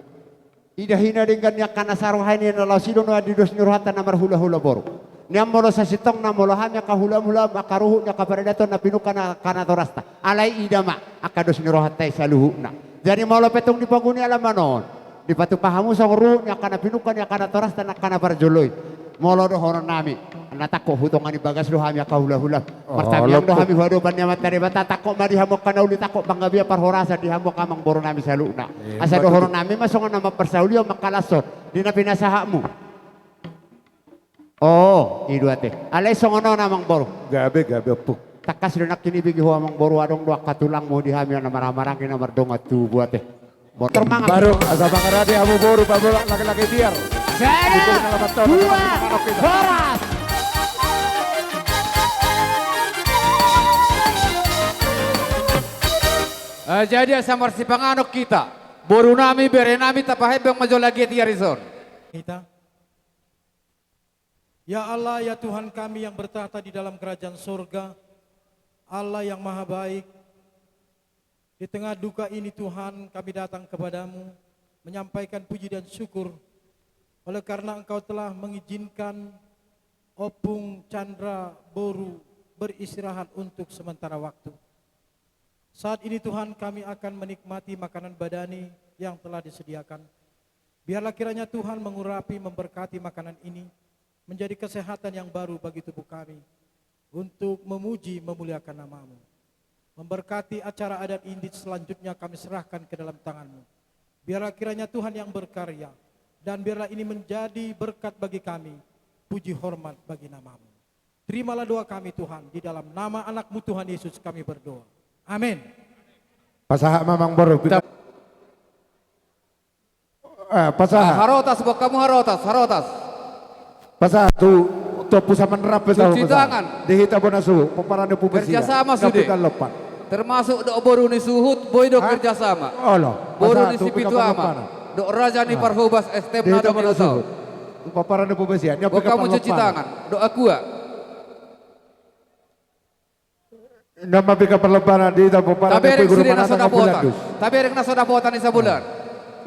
Speaker 17: Ida hina dengan yak kana saruhan ni nalaw sido no adidos nyuruhatan namar hula-hula boru. Niam molo sa sitong na molo hamya ka hula-hula makaruhu nya ka paredaton na pinukana kana torasta. Alay ida ma akados nyuruhatay sa luhu na. Jadi molo petong di paguni alam manon. Di patupahamu sa ruhu nya kana pinukan nya kana torasta na kana parjoloy. Molo do horon nami. Natako hutongan ni bagas do hamya ka hula-hula. Martabiang do hami hado ban nya matari batatako mari hamok kana uli tako panggabiya parhorasa di hamok amang boru nami sa luna. Asa do horon nami masongan nama persaulio makalasot di na pinasahamu. Oh, idu ate. Alay songono namang boru.
Speaker 1: Gabi po.
Speaker 17: Takas do nakkinibigi ho amang boru adong do katulang mo di hamya na marang-marang kina mardongat tu buate. Termangan.
Speaker 1: Baru asa pangarade amu boru pabolak laki-laki biar.
Speaker 17: Sada, dua, horas.
Speaker 18: Jadi samar si panganok kita. Boru nami bere nami tapahe bang majo lagi ti Arizon.
Speaker 19: Kita. Ya Allah, ya Tuhan kami yang bertahta di dalam kerajaan surga, Allah yang maha baik, di tengah duka ini Tuhan kami datang kepadamu, menyampaikan puji dan syukur, oleh karena Engkau telah mengizinkan Opung Chandra Boru beristirahat untuk sementara waktu. Saat ini Tuhan kami akan menikmati makanan badani yang telah disediakan. Biarlah kiranya Tuhan mengurapi memberkati makanan ini, menjadi kesehatan yang baru bagi tubuh kami untuk memuji memuliakan nama-Mu. Memberkati acara adat Indit selanjutnya kami serahkan ke dalam tangan-Mu. Biarlah kiranya Tuhan yang berkarya dan biarlah ini menjadi berkat bagi kami, puji hormat bagi nama-Mu. Terimalah doa kami Tuhan, di dalam nama anak-Mu Tuhan Yesus kami berdoa. Amin.
Speaker 1: Pasaha mamang boru. Pasaha.
Speaker 18: Harotas buat kamu harotas.
Speaker 1: Pasal tu pusaman rapi tahu
Speaker 18: Cuci tangan.
Speaker 1: Dihita bonasu peparane pubesi.
Speaker 18: Kerjasama sudah. Termasuk do boru ni suhut boy do kerjasama.
Speaker 1: Allah.
Speaker 18: Boru ni sipitu ama. Do raja ni parhubas estem na do kerjasama.
Speaker 1: Peparane pubesi.
Speaker 18: Bo kamu cuci tangan. Do akua.
Speaker 1: Nama pika perlebaran di tahu peparane guru mana tanggal bulan dus.
Speaker 18: Taberek na soda potan ni sabulan.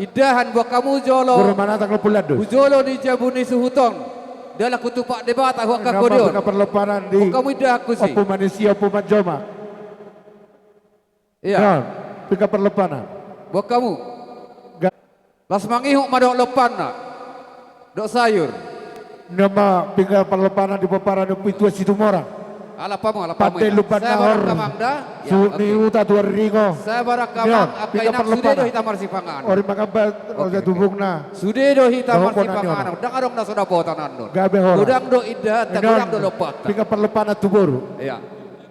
Speaker 18: Idahan buat kamu jolo.
Speaker 1: Guru mana tanggal bulan dus.
Speaker 18: Jolo di jabuni suhuton. Dalam kutupak debat aku akan kodion.
Speaker 1: Nama perlebaran di.
Speaker 18: Kamu dah aku sih.
Speaker 1: Opu manusia opu manjoma.
Speaker 18: Iya.
Speaker 1: Pika perlebaran.
Speaker 18: Buat kamu. Las mangihuk madok lepan nak. Dok sayur.
Speaker 1: Nama pika perlebaran di peparan pitua situ morang.
Speaker 18: Alapamu.
Speaker 1: Pate lupa nahor. Suni uta tuar ringo.
Speaker 18: Saya barak kamang apa inak sudah do hitam marsi pangan.
Speaker 1: Ori makabat roja tubungna.
Speaker 18: Sudah do hitam marsi pangan. Dang arong na soda potan andon.
Speaker 1: Gabe hora.
Speaker 18: Udang do ida, tak udang do lepat.
Speaker 1: Pika perlepana tuboru.
Speaker 18: Iya.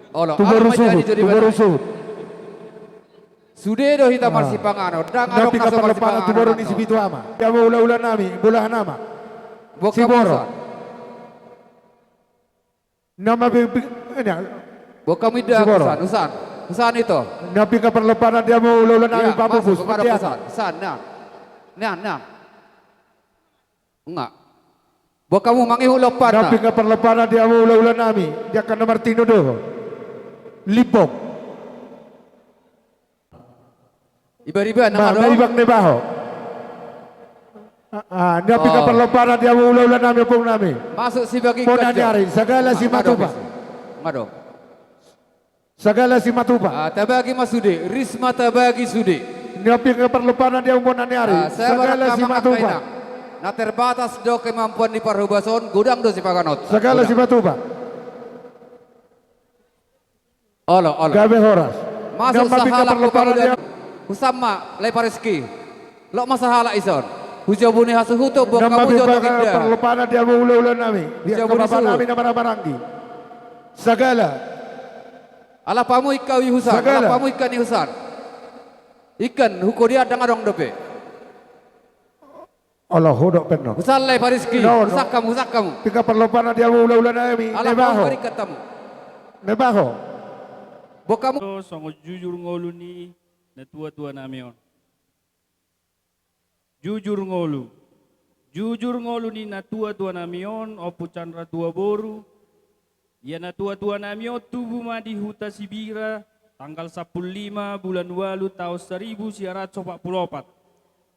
Speaker 18: Allah.
Speaker 1: Tuboru suhut. Tuboru suhut.
Speaker 18: Sudah do hitam marsi pangan. Dang arong na soda marsi pangan.
Speaker 1: Tuboru ni sipitu ama. Ya mau ulah nami, bulah nama. Siboro. Nama
Speaker 18: Bukan mida usan itu.
Speaker 1: Nabi ke perleparan dia mau ulah nami papu bus.
Speaker 18: Usan, nah. Enggak. Buat kamu mangihu lepan.
Speaker 1: Nabi ke perleparan dia mau ulah nami. Dia kan nomor tino doh. Lipong.
Speaker 18: Iba-iba nama doh.
Speaker 1: Ibang nebaho. Nabi ke perleparan dia mau ulah nami pun nami.
Speaker 18: Masuk si bagi
Speaker 1: kerja. Nyari segala si matuba.
Speaker 18: Enggak dong.
Speaker 1: Segala si matuba.
Speaker 18: Tabagi masude, risma tabagi sude.
Speaker 1: Nabi ke perleparan dia mau nyari. Segala si matuba.
Speaker 18: Na terbatas do kemampuan di parhubason, gudang do si paganot.
Speaker 1: Segala si matuba.
Speaker 18: Allah.
Speaker 1: Gabe horas.
Speaker 18: Masuk sahala perleparan dia. Usama lepariski. Lo masahala ison. Hujabuni hasuhuto bok
Speaker 1: Nama
Speaker 18: kamu jodoh
Speaker 1: bimbang
Speaker 18: kita.
Speaker 1: perlupana dia ula-ula nami. Dia
Speaker 18: Hujabuni
Speaker 1: kebapak
Speaker 18: suhu.
Speaker 1: nami nama baranggi. Segala.
Speaker 18: Ala pamu ikaw ihusan.
Speaker 1: Segala.
Speaker 18: Ala pamu ikan ihusan. Ikan hukodia dangadong dope.
Speaker 1: Allah hodok penno.
Speaker 18: Usallai pariski.
Speaker 1: No, no.
Speaker 18: Usak kamu.
Speaker 1: Tika perlupana dia ula-ula nami.
Speaker 18: Ala pamu parikatamu.
Speaker 1: Nebaho.
Speaker 18: Bok kamu.
Speaker 5: Songo jujur ngolu ni na tua-tua namion. Jujur ngolu. Jujur ngolu ni na tua-tua namion opu chandra tua boru. Ya na tua-tua namion tubuh madi huta Sibira tanggal 15 bulan walu tahun 1944.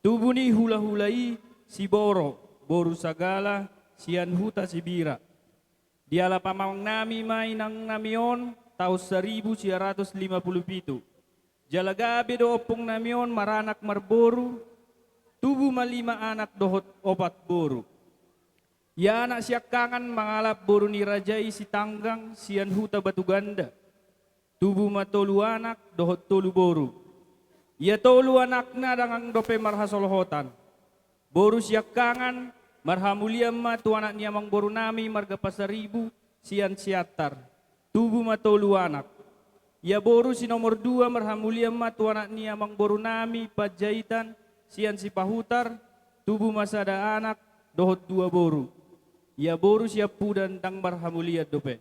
Speaker 5: Tubuh ni hula-hulai si Boro, Boru Sagala, sian huta Sibira. Diala pamang nami mainang namion tahun 1957. Jalagabe do opong namion maranak marboru, tubuh malima anak dohot opat boru. Ya anak siakangan mangalap boru ni rajai si tanggang sian huta batu ganda. Tubuh matolu anak dohot tolu boru. Ya tolu anakna dangang dope marhasolhotan. Boru siakangan marhamuliam ma tu anak niamang boru nami marga pasaribu sian siatar. Tubuh matolu anak. Ya boru si nomor 2 marhamuliam ma tu anak niamang boru nami pajaitan sian si pahutar. Tubuh masada anak dohot 2 boru. Ya boru siap pudan dang marhamuliat dope.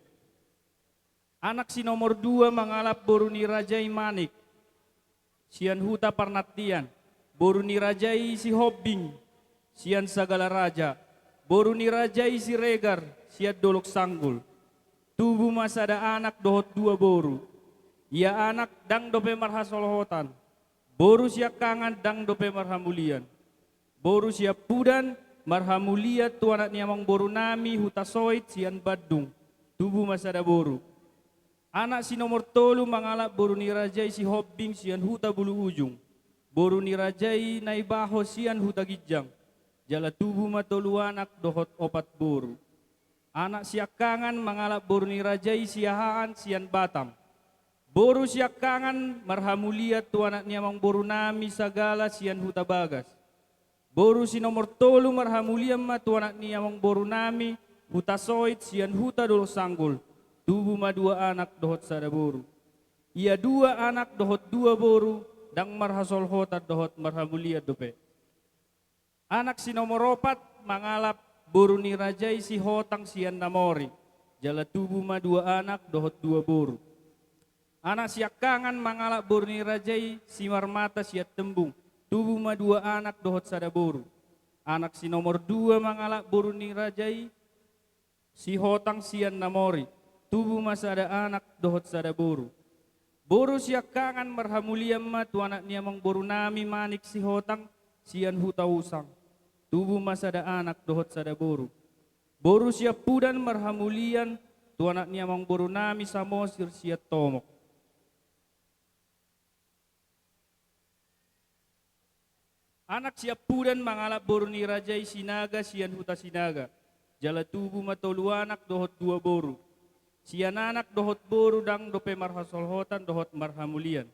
Speaker 5: Anak si nomor 2 mangalap boru ni rajai manik. Sian huta Parnatian, boru ni rajai si Hobbing, sian sagala raja, boru ni rajai si Regar, siat dolok sanggul. Tubuh masada anak dohot 2 boru. Ia anak dang dope marhasolhotan, boru siap kangan dang dope marhamulian. Boru siap pudan marhamuliat tu anak niamang boru nami huta soit sian Badung, tubuh masada boru. Anak si nomor 3 mangalap boru ni rajai si Hobbing sian huta bulu ujung. Boru ni rajai naibaho sian huta gijang. Jala tubuh matolu anak dohot 4 boru. Anak siakangan mangalap boru ni rajai siahaan sian Batam. Boru siakangan marhamuliat tu anak niamang boru nami sagala sian huta Bagas. Boru si nomor 3 marhamuliam ma tu anak niamang boru nami huta soit sian huta dolo sanggul. Tubuh ma 2 anak dohot sada boru. Ia 2 anak dohot 2 boru dang marhasol hotat dohot marhamuliat dope. Anak si nomor 4 mangalap boru ni rajai si hotang sian namori. Jala tubuh ma 2 anak dohot 2 boru. Anak siakangan mangalap boru ni rajai si marmata siat tembung. Tubuh ma 2 anak dohot sada boru. Anak si nomor 2 mangalap boru ni rajai si hotang sian namori. Tubuh masada anak dohot sada boru. Boru siakangan marhamuliam ma tu anak niamang boru nami manik si hotang sian huta usang. Tubuh masada anak dohot sada boru. Boru siap pudan marhamulian tu anak niamang boru nami samosir siat tomok. Anak siap pudan mangalap boru ni rajai sinaga sian huta sinaga. Jala tubuh matolu anak dohot 2 boru. Sian anak dohot boru dang dope marhasolhotan dohot marhamulian.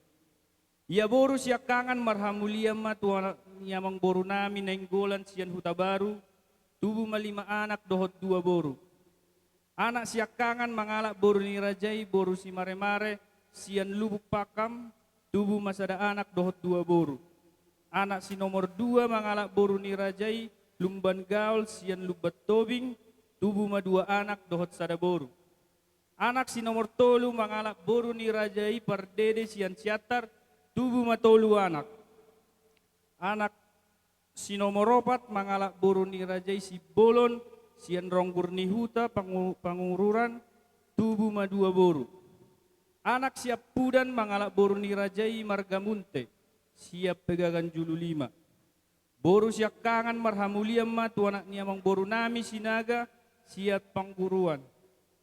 Speaker 5: Ia boru siakangan marhamulian ma tu anak niamang boru nami nainggolan sian huta baru. Tubuh ma 5 anak dohot 2 boru. Anak siakangan mangalap boru ni rajai boru si mare-mare sian lubuk pakam. Tubuh masada anak dohot 2 boru. Anak si nomor 2 mangalap boru ni rajai lumban gaul sian lubat tobing. Tubuh ma 2 anak dohot sada boru. Anak si nomor 3 mangalap boru ni rajai pardede sian siatar. Tubuh ma 3 anak. Anak si nomor 4 mangalap boru ni rajai si bolon sian ronggur ni huta pangururan. Tubuh ma 2 boru. Anak siap pudan mangalap boru ni rajai margamunte siap pegagan julu 5. Boru siap kangan marhamuliam ma tu anak niamang boru nami sinaga siap pangguruan.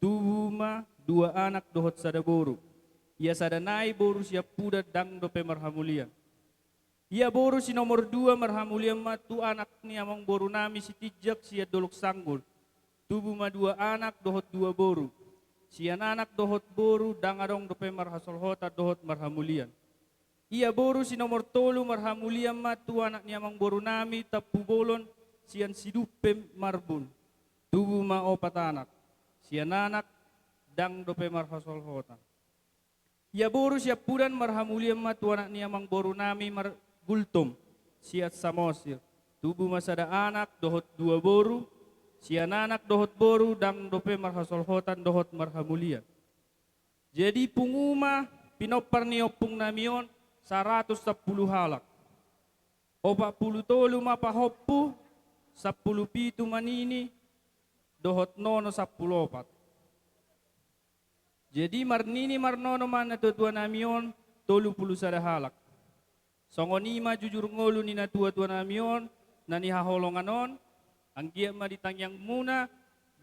Speaker 5: Tubuh ma 2 anak dohot sada boru. Ia sada nai boru siap puda dang dope marhamulian. Ia boru si nomor 2 marhamulian ma tu anak niamang boru nami si tijak siat dolok sanggul. Tubuh ma 2 anak dohot 2 boru. Sian anak dohot boru dang adong dope marhasol hota dohot marhamulian. Ia boru si nomor tolu marhamulia ma tu anak ni amang boru nami tapu bolon sian sidupe marbun. Tubuh ma opat anak. Sian anak dang dope marhasol hotan. Ia boru siap pudan marhamulia ma tu anak ni amang boru nami mar gultum. Siat samosir. Tubuh masada anak dohot dua boru. Sian anak dohot boru dang dope marhasol hotan dohot marhamulia. Jadi punguma pinopar ni opung namion 110 halak. 40 tolu mapahoppu, 10 pitu manini, dohot nono 10 opat. Jadi marnini marnono mana tua namion, 30 sada halak. Songonima jujur ngolu ni na tua namion, nani haholonganon, anggia ma ditangyang muna,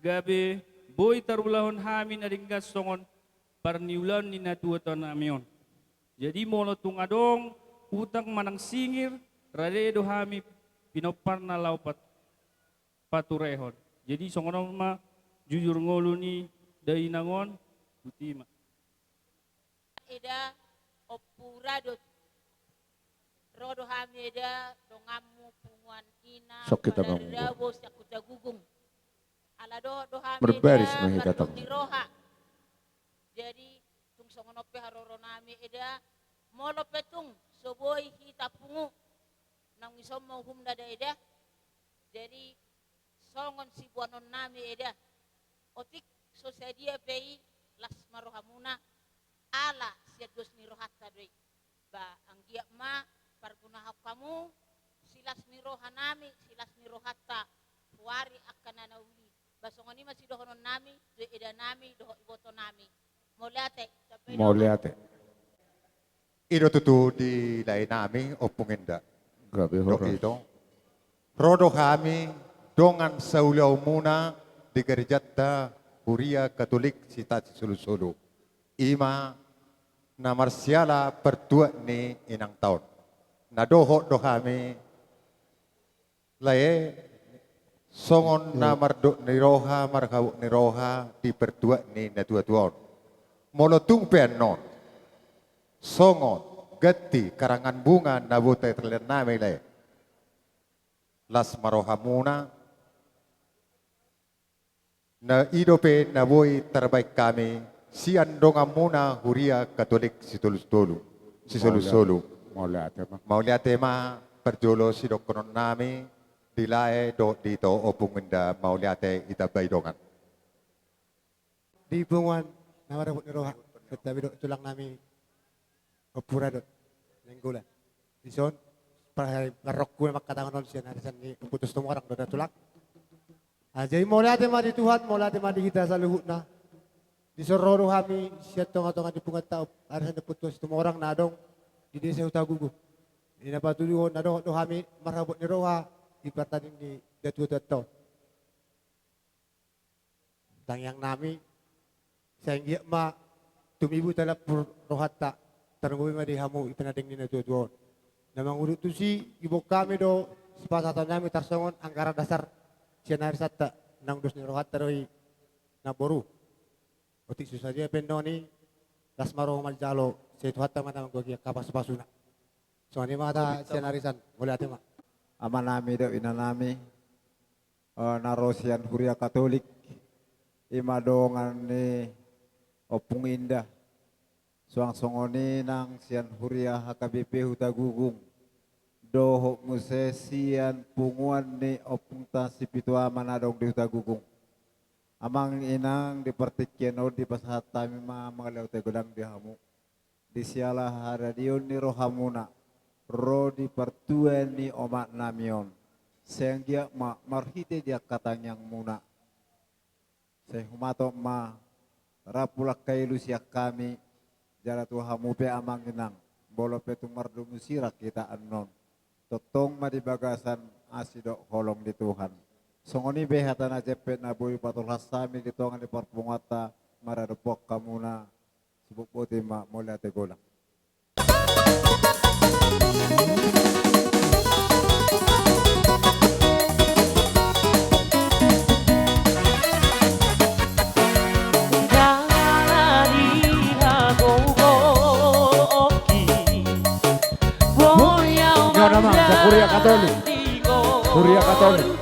Speaker 5: gabe boy tarulahon hamin aringgas songon parniulan ni na tua namion. Jadi molo tungadong utang manang singir radedo hami pinopar na laupat paturehon. Jadi songono ma jujur ngolu ni dai nangon butima.
Speaker 20: Eda opura rodo hami eda dongamu punguan ina
Speaker 1: Sok kita
Speaker 20: pada bos yakuta gugung. Ala do hami
Speaker 1: Berbaris
Speaker 20: eda
Speaker 1: mahita
Speaker 20: berdoa diroha. Jadi songono pe haroro nami eda molo petung soboy hita pungu nang isom mau hum dada eda jadi songon si buanon nami eda otik sosadia pei las marohamuna ala siados ni rohatta doi ba anggia ma parguna kamu silas ni rohanami silas ni rohatta wari akan uli ba songoni masih dohonon nami do eda nami doho iboto nami
Speaker 21: Mauliate. Iro tutu di lain nami opungenda.
Speaker 1: Grabe
Speaker 21: horor. Rodo kami dongan sauliau muna di gerjata Huria Katolik Sita Sulu-Sulu. Ima na marsiala pertua ni inang tahun. Na doho do kami lae songon na marduk niroha markau niroha di pertua ni na tua-tuan. Molotung penon, songon, geti, karangan bunga, nabutai terlihat namile. Las marohamuna, na idope nabui terbaik kami, sian dongamuna Huria Katolik Sisulu. Mauliate ma perjolo si dokonon nami, dilae do dito opungenda mauliate itabay dongan.
Speaker 17: Di punguan nama rebut roha kita bidok tulang nami opura dot nenggula dison perhari barokku mak katangan non sian harisan ni putus temu orang dot tulang jadi mulai tema di Tuhan mulai tema di kita saluhutna di sororo kami siat tonga-tonga di pungat tau harisan putus temu orang nadong di desa Huta Gugu ini apa tujuan nadong do kami marabut ni roha di pertanding di datu tang yang nami sehingga ma tumibu tala pur rohatta tarungoy ma di hamu ipanading ni na tutuon. Namang urut tu si ibu kami do sepasatan nami tarsongon anggaran dasar siya narisata nang dos ni rohatta roi na boru. Otik susah dia pendoni las maro maljalo siya tuhatta manamang gua kapas pasuna. So ni mata siya narisan boleh ate ma.
Speaker 22: Ama nami do inanami narosian Huria Katolik imadongan ni opung indah suang songoni nang sian Huria HKBP Huta Gugung dohok muse sian punguan ni opung ta sipitua manadong di Huta Gugung amang inang di pertikeno di pasahata mima mangalaw tegodang di hamu di siala haradion ni rohamuna ro di pertuen ni omak namion sehingga ma marhite dia katanyang muna sehumato ma rapulak kailu siak kami jaratu hamupe amang inang bolope tumardu musirak kita anon totong madibagasan asidok holong di Tuhan songoni behatana cepet na boy patul hasami di tongan di parpungata maradopok kamuna subuk putih ma mulai tegolang.
Speaker 1: Huria Katolik. Huria Katolik.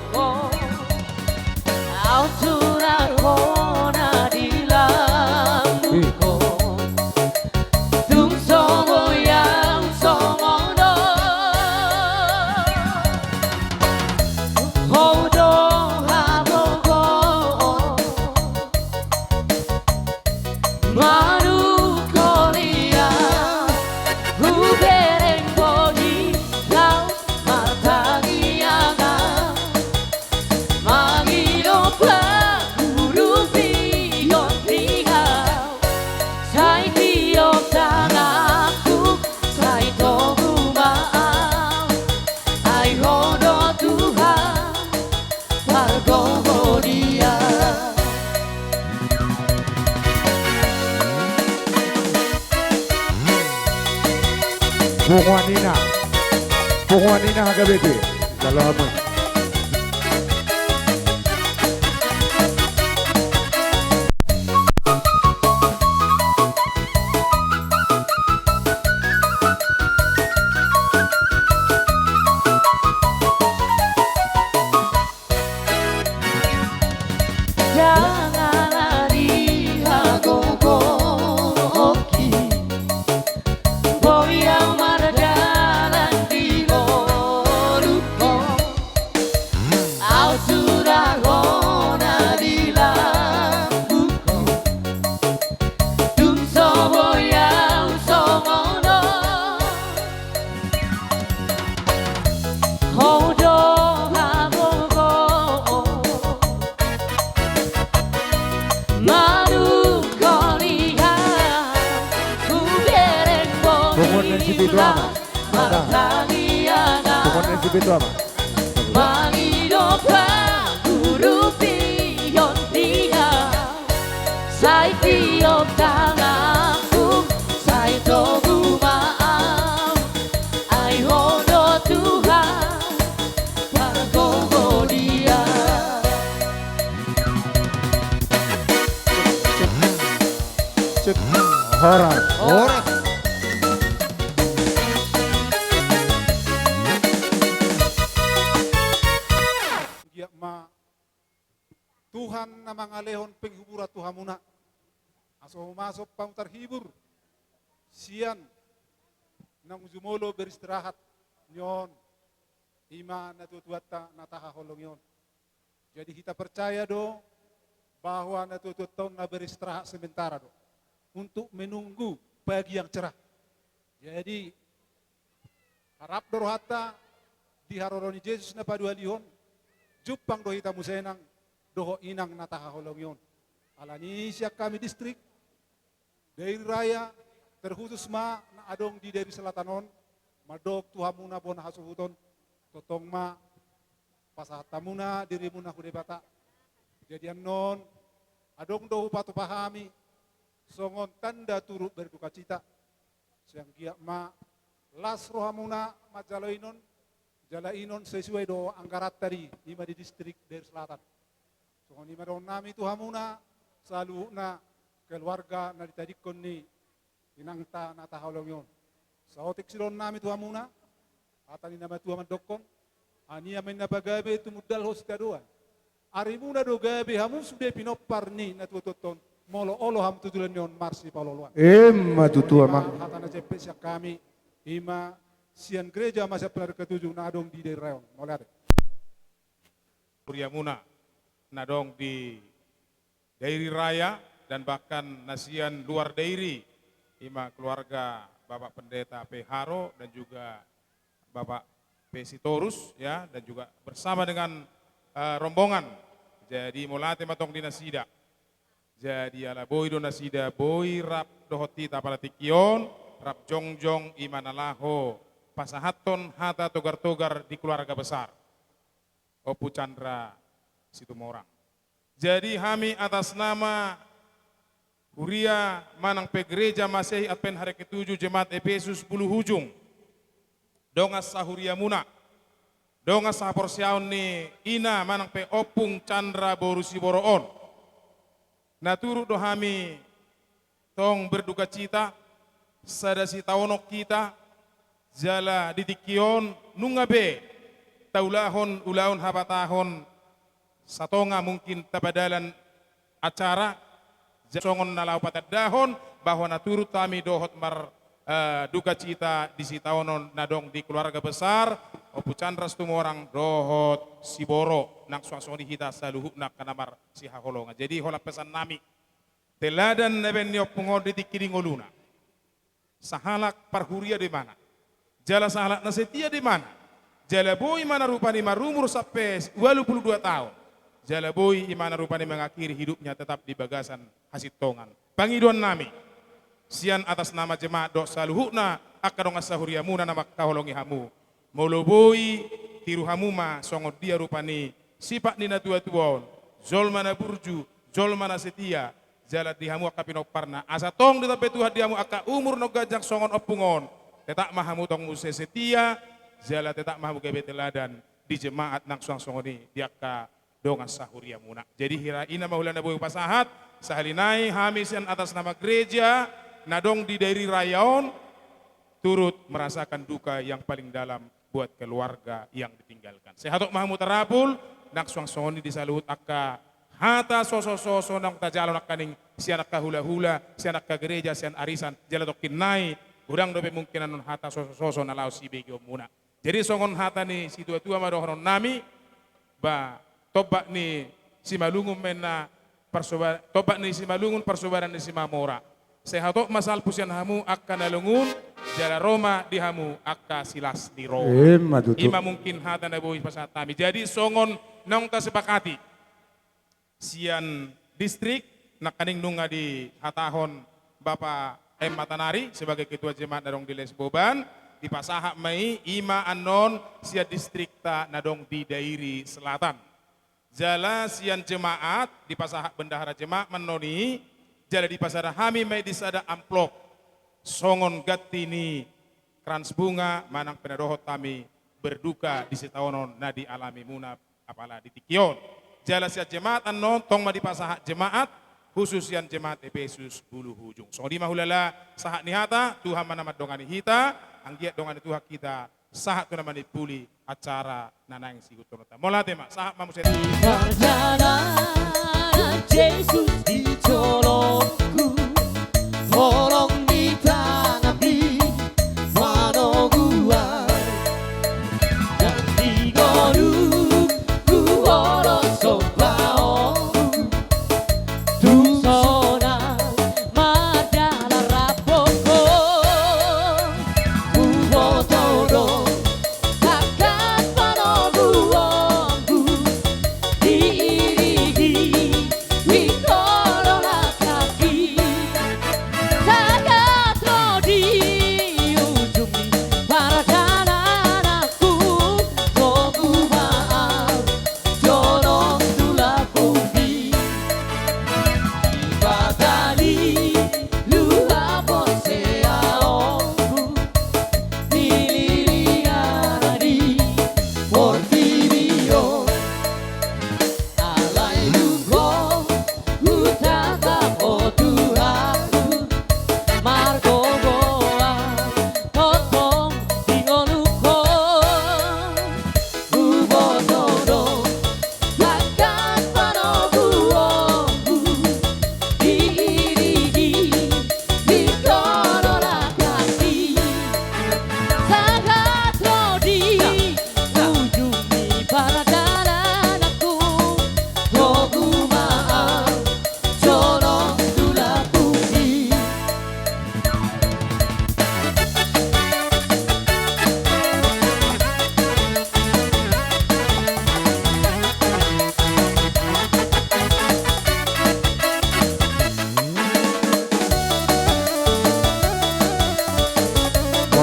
Speaker 1: Bu Juanina HKBP. Kalau apa? Itu apa? Horas. Horas.
Speaker 2: Tuhan na mga lehon penghubura Tuhan muna. Aso masok pang terhibur. Sian nang jumolo beristirahat nyon. Ima natutuata natahaholong yon. Jadi kita percaya do bahwa natututon na beristirahat sementara do. Untuk menunggu pagi yang cerah. Jadi harap dorohata diharoroni Yesus na padualihon. Jupang do hita musenang doho inang natahaholong yon. Alani siak kami distrik, Dairi Raya, terkhusus ma na adong di Dairi Selatanon, madok Tuhan muna bona hasuhuton, totong ma pasahatamuna diri muna hudebata. Jadi non, adong doho patu pahami, songon tanda turut berduka cita. Siang kia ma las rohamuna majalainon, jalainon sesuai do anggarat tadi, lima di distrik Dairi Selatan. So ni meron nami Tuhan muna selalu na keluarga na ditadikon ni inangta na tahaulong yon. Sa otik silon nami Tuhan muna atani nama Tuhan mandokon ania men na bagabe tumudal hostadoan. Ari muna do gabe hamu sudah pinopar ni na tutoton molo olo ham tutulan yon marsi paloluan.
Speaker 1: Ma tutua mang.
Speaker 2: Hatana cepet siak kami ima sian gereja masa penar ketujuh na adong di daerah yon. Molade.
Speaker 8: Huria Muna nadong di Dairi Raya dan bahkan nasian luar Dairi, ima keluarga Bapak Pendeta P. Haro dan juga Bapak P. Sitorus ya, dan juga bersama dengan rombongan. Jadi mulate matong di nasida. Jadi ala boy do nasida boy rap dohoti tapalatikion rap jongjong imanalaho pasahaton hata togar-togar di keluarga besar. Opu Chandra Situmorang. Jadi kami atas nama Huria Manang Pe Gereja Masehi Advent Hari ke-7 Jemaat Efesus 10 Hujung. Dongas sa Huria Muna. Dongas sa porsiaon ni Ina Manang Pe Opung Chandra Borusi Boroon. Naturu do kami tong berduka cita sadasi taonok kita jala ditikion nungabe taulahon ulaun habatahon satonga mungkin tabadalan acara songon nalau patadahon bahwa naturut kami dohot mar duka cita di sitaonon nadong di keluarga besar opu candras tumorang dohot siboro nak suang hita saluhu nak kanamar si haholonga. Jadi hola pesan nami teladan neben nyopungod di tikiri ngoluna sahalak parhuria di mana jala sahalak nasetia di mana jala boy mana rupani marumur sampai 82 tahun jala boy imana rupani mengakhiri hidupnya tetap di bagasan Hasitongan. Pangidon nami sian atas nama jemaat dok saluhuna akadong asahuria muna nama kaholongi hamu moloboi tiru hamuma songot dia rupani sifat nina tua-tuaon zol mana burju zol mana setia jala dihamu akapinok parna asa tong ditape tuha dihamu aka umur no gajang songon opungon tetak mahamu tong muse setia jala tetak mahamu gebe teladan di jemaat nang songon ini diaka dong asahuria muna. Jadi hira ina mahulana boy pasahat sahalinai hamisian atas nama gereja nadong di daerah rayon turut merasakan duka yang paling dalam buat keluarga yang ditinggalkan. Sehatok Mahmud Tarapul nak suang-suangoni disalut akka hata soso-soso nang tajalon akaning sianak kahula-hula, sianak ka gereja, sian arisan, jalatok kinai, urang dope mungkinan non hata soso-soso na lao si begyo muna. Jadi songon hata ni si tua-tua madohron nami ba tobak ni si malungun mena persobaran tobak ni si malungun persobaran ni si mamora. Sehatok masal pusian hamu akka nalungun jala Roma di hamu akka silas di Roma. Ima mungkin hata na boy pasatami. Jadi songon nong tasepakati sian distrik nakaning nunga di hatahon Bapak M. Matanari sebagai ketua jemaat nadong di Lesboban di pasahak mai ima anon sia distrikta nadong di Dairi Selatan. Jala sian jemaat di pasahak bendahara jemaat menoni jala di pasar hami mai disada amplop songon gatini krans bunga manang penadohot kami berduka di setaonon nadi alami munap apala di tikion jala siat jemaat anon tong ma di pasahak jemaat khusus yang jemaat Efesus Bulu Hujung. So di mahulala sahak nihata Tuhan manamat dongani hita anggiat dongani Tuhan kita sahak tu namani puli acara nanang sigutonota. Mola tema sahak mamuset.
Speaker 4: Yesus dicolongku, tolong ditanggapi manoguan dan digoduk ku oro sobao tu sona madala rapoko ku botodo takkan manoguanku diirigi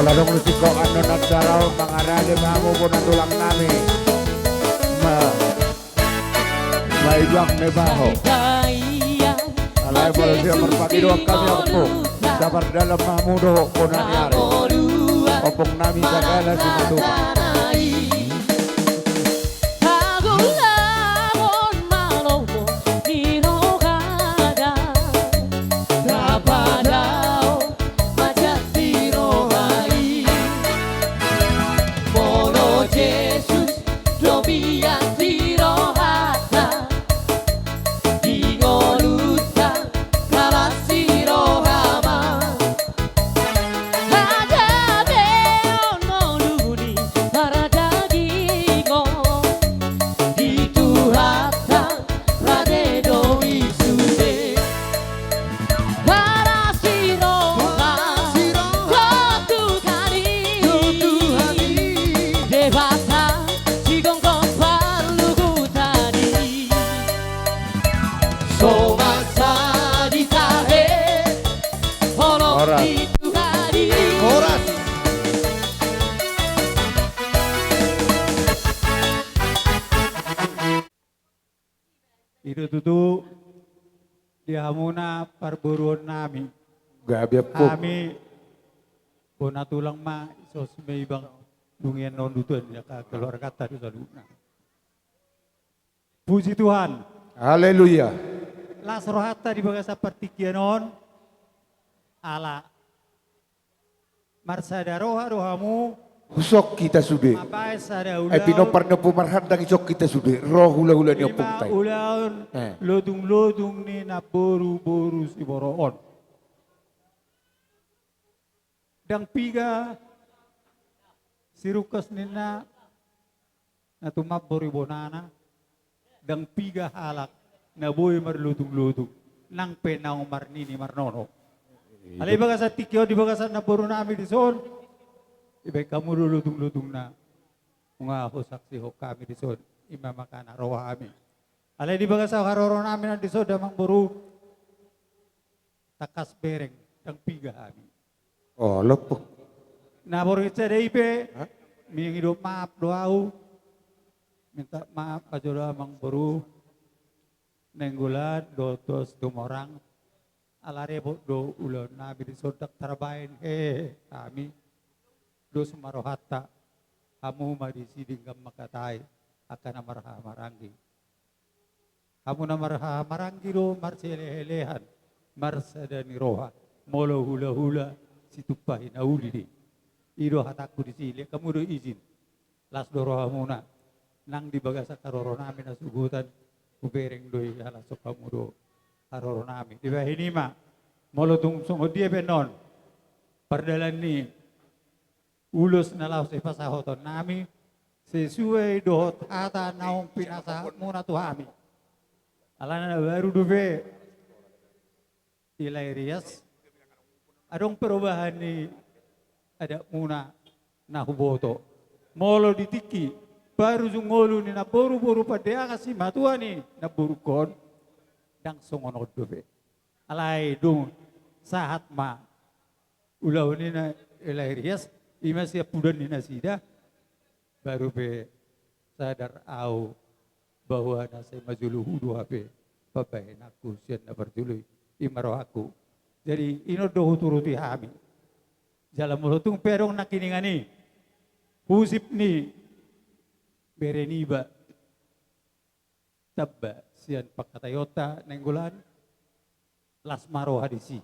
Speaker 21: Ladong lusiko anu nagsaraw mangarali mamu punan tulang nami maibang nebaho alay malasya merpati doang kami aku sabar dalam mamu doh punan yari opong nami segala si matukan
Speaker 22: Itu tutu dihamuna parburuan nami.
Speaker 1: Gabi po.
Speaker 22: Kami puna tulang ma isos may ibang dungian non dutuan ya keluar kata itu saluna. Puji Tuhan.
Speaker 1: Haleluya.
Speaker 22: Las rohata di bagasa partikianon ala marsada rohamu
Speaker 1: Usok kita sudah.
Speaker 22: mapai sada
Speaker 1: Ay pinopar na pumarhandang isok kita sudah. Roh hula-hula niyo
Speaker 22: lima
Speaker 1: pungtay.
Speaker 22: ulaun lodung-lodung ni na boru-boru si boroon. Dang piga sirukas nina na tumabori bonana. Dang piga halak na boy marludung-ludung nang penang marnini marnono. Alay baga sa tikyo di baga sa naboro namin di son. Ibay kamu luludung-ludung na mga ho saksi ho kami di son. Imamakana rawa kami. Alay di baga sa karoro namin di son damang buru takas bereng dang piga kami.
Speaker 1: Oh, lopo.
Speaker 22: Naboro kita deh ipe, hidup maaf doau, minta maaf aja mang buru, nenggulan dotos tumorang, alare do ulon nabi di sodak terbain kami, do semarohata, kamu mari siding gam makatai akan amarha marangi, kamu namarha marangi do marsele-helehan, marsadani roha, molo hula-hula situpahin auli di. Iro hataku di sini, kamu do izin. Las doroha muna. Nang di bagasa karoro namin na sugutan, ubereng doi halasok kamu do karoro namin. Di ba hinima, molotong sungod dia benon. Perdalan ni, ulos na laos sa pasahoton namin, sesuai dohot hata naong pinasa muna tuhami. Alana na baru duve, ilay rias, adong perubahan ni ada muna na huboto. Molo ditiki, baru zungolu ni na boru-boru padea kasi matua ni na burukon, dang songonod dobe. Alay dung sahat ma, ulaw ni na ilahirias, ima siya pudan ni na sida, baru be sadar au bahwa na saya majuluhudu hape, papahin aku siya na bertuloy, imaro aku. Jadi ino dohu turuti hami. Jalan mulutung perong nakiningani. Husip ni bereniba. Tabba sian pakatayota nenggulan. Lasmaro hadisi.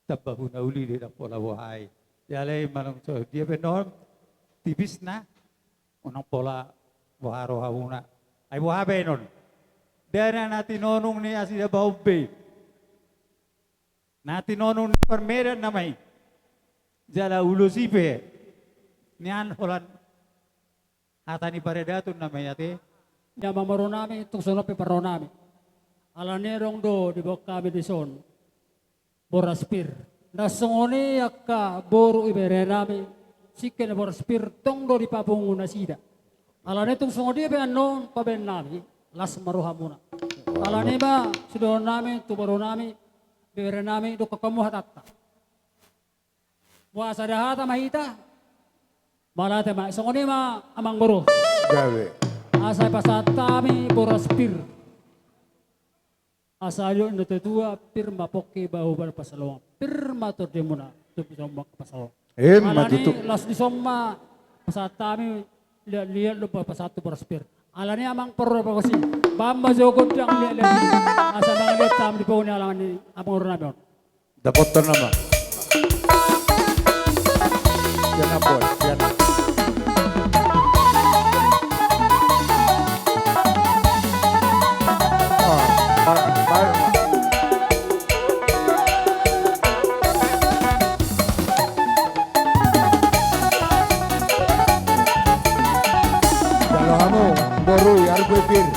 Speaker 22: Tabba hunauli di pola wahai. Yalay manong so dia benon tipis na unang pola waharo hauna. Ay wahabe non. Dana natin nonong ni asida baube. Natin nonong ni permeran namay. Jala ulusipe nian holan hatani paredatun namanya te
Speaker 6: ya mamaro nami tung sono pe paro nami ala nerong do di bawah kami di son boraspir nasongoni akka boru ibere nami sikken boraspir tong do di papungu nasida ala ne tung songodi pe annon paben nami las maruhamuna ala ne ba sudo nami tu baro nami ibere nami do kakamu hatatta Buat sadahata mahita, malate ma. So kuni ma amang boro.
Speaker 1: Gawe.
Speaker 6: Asay pasatami boraspir. Asayo na tetua pirma poke bahu bar pasalong. Pirma to demuna to pisoma pasalong.
Speaker 1: Matutup.
Speaker 6: Las di soma pasatami lihat lupa pasatu boraspir. Alani amang perro pakosi. Bamba jogot yang lihat. Asa bang lihat tam di pohon alangan ni amang orang
Speaker 1: Dapat nama. Yan po, yan. Kalau kamu boru, harus berpir.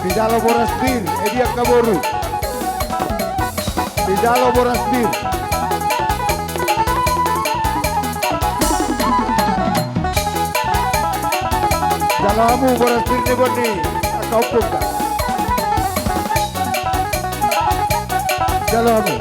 Speaker 1: Tidak lo boras pir, dia kaboru. Tidak lo boras pir. Kalau kamu boras pirni boni, kau buka. Kalau kamu.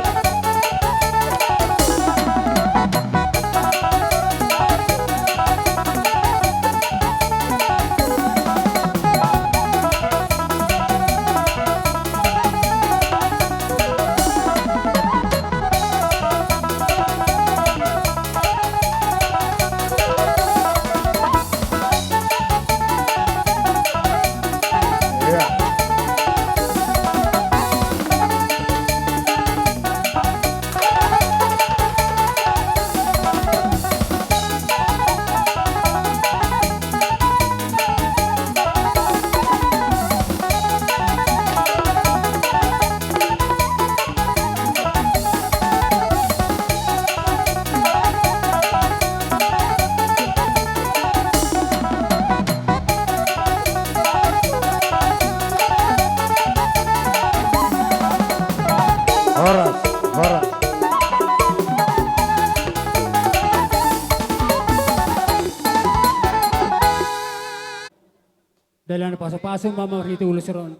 Speaker 6: Dalam paso-paso mama rito ulus ron.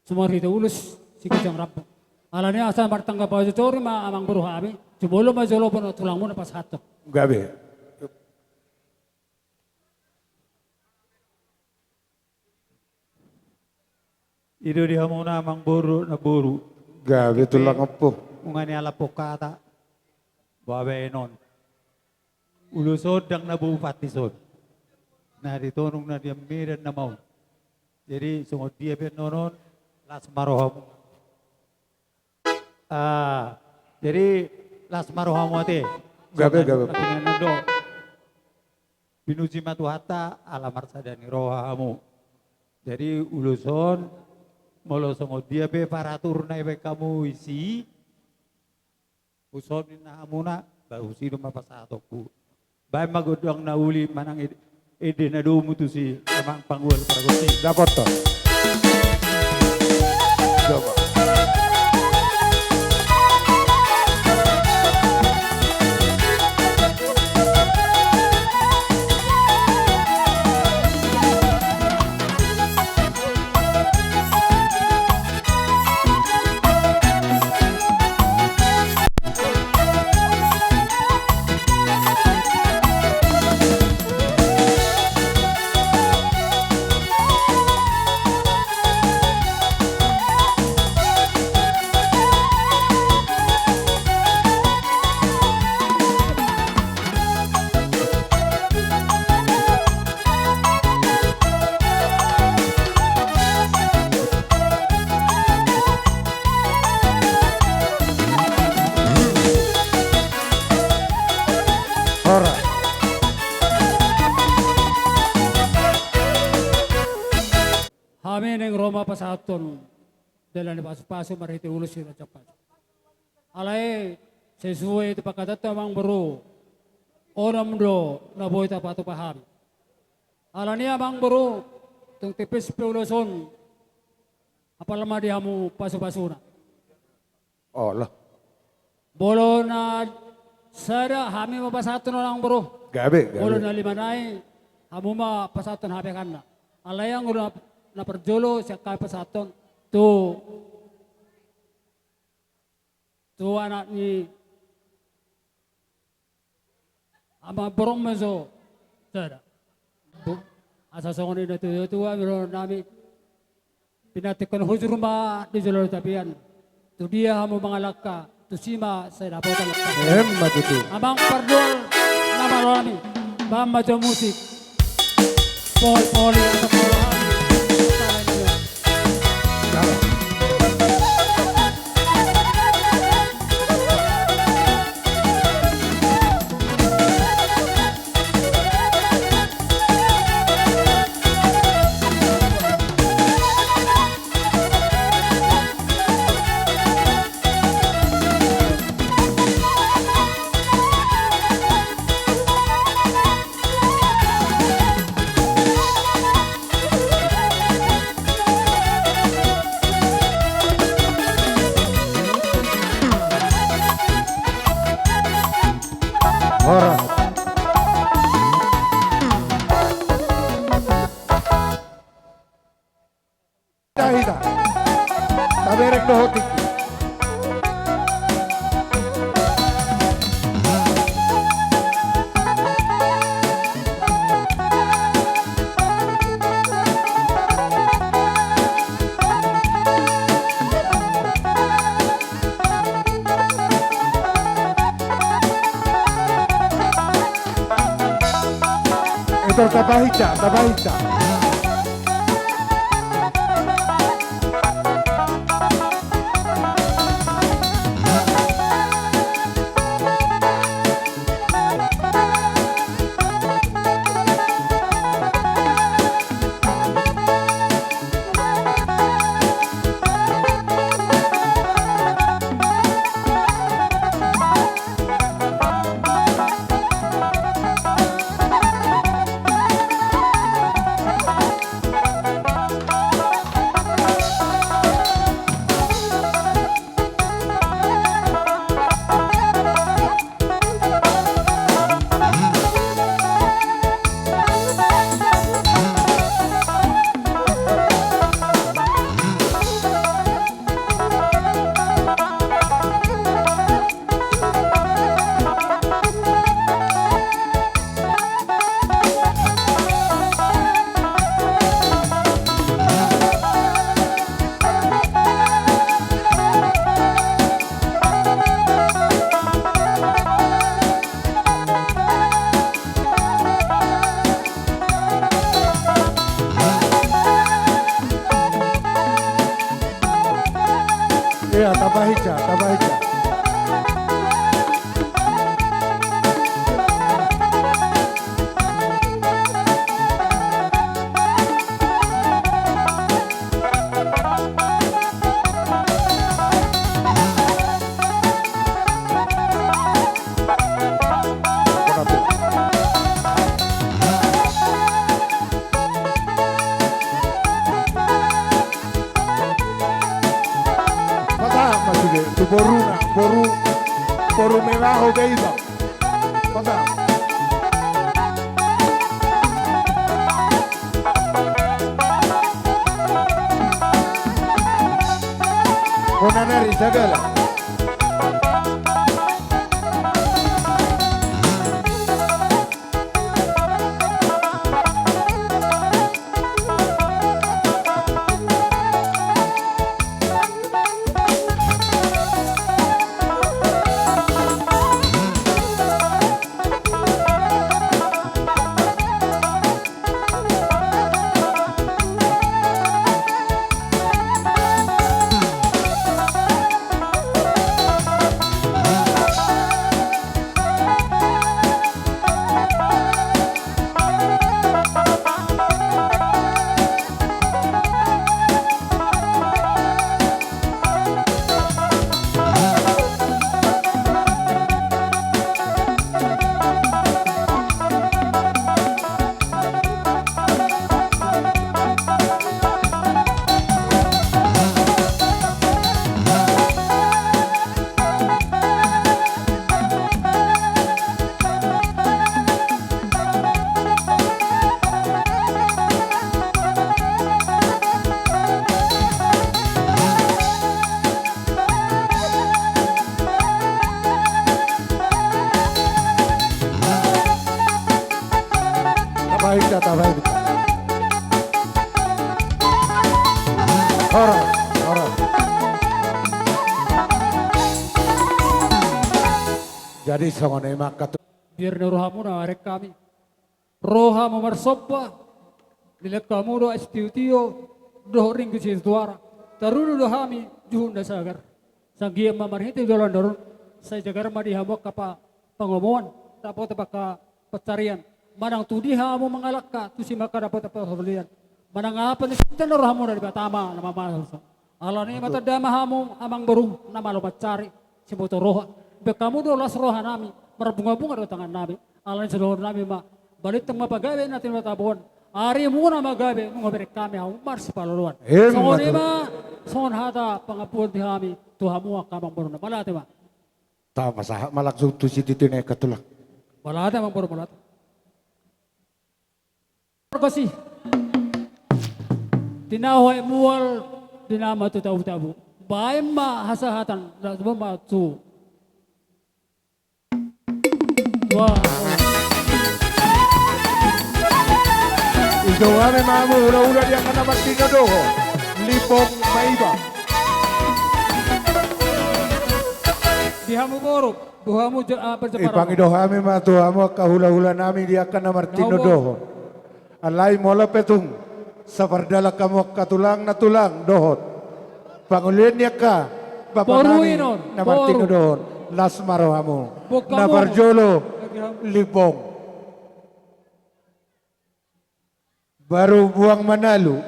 Speaker 6: Semua rito ulus si kujang rapo. Alani asal bertangga pa tori ma amang buru kami. Jumolo majolo pun tulang mo na pas hato.
Speaker 1: Gabe.
Speaker 11: Ido di hamuna amang boru na boru.
Speaker 1: Gabe tulang apa?
Speaker 11: Ungani ala pokata. Babe non. Ulusod dang nabupat tisod. Na ditonong na dia miran na mau. Jadi sungod dia ben nonon las maroham. Jadi las maroham ate.
Speaker 1: Gabe.
Speaker 11: Pinanondo. Binuji matuhata ala marsadani rohamu. Jadi uluson molo sungod dia be paratur na ibe kamu isi. Uson na amuna baru sino mapasatokku. Baik magodang na uli manang ide na domo tu si amang panggul para gusti.
Speaker 1: Dapat toh. Coba.
Speaker 6: Kami neng Roma pasaton dalam paso-paso mariti ulus sila cepat. Alay sesuai itu pakata tamang baru orang do na boy tapato paham. Alania bang baru tung tipis peuluson apalama diamu paso-paso na.
Speaker 1: Oh lah.
Speaker 6: Bolo na sada kami mapasaton orang baru.
Speaker 1: Gabe.
Speaker 6: Bolo na limanay kamu ma pasaton hape kana. Alay ang na perjolo siya kay pasaton tu anak ni ama borong meso sada asa songoni na tu amiro nami pinatikon hujur ma di jalur tapian tu dia hamu mangalaka tu sima saya dapat alaka
Speaker 1: Betul.
Speaker 6: abang perdol nama rami bamba jo musik poli atau
Speaker 1: Orang. Dahida. Taberek dohotik. Ito tabahita. tabahica, tabahica. Tu boru me bajo que iba. Pasa. Buena nari, sagala. Tabahica, tabahica. Ora, ora. Jadi songone makat.
Speaker 6: Biar rohamu na arek kami. Rohamu marsopa. Lihat kamu do estiu-tio. Doh ring ke suara. Tarudu dohami juhunda sagar. Sanggia mamarhiti dolan dorun. Saya jagar madi hamok kapa pengomongan. Tapo tepaka pencarian. Manang tudi hamu mengalak ka. Tu si maka dapat apa holian. Manang apa ni kita rohamu dari batama nama mahal. Alani mata dama hamu amang baru nama lo cari. Sebuto roha. Bekamu do las roha nami. Berbunga-bunga do tangan nami. Alani seluruh nami ma. Balik tengah pagawe natin matabon. Ari muna magabe ngobere kami hamu mars paluluan. Songoni ma son hata pangapuan di hami tuhamu kamang baru na balate ma.
Speaker 1: Ta masaha malaksu tu si titine katulak.
Speaker 6: Balate mang baru balate. Kasih. Tinahoy mual dinama tu tabu-tabu. Bae ma hasahatan da ma tu. Wah.
Speaker 1: Ito ame mamu ula-ula dia kana baktiga doho. Lipong maiba.
Speaker 6: Dihamu borok, buhamu berjepara.
Speaker 1: Ipangido ame ma tu amo kahula-hula nami dia kana martino doho. Alay mola petung. Sapardala kamu katulang na tulang dohot. Pangulian niya ka. Bapak nami na martino dohon. Las marohamu. Na barjolo lipong. Baru buang Manalu.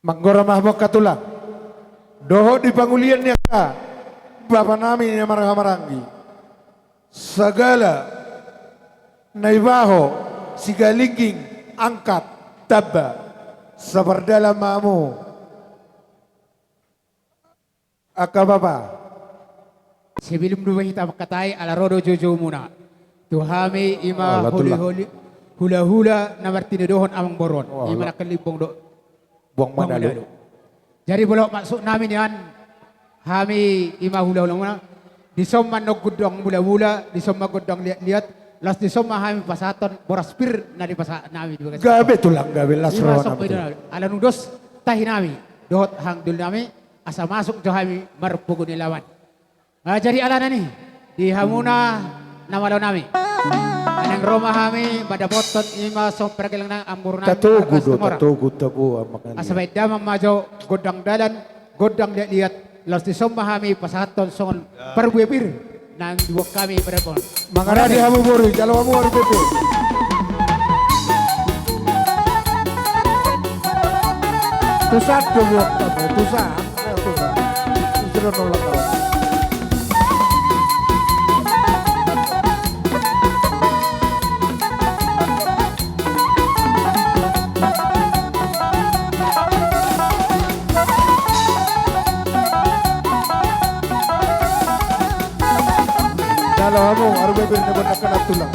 Speaker 1: Manggoramah mo katulang. Doho di pangulian niya ka. Bapak namin yang marang-marangi. Segala naibaho, sigalingking, angkat, taba, sabardalam mamu. Aka bapa.
Speaker 14: Sebelum dua kita makatai ala rodo jojo muna. Tuhami ima hula-hula na martinidohon amang boron. Ima nakalibong do.
Speaker 1: Buang Manalu.
Speaker 14: Jadi bolok masuk namin yan. Hami ima hula-hula muna. Di somma nogudong mula-mula, di somma godong lihat-lihat. Las di somma hami pasaton boraspir na di pasa nami.
Speaker 1: Gabe tulang gabe las rohan.
Speaker 14: Ala nudos tahi nami. Dohot hang dul nami. Asa masuk jo hami marpugo nilawan. Jadi ala nani di hamuna nama lo nami. Anang Roma kami madapoton ima so pergelang na ambur na
Speaker 1: Tatugu tabu makanya.
Speaker 14: asabay damang majo godang dalan godang lihat los di somma kami pasaton songon perbuepir nang dua kami berapon.
Speaker 1: Mangara di hamu bori kalau kamu hari pepe. Tusat dulu waktu tusat. Sudah nolak kawan. Kalau kamu harus berbeda dengan anak tulang.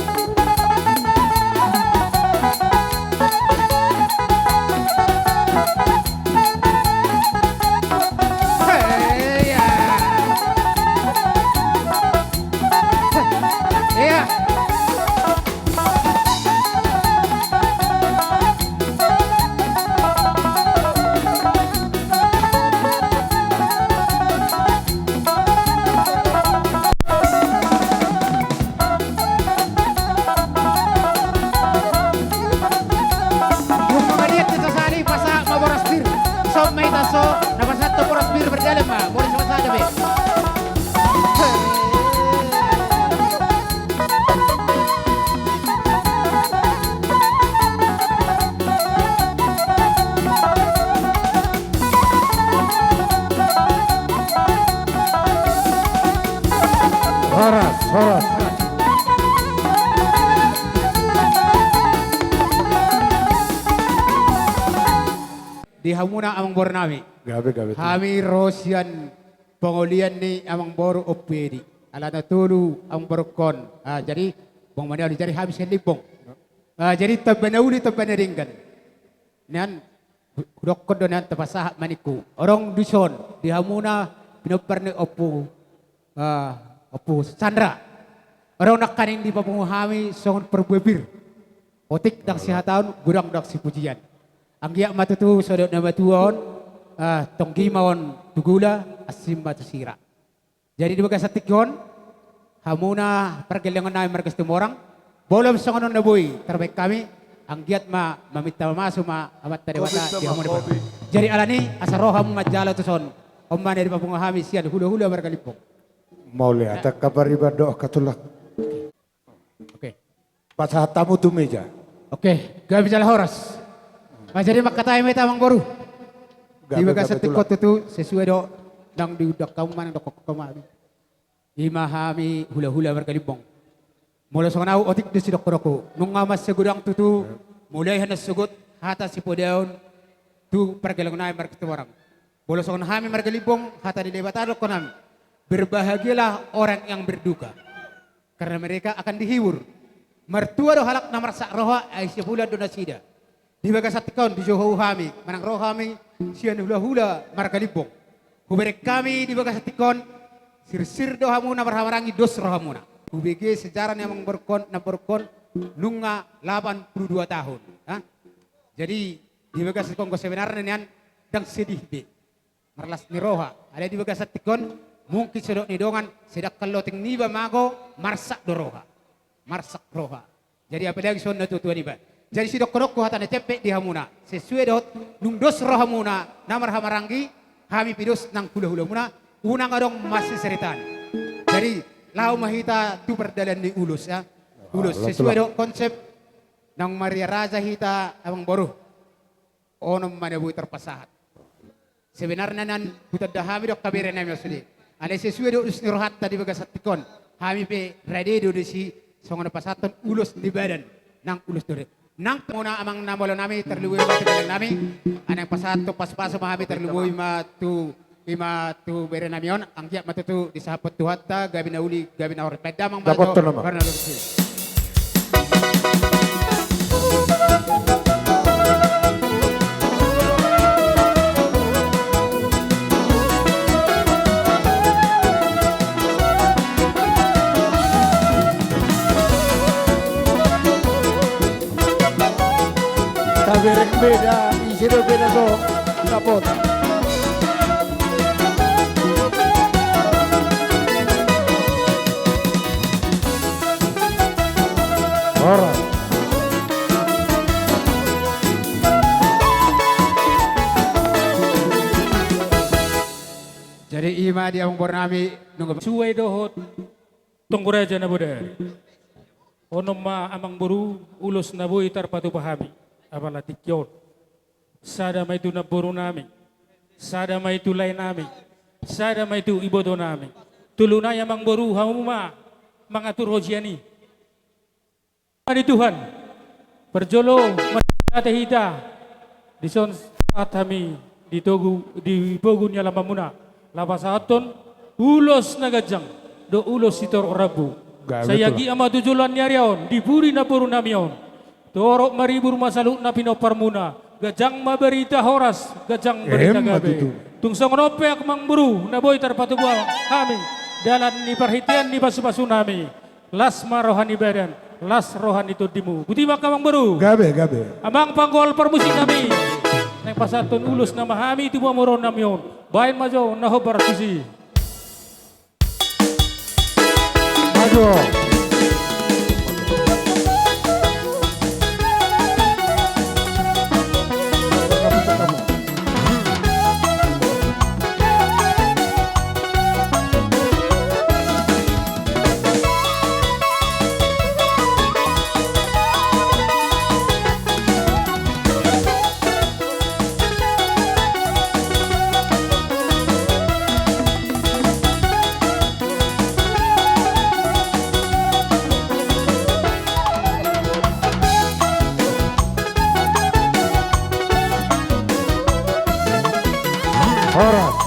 Speaker 1: Horas.
Speaker 14: Di hamuna amang bor nami.
Speaker 1: Gabe.
Speaker 14: Kami rosian pengulian ni amang bor opedi. Ala na tulu ang borkon. Jadi bong mana jadi habis libong. Jadi tabanauli tabanadinggan. Nan dokod donan tapasah maniku. Orang duson di hamuna pinoparne opu Sandra. Orang nak kanin di papunguhami songon perbuebir. Otik dak si hataun, gurang dak si pujian. Ang giyak matutu sodok na matuon, tonggimaon tugula, asim matusira. Jadi di bagas satikon, hamuna pergelangan namin markas tumorang, bolom songon na boy, terbaik kami, ang giat mamita masuk amat tadewata di hamuna. Jadi alani asaroham majala tuson, omane di papunguhami sian hula-hula markalipong.
Speaker 1: Mau lihat kabar ibadah katulak.
Speaker 14: Oke.
Speaker 1: Pas tamu tu meja.
Speaker 14: Oke, gak bicara horas. Jadi makatay may tamang boru. Di bagas sa tikot itu sesuai do nang diudak kamu mana do kami. Imahami hula-hula berkalibong. Mula sa kanau otik di sidok koroko. Nung ngamas sa gudang tutu mulai hanas sugot hata si podaon tu pergelangan namin markatuwarang. Mula sa kanami markalibong hata di lebatado ko namin. Berbahagialah orang yang berduka. Karena mereka akan dihibur. Mertua do halak na marasa roha ay siya hula do nasida. Di bagas satikon di Johor kami, manang rohami siya hula-hula markalibong. Huberek kami di bagas satikon sir-sir do hamuna marhamarangi dos rohamuna. Hubege sejarah yang berkon nunga 82 tahun. Jadi di bagas satikon ko sebenarnya niyan dang sedih be. Marlas ni roha. Ada di bagas satikon mungkin sedok ni dongan sedak kaloting niba mago marsak doroha. Marsak roha. Jadi apa lagi son na tutuan iba. Jadi si dokter ko hata na cepet di hamuna. Sesuai dot nung dos roha muna namar hamarangi kami pidos nang hula-hula muna unang adong masih seritan. Jadi lau mahita tu perdalan di ulus ya. Ulus sesuai dot konsep nang Maria Raja hita amang boru. Onom manabu terpasahat. Sebenarnya nan hutad dahami dok kabere nami asuli. Ada sesuai dot us nirohat tadi bagas satikon. Kami pe ready do si songon pasaton ulus di badan nang ulus dore. Nang muna amang namolo nami terluwi mati nami anang pasato paspaso mahami terluwi matu bere namion ang kiyak matutu di sahapot tuhatta gabi na uli gabi na ori pedamang mato karena luksi.
Speaker 1: Taberek beda, isiro beda so kapota.
Speaker 14: Jadi ima dia mong nami nunggu
Speaker 5: Suway dohot tungkuraja na budari. Onom ma amang buru ulos na buhay tarpatu pahami. Apala tikyon. Sada may itu na buru namin. Sada may itu lay namin. Sada may itu ibodo namin. Tulunay amang buru hamuma mga turhojiani. Di Tuhan, perjolo menate hita di son saat kami di pogunya lama muna lapas aton ulos nagajang do ulos sitor rabu saya gi ama tujulan nyarion diburi na puru namion torok maribur masalu na pinoparmuna gajang maberita horas gajang berita gabe tungsong ropek mangburu na boy tarpatubuang kami dalan ni perhitian ni basu-basu nami las marohani badan las rohani tudimu buti makamang baru
Speaker 1: gabe
Speaker 5: amang panggol permusik kami nang pasatun ulus na mahami itu moron namyon bain majo naho barasusi
Speaker 1: majo Horas.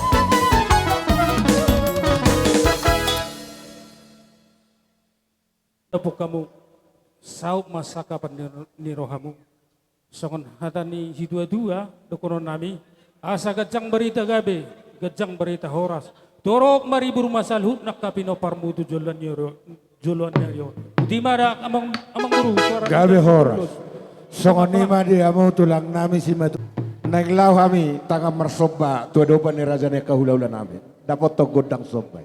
Speaker 5: Tepuk kamu saup masaka ni rohamu songon hatani hidua-dua dokonon nami asa gajang berita gabe gajang berita horas torok maribur masalhu nak kapino parmu tu jolan nyoro di mana amang guru
Speaker 1: gabe horas songon nima dia mau tulang nami si matu nang lau kami tangga mersoba tua doban ni raja ne kahula-hula nami dapat to godang sobai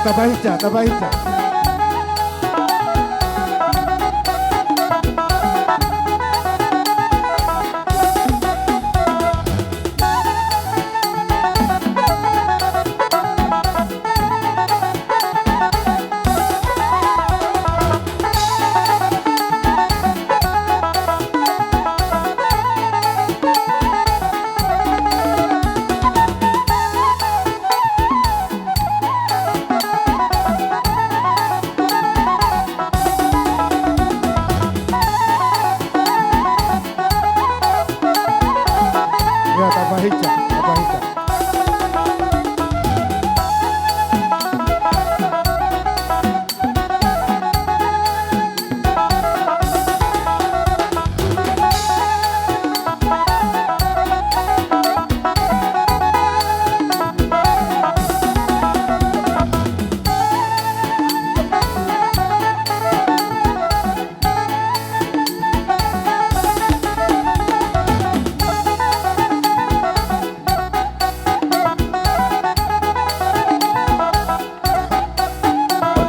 Speaker 1: Tabahica.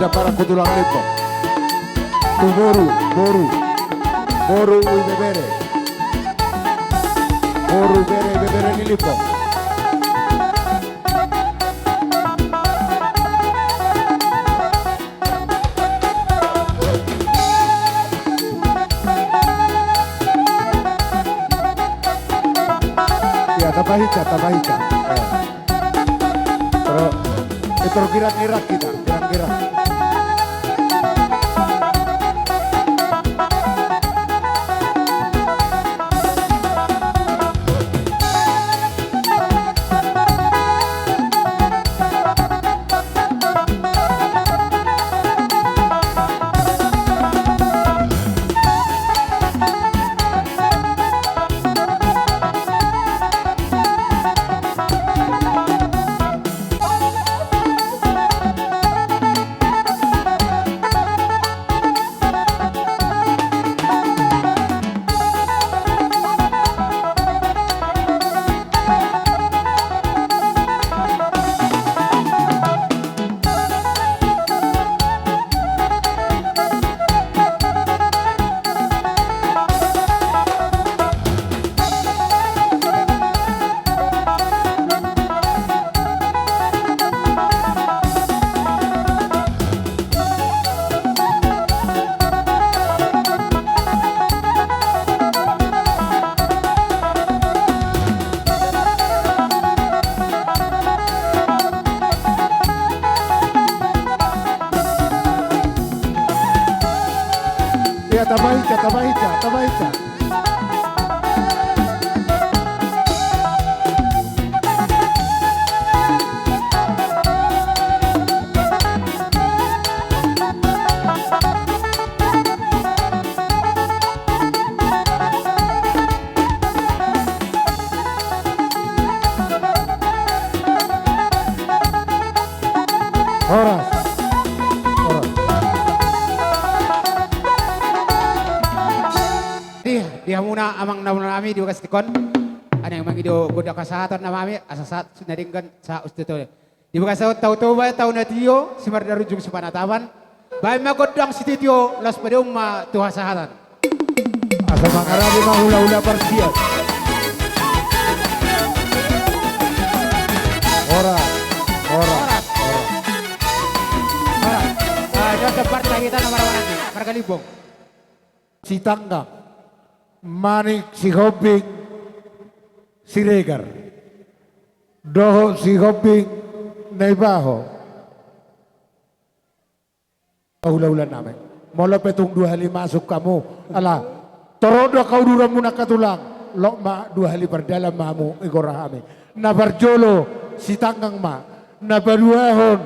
Speaker 1: Para kutulang lipo. Tu boru ui bebere. Boru bebere ni lipo. Ya tabahica. Pero itu kira-kira kita, kira-kira. Iya tabahica, tabahica, tabahica. Horas.
Speaker 14: Dia muna amang nami di wakas tikon. Ano yung mga ido goda kasahatan na mami asasat sinadinggan sa ustito. Di wakas tau ba tau na tiyo si mardarujung sa panatawan. Bay magodang si tityo las padung ma tuhasahatan.
Speaker 1: Asa mangarabi mahula-hula parsiat. Horas. Horas.
Speaker 14: Ada tempat kita nomor nanti, Margalibong.
Speaker 1: Si Tanggang, Manik si Hobing, si Regar, Doho si Hobing, Naibaho. Hula-hula namin. Mula petong 2 hari masuk kamu. Ala, torodo kau dura muna katulang. Lokma 2 hari berdalam mamu igorahami. Nabarjolo si Tanggang ma. Nabaruahon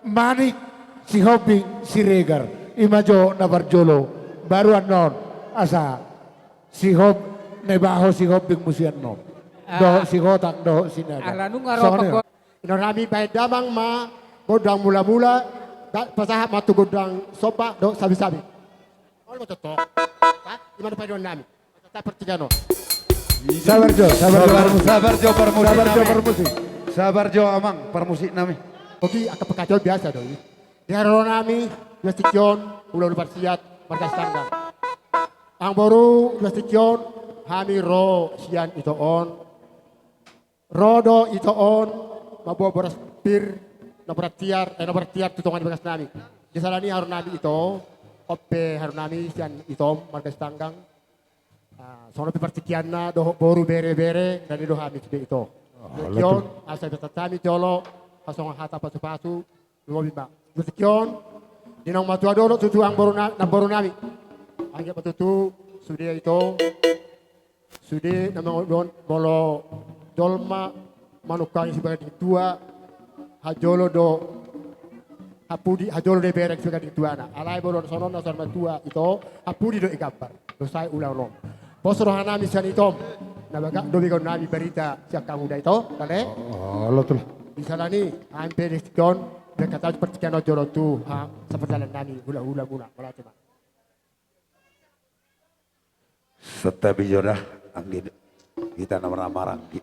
Speaker 1: Manik si Hobing, si Regar. Imajo nabarjolo. Baru anon asa si Hob Naibaho si Hobing musian no. Doho si Hotang, doho si Naga.
Speaker 14: Alanu ngaropak.
Speaker 17: Inorami baik damang ma godang mula-mula pasahat matu godang sopa do sabi-sabi. Ono mo toto. Ha? Imano pa don nami. Ta pertigano.
Speaker 1: Sabarjo,
Speaker 22: Sabarjo permusik.
Speaker 1: permusik.
Speaker 22: Sabarjo amang permusik nami.
Speaker 17: Oke, akan pekacau biasa dong. Di haro nami, dua stikyon, ulang bersiat, markas tanggang. Ang baru dua stikyon, hami ro sian ito on. Rodo ito on, mabuha boras pir, nomor tiar tutungan di bagas nami. Di sana ni haro nami ito, ope haro nami sian ito, markas tanggang. Sono pipartikian na doho boru bere-bere, dan itu hami ito. Stikyon, asal betatami jolo, pasong hata pasu-pasu, 25. Gustikion, dinang matua dolo tutu ang boru nami. Angge patutu sudah itu sudah namang don bolo dolma manukani sebagai tua hajolo do hapudi hajolo de berek sebagai tua na. Alai bolo sono na sarma tua itu hapudi do igambar. Do sai ulang long. Posro hanami sian itom. Nabaga do bigon nami berita siak kamu da itu, kale?
Speaker 1: Oh, lo tuh.
Speaker 17: Di sana ni hampir diskon. Berkata percikan ojol tu seperti jalan nani hula-hula muna malah cuma.
Speaker 22: Setabi jodah anggi kita nama-nama ranggi.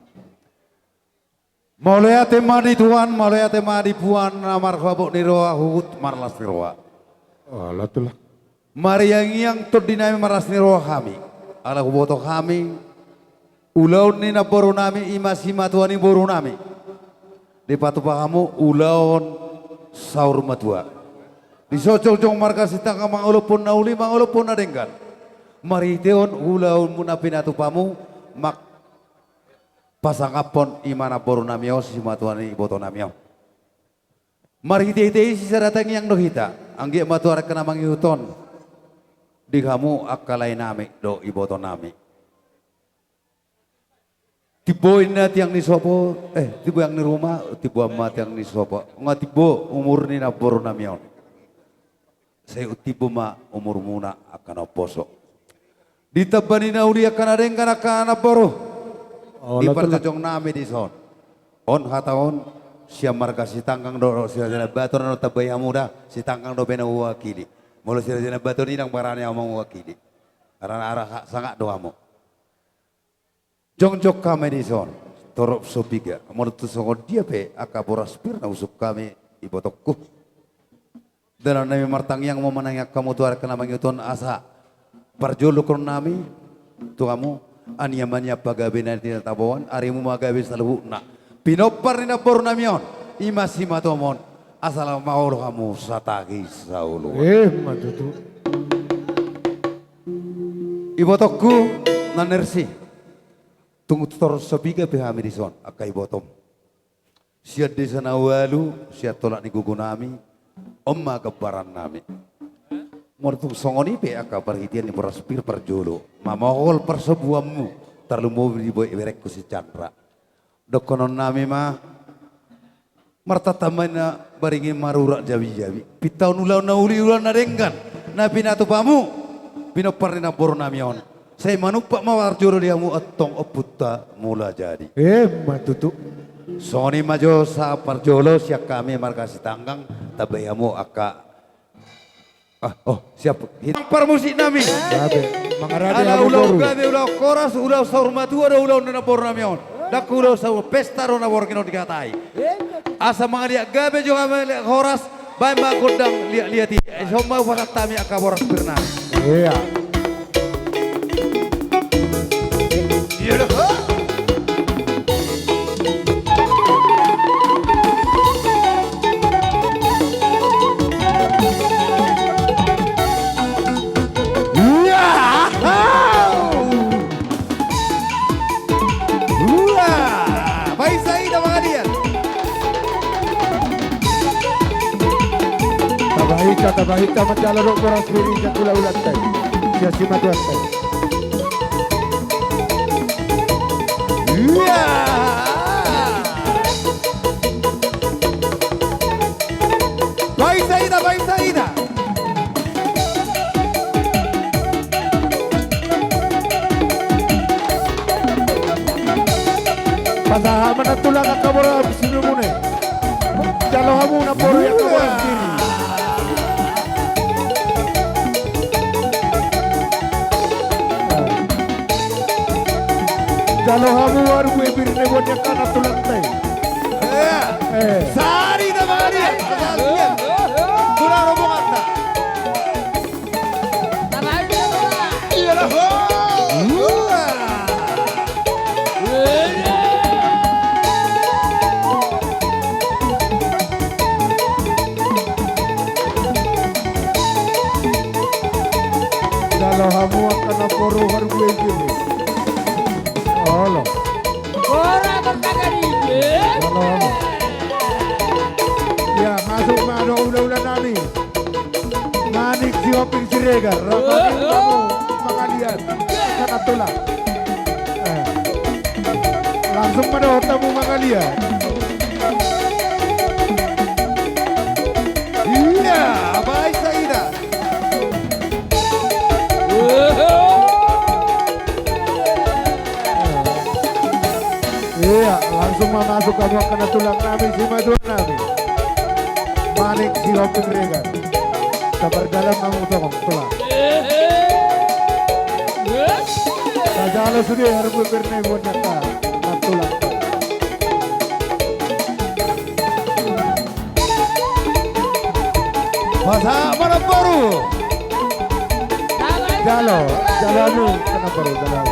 Speaker 22: Molea tema di tuan, molea tema di puan namar kabuk niroa hut marlas niroa.
Speaker 1: Oh, lo tuh.
Speaker 22: Mari yang terdinami maras niroa kami. Ala kuboto kami. Ulaun ni na boru nami imasima tuani boru nami. Di patu kamu ulaun saur matua. Di socong markas itang mangulo pun nauli mangulo pun nadenggan. Mari teon ulaun munapinatu pamu mak pasangapon imana boru namio si matuani boto namio. Mari tei si sadatang yang dohita. Anggi matuara kena mangiuton. Di kamu akalai nami do iboto nami. Tibo ini tiang ni sopo, tibo yang ni rumah, tibo amat yang ni sopo. Nggak tibo umur ni na boru namion. Saya tibo ma umur muna akan oposo. Ditabani na uli akan ada yang akan boru. Di percocong nami di son. On hataon siam marga si tanggang do si rajana batur no tabaya muda si tanggang do bena wakili. Mula si rajana batur ni nang barani amang wakili. Karena arah sangat doamo. Jongjok kami di son, torop sopiga. Menurut songon dia pe, akaboras pirna usuk kami ibotokku. Dan nami martang yang mau menangyak kamu tuar kena mangyuton asa. Parjolo kon nami, tu kamu anyamannya pagabe nanti tabawan, arimu magabe selalu na. Pinopar nina boru namion, imasima tomon. Asal mau kamu satagi saulu.
Speaker 1: Matutu.
Speaker 22: Ibotokku nanersi. Tunggu tor sebiga pihami di son akai botom. Siat di sana walu, siat tolak ni gugu nami, omma kebaran nami.
Speaker 7: Mortung songoni pe aka perhitian ni Borospir perjolo. Mamahol persebuammu terlalu mau diboy berek ku si Chandra. Dokonon nami mah martatamana baringin marura jawi-jawi. Pitau nulau nauli ulan narenggan. Na pinatu pamu pino parina boro namion. Saya manupak mawar joro diamu atong oputta mula jadi.
Speaker 1: Matutu.
Speaker 7: Soni majo sa parjolo siak kami markasi tanggang tabayamu aka. Siap. Permusik nami. Ada ulau gabe ulau koras ulau saurmatu ada ulau nana boro namion. Dak ulau saur pesta rona boro kino dikatai. Asa mangadia gabe jo kami koras bae magodang liati. Somma wakat tami aka Borospir na.
Speaker 1: Iya. Tabahita menjaluruk Borospir ika kula ulantai. Sia sima tuantai.
Speaker 7: Iya. Baik Saida.
Speaker 1: Pasaha menatulang akabora sinumune. Jalo hamu na poro yang Borospir. Jalo hamu waru birne bonya kana tulang tai.
Speaker 7: Sari na mari. Kurang robong atta. Iya lah.
Speaker 1: Jalo hamu kana poro waru birne. Halo.
Speaker 4: Ora berkagari.
Speaker 1: Halo. Ya masuk mano ulah-ulah nami. Manik sioping siregar. Rapatin kamu mengalian. Kana tulang. Langsung pada otamu mengalian.
Speaker 7: Iya, baik Saida.
Speaker 1: Iya, langsung masuk kamu kena tulang nami si maduan nami. Manik si hoping regan. Sabar dalam kamu tulang. Sajalo sudah harus berne buat nyata tulang.
Speaker 7: Masa mana baru?
Speaker 1: Jalo kena baru jalo.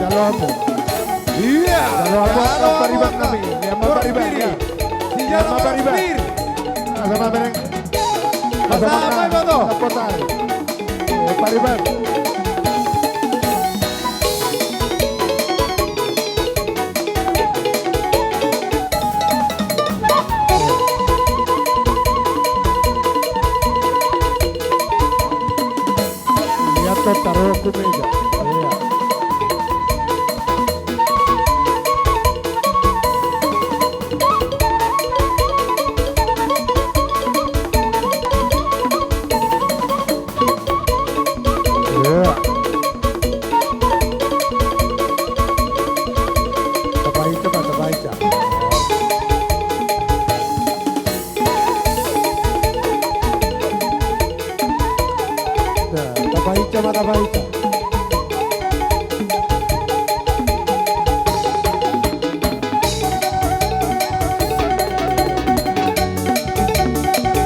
Speaker 1: Jalo hamu.
Speaker 7: Iya.
Speaker 1: Jalo pariban kami. Yang pariban ya. Yang pariban. Sama bereng. Sama itu. Potar. Pariban. Ya to taruh ke meja. Mata-mata.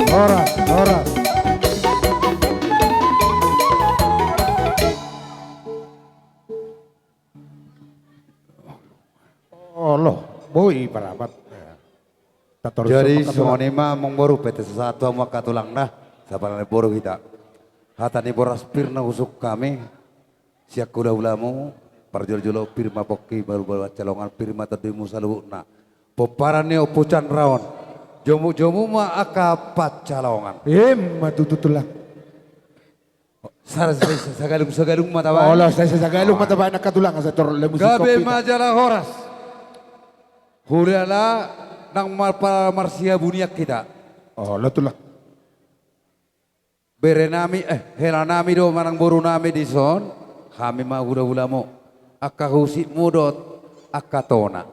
Speaker 1: Horas, horas. Allah, boy parapat.
Speaker 7: Jadi songonima mengboru PT sesuatu maka tulang dah sabarane boru kita. Hatani boras pirna usuk kami siak kuda ulamu parjol-jolo pirma poki baru calongan pirma tadi musaluhna. Poparane opucan raon. Jomu-jomu ma akapat calongan.
Speaker 1: Matututulah.
Speaker 7: Sagalung mata bae.
Speaker 1: Allah, saya sagalung mata bae nak katulang sa tor le musik
Speaker 7: Gabe
Speaker 1: kopi.
Speaker 7: majalah horas. Huliala nang marsia buniak kita.
Speaker 1: Oh, latulah.
Speaker 7: Berenami helanami do manang boru nami di son. Kami mah hula-hulamo. Akka husit mudot akka tona.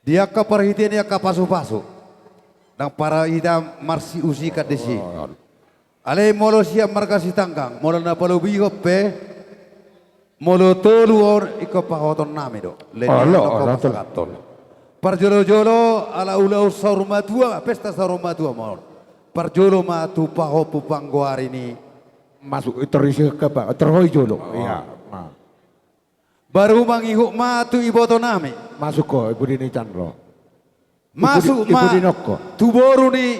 Speaker 7: Dia ka parhitian dia ka pasu-pasu. Nang para ida marsi usikat desi. Ale molo siap marga si tanggang. Molo na palubi hoppe. Molo tolu or iko pahoton nami do.
Speaker 1: Allah.
Speaker 7: Parjolo-jolo ala ulau saurumatua, pesta saurumatua mau. Parjolo ma tu paho pupangguar ini
Speaker 1: masuk terisi ke apa? Terhoi jolo. Iya.
Speaker 7: Baru mangihuk ma tu iboto nami.
Speaker 1: Masuk ko ibu dini Chandro.
Speaker 7: Masuk
Speaker 1: ibu
Speaker 7: ma
Speaker 1: dinokko.
Speaker 7: tu boru ni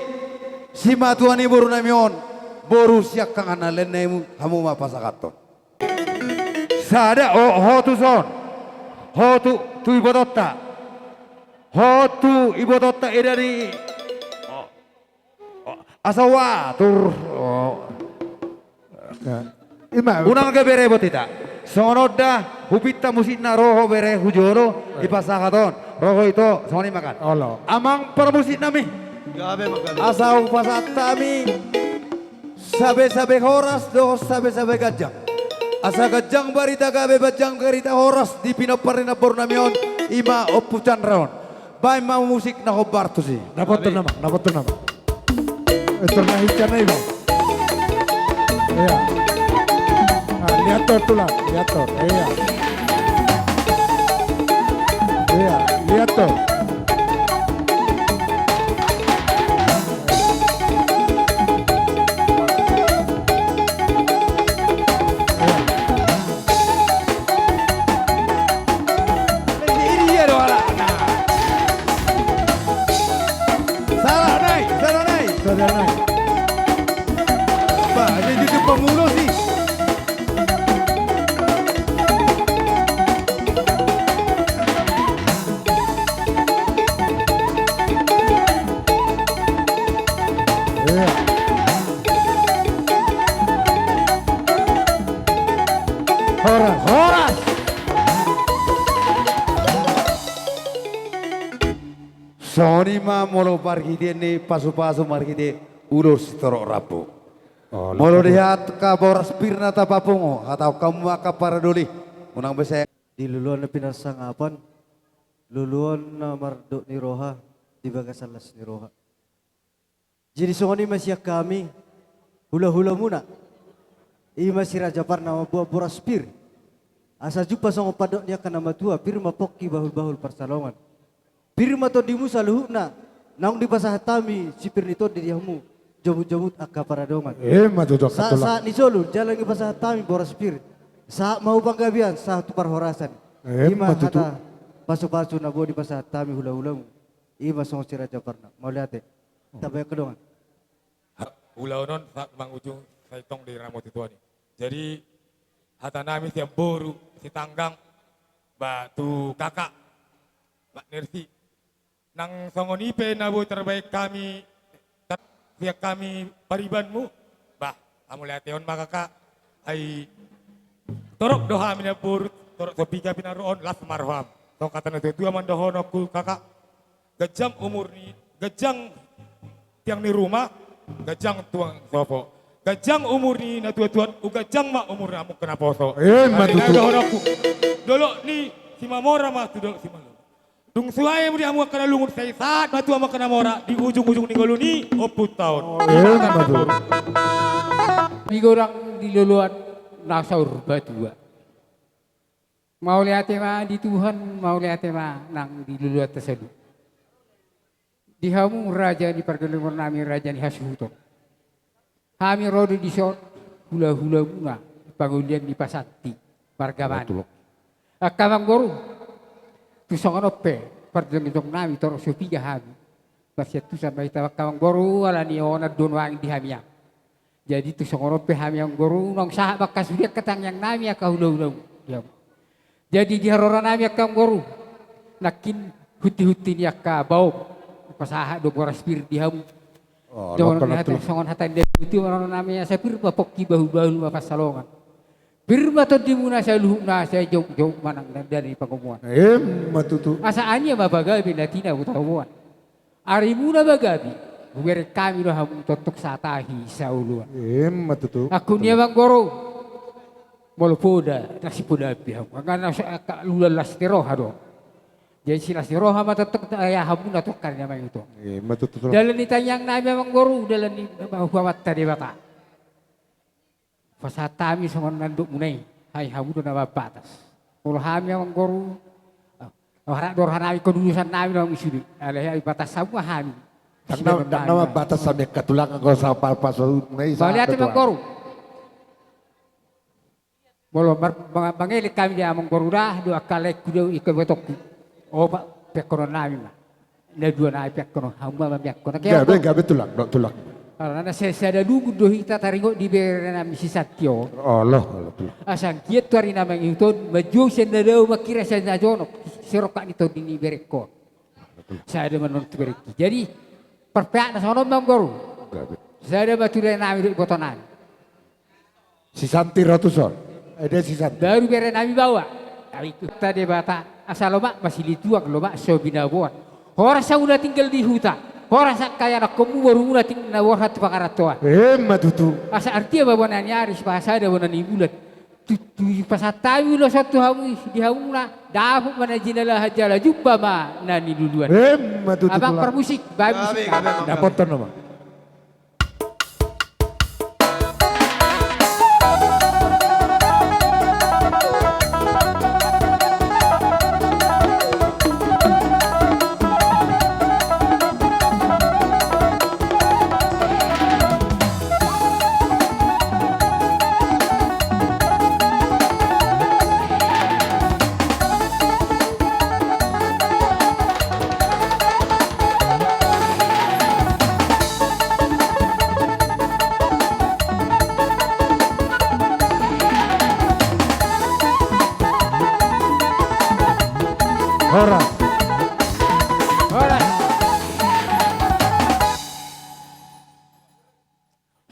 Speaker 7: si matuani boru namion. Boru siak kang ana lenemu hamu ma pasakaton. Sada ho tu son. Ho tu ibototta. Hotu ibu tota edari asawa tur unang ke bere botita sonoda hupita musina roho bere hujoro ipasakaton roho itu soni makan amang para musik nami asau pasatami sabe horas do sabe gajang asa gajang barita gabe bajang garita horas di pinoparina pornamion ima opucan raon. Baik mau musik na hobarto sih.
Speaker 1: Dapat tu nama. Itu na hican ibu. Iya. Lihat tulang, lihat Iya. Iya, lihat tuh.
Speaker 7: Pak, ini juga pemulu sih.
Speaker 1: Horas.
Speaker 7: Soni ma molo parkide ni pasu-pasu markide urus torok rapu. Molo lihat ka boras pirna tapapungo atau kamu maka paradoli unang bese
Speaker 11: Di luluan na pinasangapan, luluan na mardok ni Roha, di bagasalas ni Roha. Jadi songoni masih kami, hula-hula muna. Ima si Raja Parna mabuah boras pir. Asa jupa songo padok dia kana matua, pir mapoki bahul-bahul persalongan. Pir mato di musa luhukna, naung di pasah hatami, si pir nito di diamu, jomut-jomut akka paradongan.
Speaker 1: Matudok
Speaker 11: Saat ni solo, jalan di pasah hatami boras pir. Saat mau panggabian, saat tu parhorasan. Ima hata pasu-pasu nabo di pasah hatami hula-hulamu. Ima songo si Raja Parna, mau lihat tabay kedongan.
Speaker 8: Hula-hulan saat mangujung saya tong di ramut itu ani. Jadi hata nami siap boru, si tanggang, batu kakak, Mbak Nersi. Nang songonipe nabu terbaik kami, siap kami paribanmu, bah, kamu lihat teon makaka, ay torok doha mina boru, torok sepika pinaroon las marham. Tong kata nanti tua mandohon aku kakak, gejang umur ni, gejang tiang di rumah, gejang tuang sopo. Gajang umur ni na tuan-tuan, gajang mak umur namu kena poso.
Speaker 1: Matutu.
Speaker 8: Dolo ni si mamora mah tu dolo si malu. Dung suai mu diamu kena lungut saya saat matu ama kena mora di ujung-ujung ninggolo ni oput tahun.
Speaker 4: Minggu orang di luluan nasaur berdua. Mau lihat mah di Tuhan, mau lihat mah nang di luluan tersebut. Di hamu raja di pergeluman nami raja ni hasuto. Kami rodo di shot hula-hula bunga pangulian di Pasanti Margamani. Akamang guru tusong ope pergeluman nami toro sopiga hami. Pasya tusan bayi tawak kamang guru ala ni ona donwang di hamia. Jadi tusong ope hami yang guru nong sahabat kasuliat ketang yang nami aka hula-hula. Jadi di harora nami akam guru nakin huti-huti ni aka bau. Pasaha do boras pir di hamu. Jangan lihat songon hatan dia itu orang namanya saya pir bapoki bahu-bahu bapak salongan. Pir bato di muna saya luhuna saya jauh-jauh manang dari pengumuman.
Speaker 1: Matutu.
Speaker 4: Asaannya mabagabi natina utamuan. Ari muna bagabi. Beri kami do hamu totok satahi sauluan.
Speaker 1: Matutu.
Speaker 4: Aku niya bang goro. Molopoda nasi poda bihamu. Ngana lulalas teroha do. Jadi sila si roha matatok ayah hamu na tukar niya mang ito.
Speaker 1: Matutu.
Speaker 4: Dalam ditanyang nabi mang guru dalam ni bahawat tadi bata. Pasatami sama nanduk munai. Hai hamu do nama batas. Kalau hami mang guru. Orang dorhan nabi kedudusan nabi nang isudi. Alih batas semua hami.
Speaker 1: Tak nama batas sampai ketulang kau sapal pasal munai.
Speaker 4: Baliat mang guru. Bolo mangelik kami dia mang guru dah dua kali kudu ikut betok. Oh pak pekono nami mah, na dua nami pekono hamba mah pekono.
Speaker 1: Gabe tulak, dok tulak.
Speaker 4: Karena saya ada dulu doh kita taringo di bere nami si Satyo.
Speaker 1: Allah tulak.
Speaker 4: Asang kiat tari nama itu maju sendiri makira saya najono serokat itu di bereko. Saya ada menonton bereki. Jadi perpeak na sono bang guru. Saya ada batu dari nami di botonan.
Speaker 1: Si Santi Ratuson. Ada si Santi.
Speaker 4: Baru bere nami bawa. Tapi kita di bata. Asal loba masih dituak loba so binabuan. Orang sa udah tinggal di hutan. Orang sa kaya nak kamu baru udah tinggal na warhat pakaratoa.
Speaker 1: Matutu.
Speaker 4: Asa artinya bawa nyaris bahasa ada bawa ibulat. Tu pasatawi lo satu hamu di hamu lah. Dapat mana jinala hajala jumpa ma nani duluan.
Speaker 1: Matutu.
Speaker 4: Abang permusik, bagus.
Speaker 1: Dapat ton nama. Horas.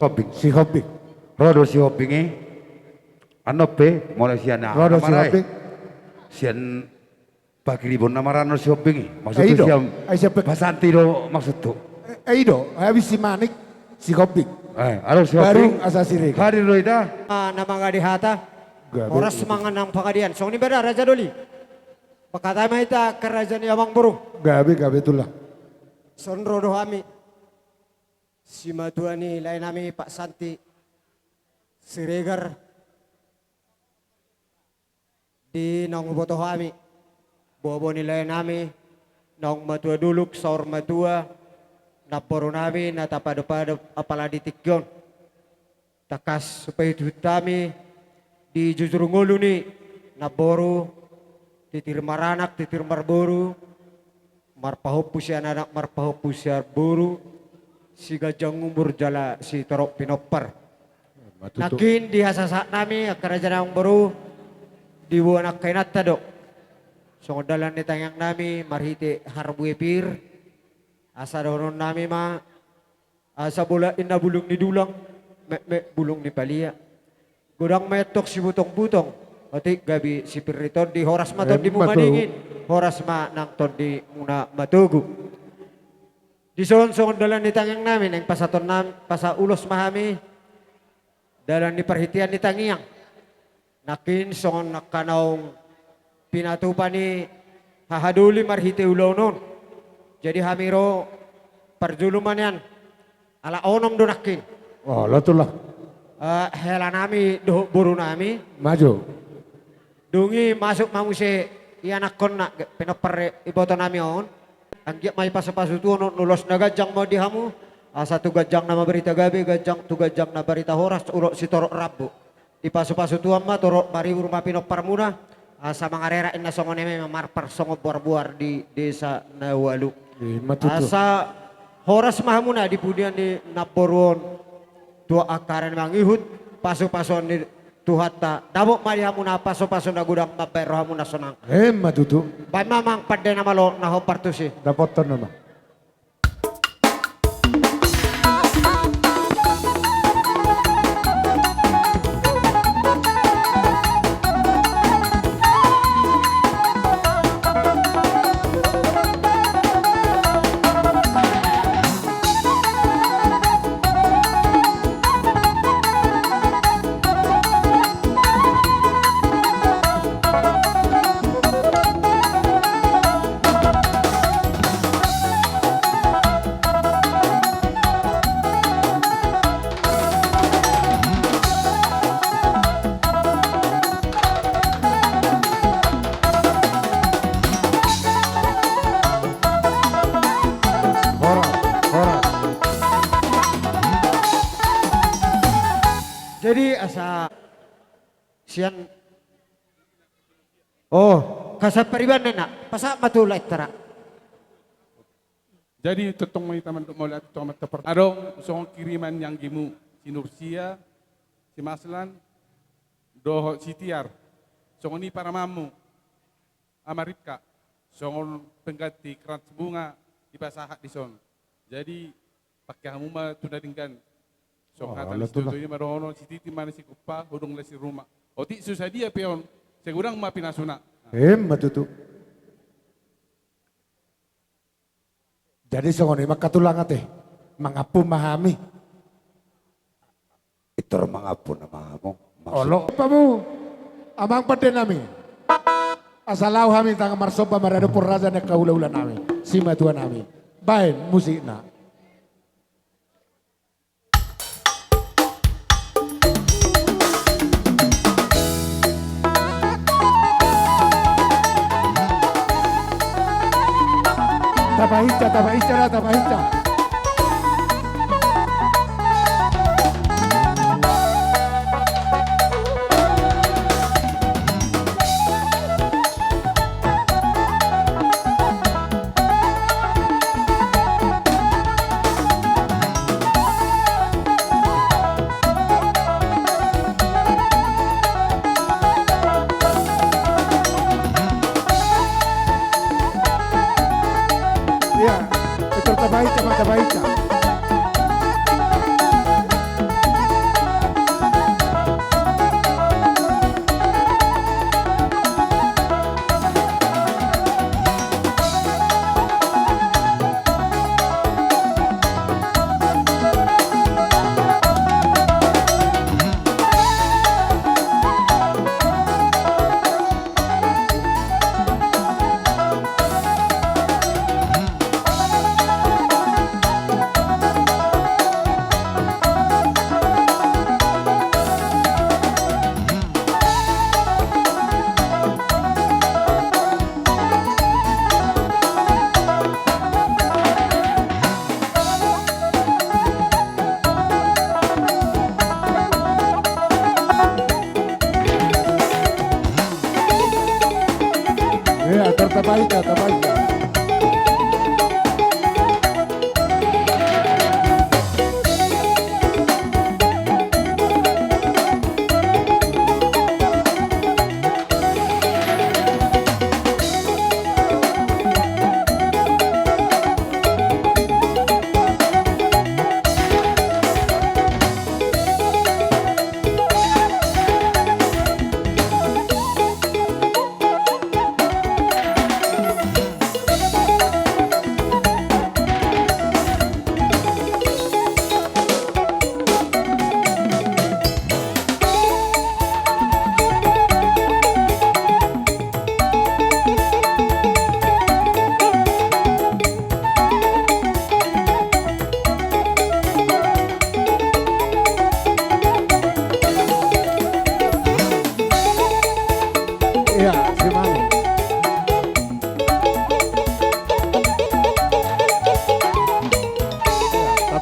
Speaker 7: Hobbing.
Speaker 1: Si Hobbing.
Speaker 7: Rodo si Hobbing ano pe mulai sian na.
Speaker 1: Rodo si Hobbing.
Speaker 7: Sian pagi libon namarano si Hobbing. Maksudnya siam.
Speaker 1: Ay siya
Speaker 7: Pasanti do maksud tu.
Speaker 1: Aido, habis si Manik si Hobbing.
Speaker 7: Aro si Hobbing.
Speaker 1: Baru asasiri.
Speaker 7: Hari lo ida.
Speaker 17: Nama ngadihata. Oras mangan ng pangadian. So ni beda Raja Doli. Pakatama ita kerajaan Yamang Buru.
Speaker 1: Gabe itulah.
Speaker 17: Sonro dohami. Si Matuani lain nami Pak Santi. Siregar. Di nong boto kami. Bobo nilai nami. Nong matua duluk saur matua. Naporo nami natapado-pado apalagi tikyon. Takas supaya duit kami. Di jujur ngulu ni. Naboro. Titir maranak, titir marboru. Marpahopus yan anak, marpahopus yan buru. Si gajang umur jala si torok pinopar. Nakin di hasasak nami kerajaan yang baru di buanak kainat tado. So dalan ni tanyang nami marhiti harbu epir. Asa donon nami ma asa bola inna bulung ni dulang me bulung ni palia. Gudang metok si butong-butong. Oti gabi si Pirriton di horas maton di mumaningin. Horas ma nang ton di muna matugu. Di son dalan ni tanyang namin ang pasaton nam pasaulos mahami. Dalan ni perhitian ni tangiang. Nakin son nakanaong pinatupa ni hahaduli marhiti ulaw nun. Jadi hamiro perjuluman yan. Ala onom donakin.
Speaker 1: Oh, latulah.
Speaker 17: Hela nami doh buru nami.
Speaker 1: Maju.
Speaker 17: Dungi masuk mamusi iyanak kon na pinoper iboto nami on. Anggiat may pasapaso tu nulos na gajang mo dihamu. Asa tu gajang nama berita gabi, tu gajang na berita horas, ulo si torok rabu. Di paso-paso tuan ma torok bari rumah pinok parmuna. Asa mga rera ina songon eme marpar songo buar-buar di desa Nawalu. Asa horas mahamuna di pudian di Naporuon. Tua akaran mangihut paso-paso ni Tuhata. Damo marihamuna paso-paso na gudang mabayrohamuna sonang.
Speaker 1: Matutu.
Speaker 17: Bay mamang padde na malo na hopartusi.
Speaker 1: Dapat to naman.
Speaker 17: Jadi asa sian kasat periban na pasak matulay tara.
Speaker 5: Jadi tetong may taman mula tetong matapar. Adong song kiriman yang gimu si Nursia, si Maslan, doho si Tiar. Song ini para mamu Amaripka. Song penggati kerat bunga di pasahat di son. Jadi pakai hamu mah tunadingkan. So kata itu ini marono si titi mana si kupa hudung lesi rumah. Oti susah dia pion. Segurang ma pinasuna.
Speaker 1: Matutu. Jadi songoni makatulang ate mangapu mahami.
Speaker 21: Itu mangapu na mahamo.
Speaker 1: Olo pamu amang pade nami. Asalau kami tang marsopa marado purraza na kaula-ula nami. Sima tua nami. Baik musik na. Tabahicha. Iya, itu tabahicha. Iya, tabahicha.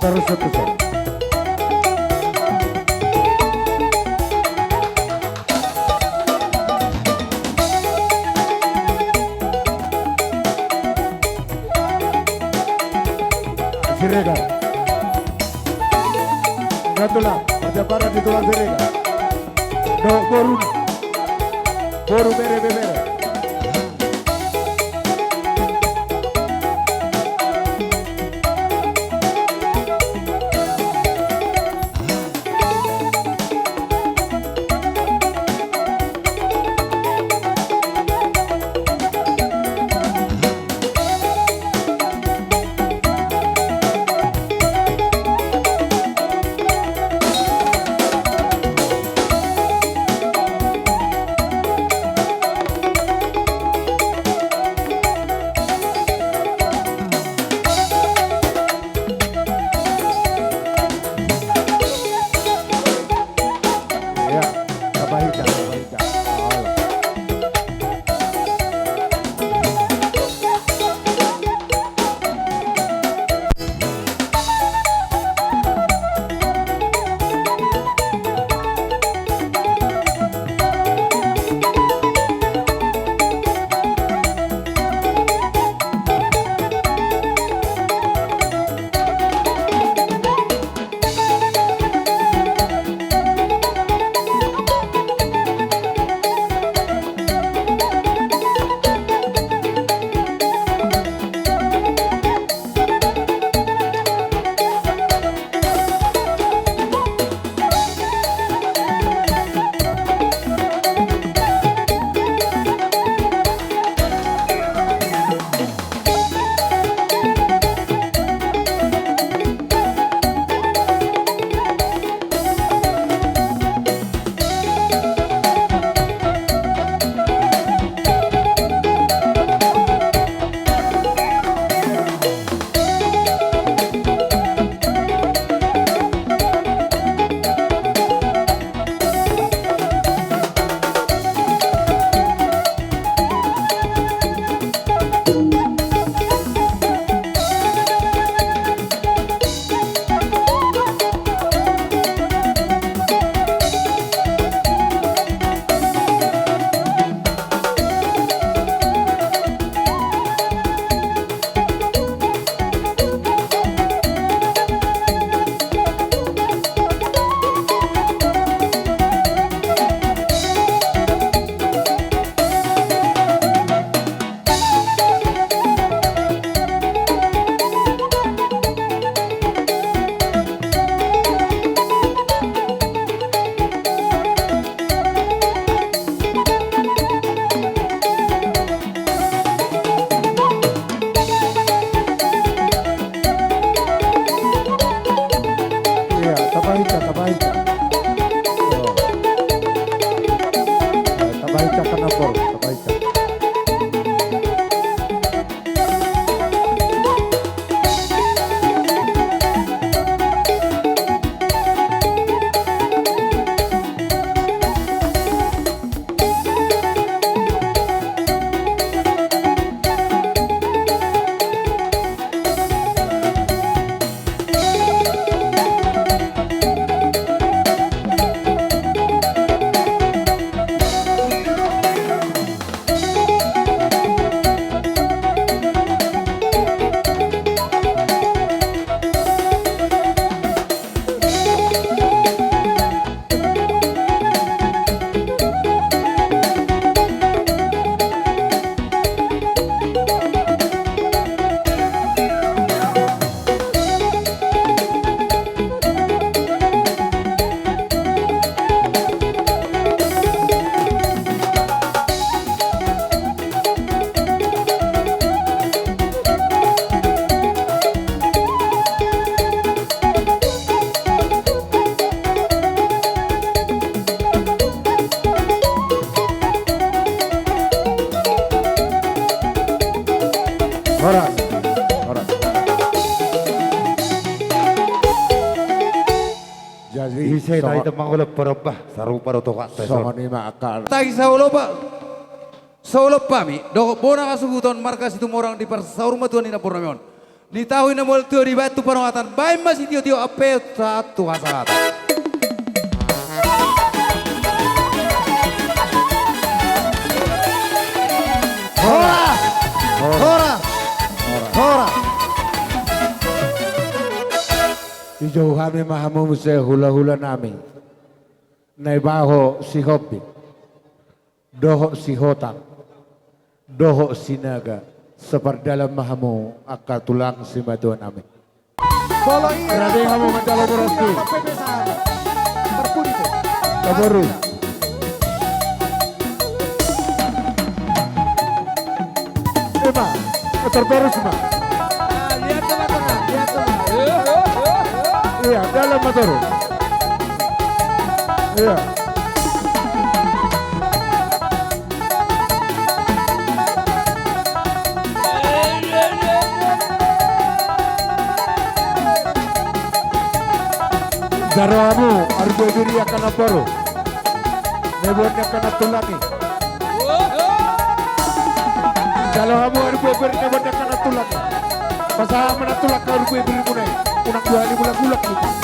Speaker 1: Terus terus. Siregar. Gatulah, perjabaran di tulang Siregar. Do boru. Boru bere bere.
Speaker 21: Horas.
Speaker 1: Jadi
Speaker 21: Isay tayo mangulap parabah sarupa ro to ka.
Speaker 1: Songon ima akal.
Speaker 7: Tagi sa ulo pa. Sa ulo pa mi. Do bona kasuguton markas itu morang di parsaur matuan ina pornamion. Ni tahu ina mol tu di batu perawatan. Baik masih tio apa satu hasanat.
Speaker 1: Hora! Hora! Hora! Ijau kami mahamu se hula-hula nami. Naibaho si hopi. Doho si hotak. Doho si naga. Seperdalam mahamu akal tulang si matuan nami. Berada kamu mendalam berasti. Kabaru. Ema, terbaru semua.
Speaker 12: Lihat teman-teman, lihat teman.
Speaker 1: Iya, dalam motor. Iya. Daramu, argo diri akan aparo. Nebonnya akan tulangi. Kalau kamu argo beri nebonnya akan tulangi. Pasal menatulak kau argo beri munai. Unang dua ni bulak-bulak ni.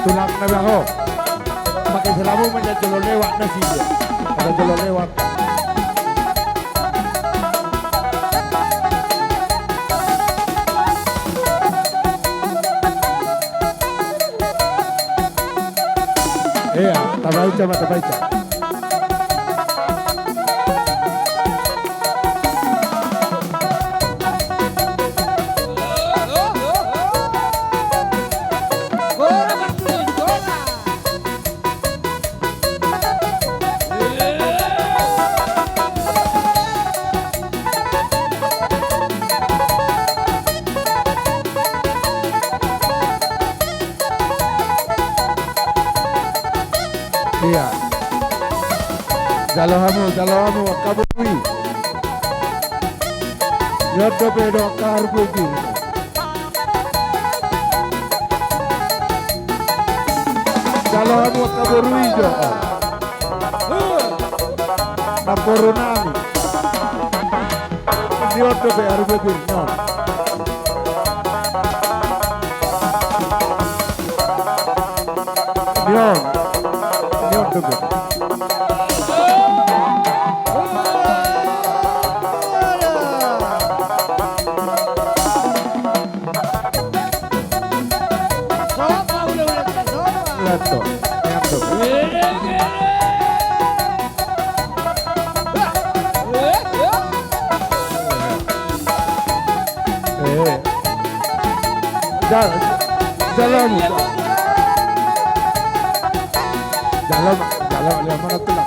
Speaker 1: Tulang nabaho. Pakai selamu menjadi lewat nasi dia. Ada lewat. Iya, tabaca. Iya. Jalahamu, kabui. Yodo bedo karbugi. Jalahamu kabui jo. Naporonami. Yodo be arbugi no. Yodo be. Jalan, yang mana tulak.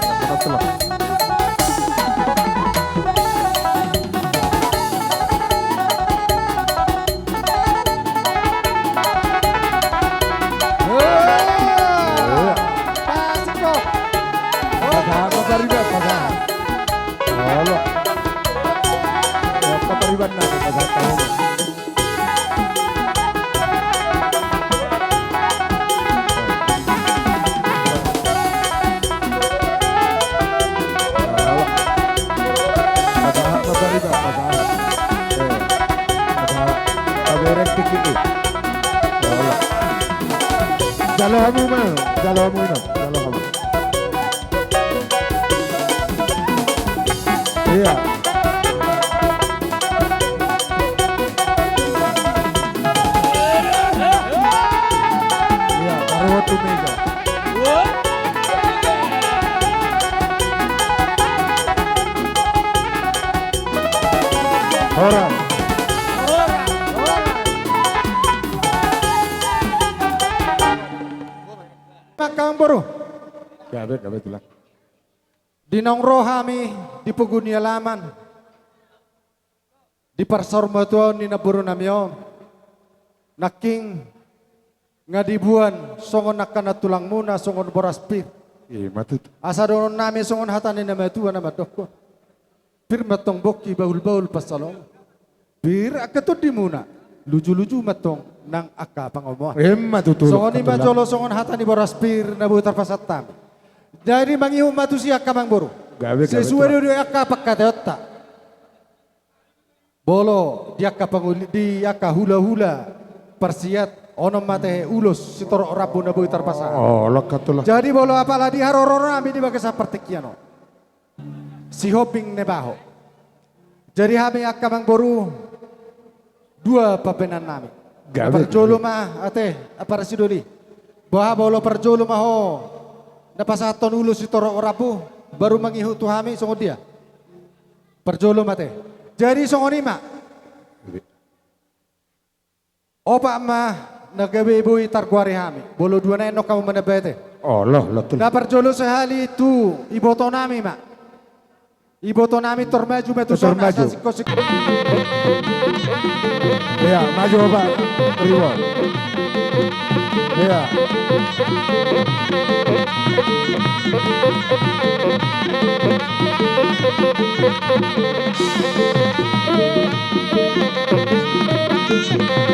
Speaker 1: Jalamu ino. Iya. Iya, taruh tu meja. Horas.
Speaker 9: Makang boro.
Speaker 1: Gabe tulang.
Speaker 9: Dinong rohami di pugunia laman. Di parsormatuan ni naburo namyon. Naking nga dibuan songon nakana tulang muna songon boraspir.
Speaker 1: Matut.
Speaker 9: Asa doon namin songon hatanin na matuan na matoko. Pir matong boki baul-baul pasalong. Pir akatod di muna. Luju-luju matong nang aka pangomo.
Speaker 1: Matutulog.
Speaker 9: Songon ni majolo songon hatani boraspir na butar pasatam. Jadi mangihu matu siya kamang boro.
Speaker 1: Gabe
Speaker 9: Sesuai dengan aka pakatota. Bolo di aka hula-hula persiat ono mate ulus sitor rabu na butar pasar.
Speaker 1: Oh, lokatulah.
Speaker 9: Jadi bolo apalah di harorona mi di bagai seperti kiano. Si hoping nebaho. Jadi kami akan boru dua papenan nami. Perjolo mah ate apa residoli. Bahwa bolo perjolo mah ho. Napasaton ulus sitor rabu baru mengihu tu kami songo dia. Perjolo mate. Jadi songo nima. Opa mah nagabe ibu itar kuari kami. Bolo dua na kamu menebete.
Speaker 1: Oh loh tuh.
Speaker 9: Na perjolo sehali itu iboto nami mak. Iboto nami tormaju metuson
Speaker 1: maju. Ya maju Pak Riwo. Ya.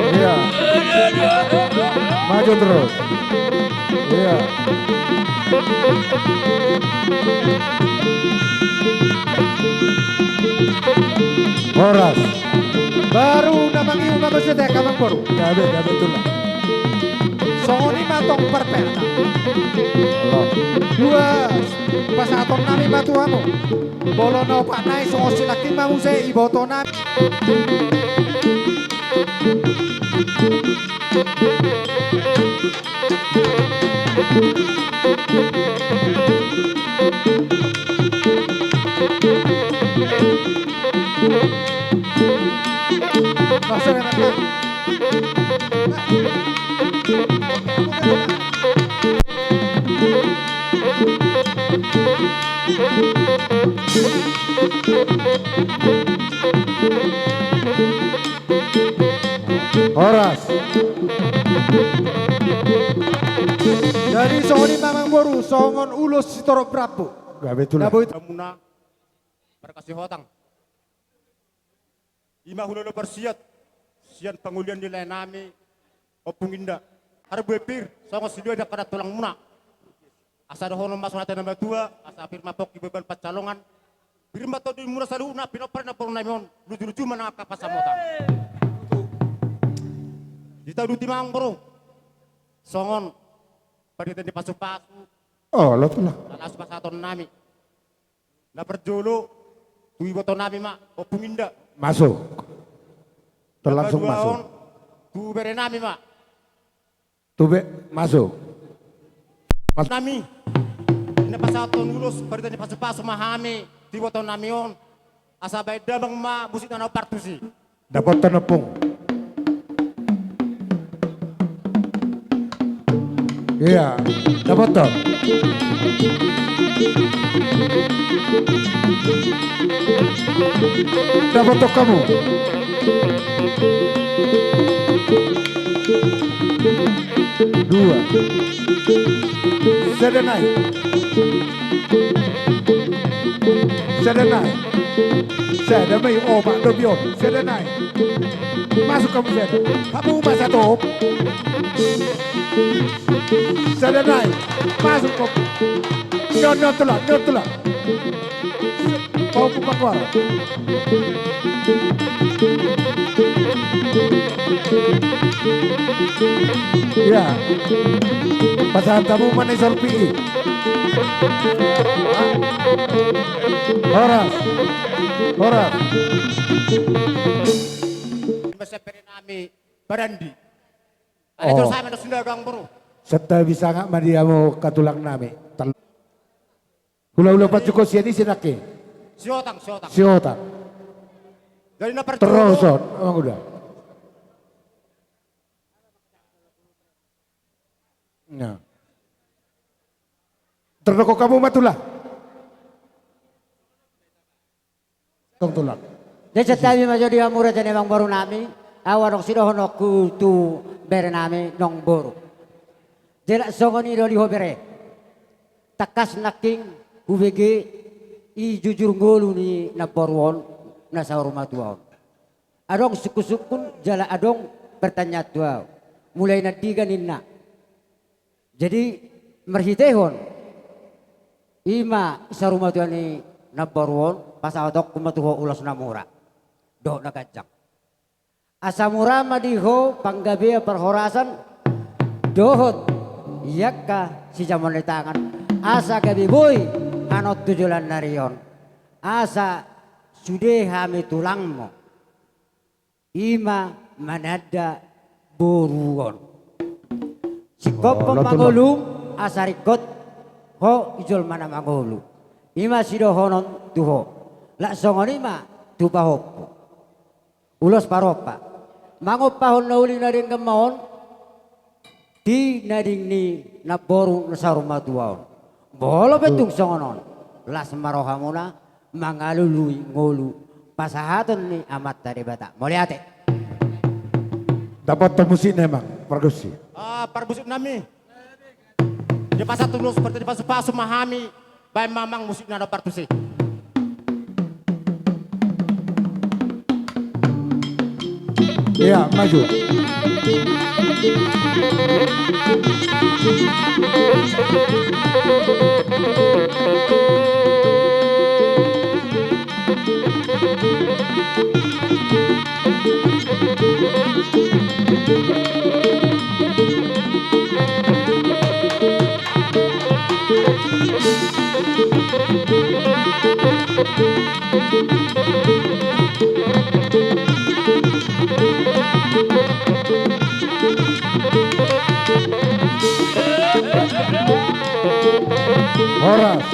Speaker 1: Iya. Maju terus. Iya. Horas.
Speaker 9: Baru namang iyo magusto tayo kamang puro.
Speaker 1: Gabe tuh lah.
Speaker 9: Songoni matong perpelta. Dua pasatong nami matuamo. Bolo no panay songo silaking mamuse iboto nami.
Speaker 1: Horas.
Speaker 9: Dari songoni mamang boru songon ulus sitorok prabu.
Speaker 1: Gabe tuh lah.
Speaker 13: Muna berkasih hotang. Ima hulolo persiat. Sian pengulian nilai nami. Opung indah. Harbu epir. Songo sidua ada kada tulang muna. Asa ada hono masuk hati nama dua. Asa firma pok beban pacalongan. Firma tau di muna salu na pinopar na porong namion. Lucu-lucu mana kapasamotang. Di tahun di mang bro. Songon. Pada di pasu-pasu.
Speaker 1: Oh lo tuh lah.
Speaker 13: Alas pasaton nami. Na perjolo. Tui boto nami mak. Opung indah.
Speaker 1: Masuk. Terlangsung masuk.
Speaker 13: Tu bere nami mak.
Speaker 1: Tube masuk.
Speaker 13: Mas nami. Ina pasaton ulus. Pada di pasu-pasu mahami. Di boto nami on. Asa baik dabang mak. Musik tanau partusi.
Speaker 1: Dapat tenepung. Iya, dapat toh. Dapat toh kamu. Dua. Sedenai. Sedenai. Sedenai obat dobion. Sedenai. Masuk kamu Seda. Kamu masa top. Sedenai. Masuk kamu. Nyot telah. Kau buka keluar. Ya. Pasahan kamu mana sorpi. Horas.
Speaker 13: Masa nami barandi. Ada terus saya ada sendagang bro.
Speaker 1: Serta bisa nggak madiamu katulang nami. Hula-hula pacuko siya ni sinake.
Speaker 13: Siotang.
Speaker 1: Siotang.
Speaker 13: Jadi na
Speaker 1: Terus,
Speaker 13: percuma.
Speaker 1: Son. Emang udah. Nah. Terdoko kamu matulah. Tong tulak.
Speaker 15: Desa tabi majo di amura jane mang boru nami, awan ok sido hono tu bere nami nong boru. Jela songoni do di hobere. Takas naking UVG i jujur ngolu ni na boruon na sa rumah tuaon. Adong suku-sukun jala adong bertanya tuaw. Mulai na diganin na. Jadi merhitehon ima sa rumah tuan ni na boruon pasawatok kumatuho ulas na mura. Do na kacang. Asa mura madiho panggabi perhorasan dohot yakka si jamon tangan. Asa gabi boy anot tujulan narion. Asa sude hami tulangmo. Ima manada boruon. Si kopo mangolu asarikot ho ijol mana mangolu. Ima sido honon tuho. La songon ima tupahopo. Ulos paropa. Mangopahon na uli na rin kamaon. Di na rin ni naboru na sa rumah tuwaon. Bolo betung songonon. Las maroha muna mangalului ngolu. Pasahaton ni amat dari bata. Moliate.
Speaker 1: Dapat temusin emang, pergusi.
Speaker 13: Permusik nami. Di pasar tulus seperti di pasu-pasu mahami. Baik mamang musik nada partusi.
Speaker 1: Iya, maju. Horas.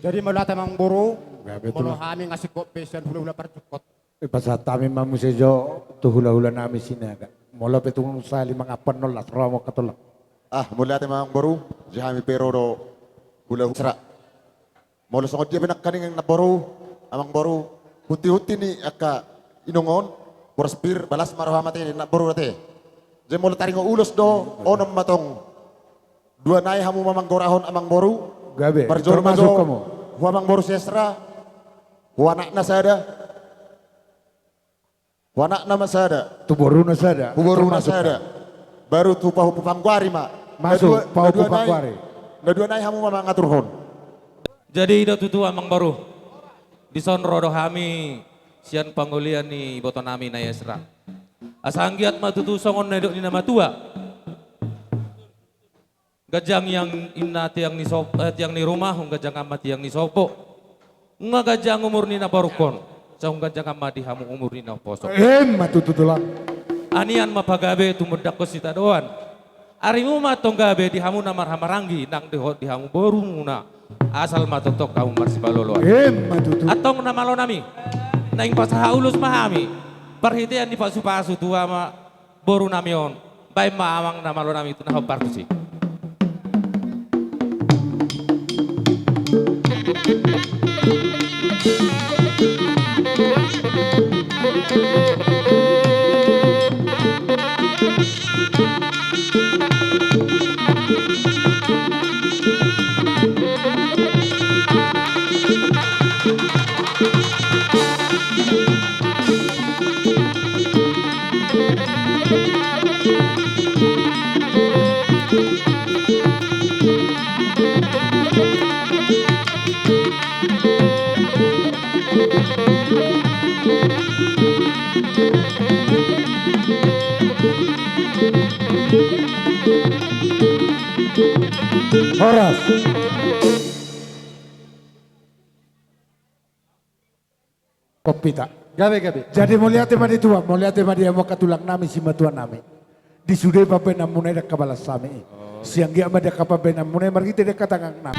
Speaker 13: Jadi melata mang buru.
Speaker 1: betul
Speaker 13: Molo
Speaker 1: lah.
Speaker 13: kami ngasih kopi sian hula-hula percukot.
Speaker 1: Pasat kami mamu sejo tu hula-hula nami sini agak. Mula petung sali mangapan nol lah romo katolak.
Speaker 10: Mula ate mang boru, jahami pero do hula husra. Mula songod dia benak kaning na boru, amang boru, huti-huti ni aka inongon, porspir balas marhamati ni na boru nate. Jadi mula taring ulos do, onom matong dua nai hamu mamang gorahon amang boru.
Speaker 1: Gabe,
Speaker 10: Perjol
Speaker 1: termasuk
Speaker 10: do,
Speaker 1: kamu.
Speaker 10: huamang boru sesra, huanak na sada. Huanak nama sada.
Speaker 1: Tu boru na sada.
Speaker 10: Huboru na
Speaker 1: Termasuk
Speaker 10: sada. Baru tu pahu pupangguari ma.
Speaker 1: Masuk pahu pupangguari.
Speaker 10: Na dua nai hamu mamang ngatur hon.
Speaker 16: Jadi ida tutu amang baru. Di son rodo hami sian panggulian ni botonami na yesra. Asanggiat matutu songon nedok ni nama tua. Gajang yang inna tiang ni sop tiang ni rumah, gajang amat tiang ni sopo. Nga gajang umur ni na barukon. Sa gajang amat di hamu umur ni na posok.
Speaker 1: Matutu tulang.
Speaker 16: Anian mapagabe tumudak ko sita doan. Arimu matong gabe di hamu na marhamaranggi nang di hamu boru muna. Asal matotok kamu marsibaloloan.
Speaker 1: Matutu.
Speaker 16: Atong na malo nami. Naing pasahaulus mahami. Perhitian di pasu-pasu tua ma boru namion. Baik maamang na malo nami itu na partusi.
Speaker 1: Horas. Kopi tak.
Speaker 9: Gabe.
Speaker 1: Jadi mulia tema di tua, mulia tema dia mau katulang nami si matuan nami. Di sudai pape namunai dak kabalas sami. Siang gia mada kapabenan muna margita de katangang na.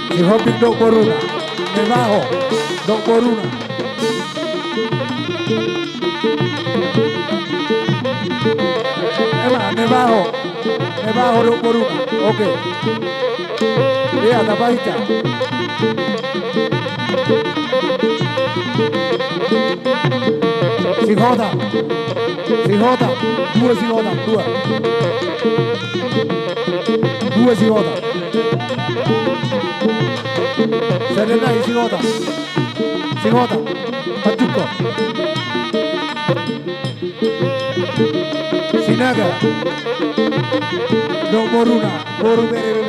Speaker 1: Si Hopi dok boruna, debajo dok boruna. Debajo dok boruna. Oke. Dia tapahica. Si Jota, dua si Jota, dua si Jota. Serena y si Jota, Pachuco, Sinaga, no Moruna, Moru bere.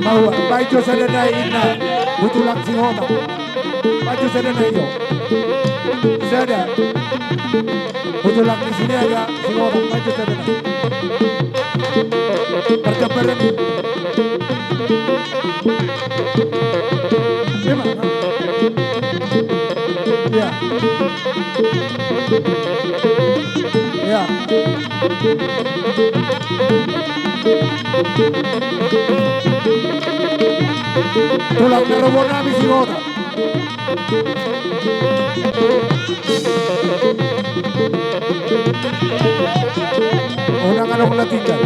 Speaker 1: Mau baju Serena ina, butulak si Jota, baju Serena iyo. Sada, butulak di sini agak si Jota, baju Serena. Perkeperan. Gimana? Ya. Ya. Tulang nerobor nabi si Jota. Unang anong natinggal.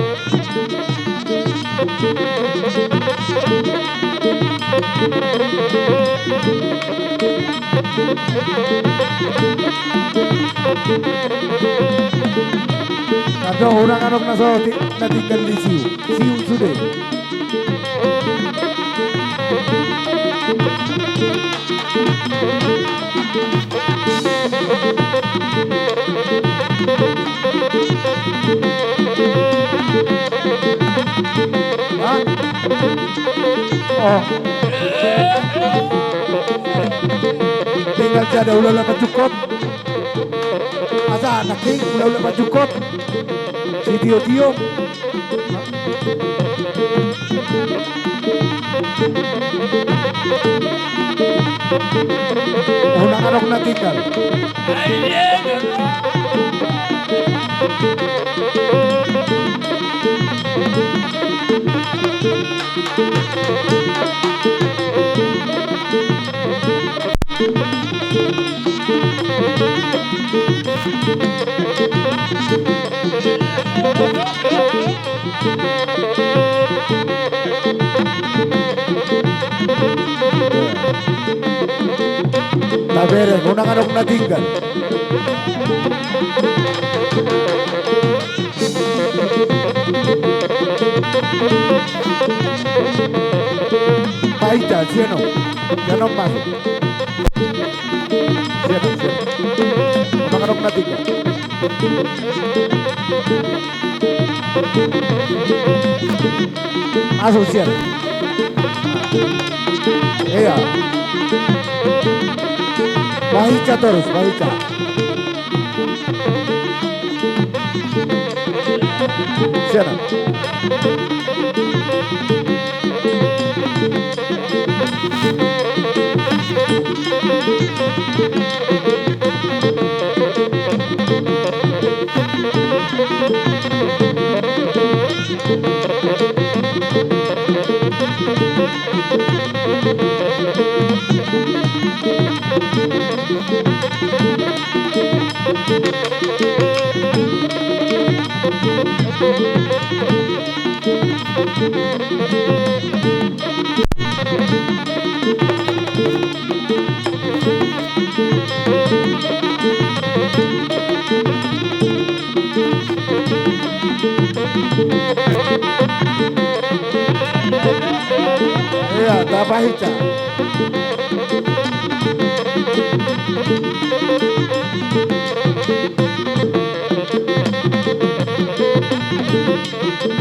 Speaker 1: Atau unang anong natinggal di siu sudah. Oh. Tinggal ada ulah cukup. Asa anak nih ulah cukup. Si Tio. Unang anok na tinggal. Tabere, unang anok na tinggal. Pak Ija, Sieno. Sieno masuk. Sieno. Orang-orang na tiga. Masuk Sieno. Iya. Pak terus, Pak Ija. Sieno. Iya, Bapak Hica.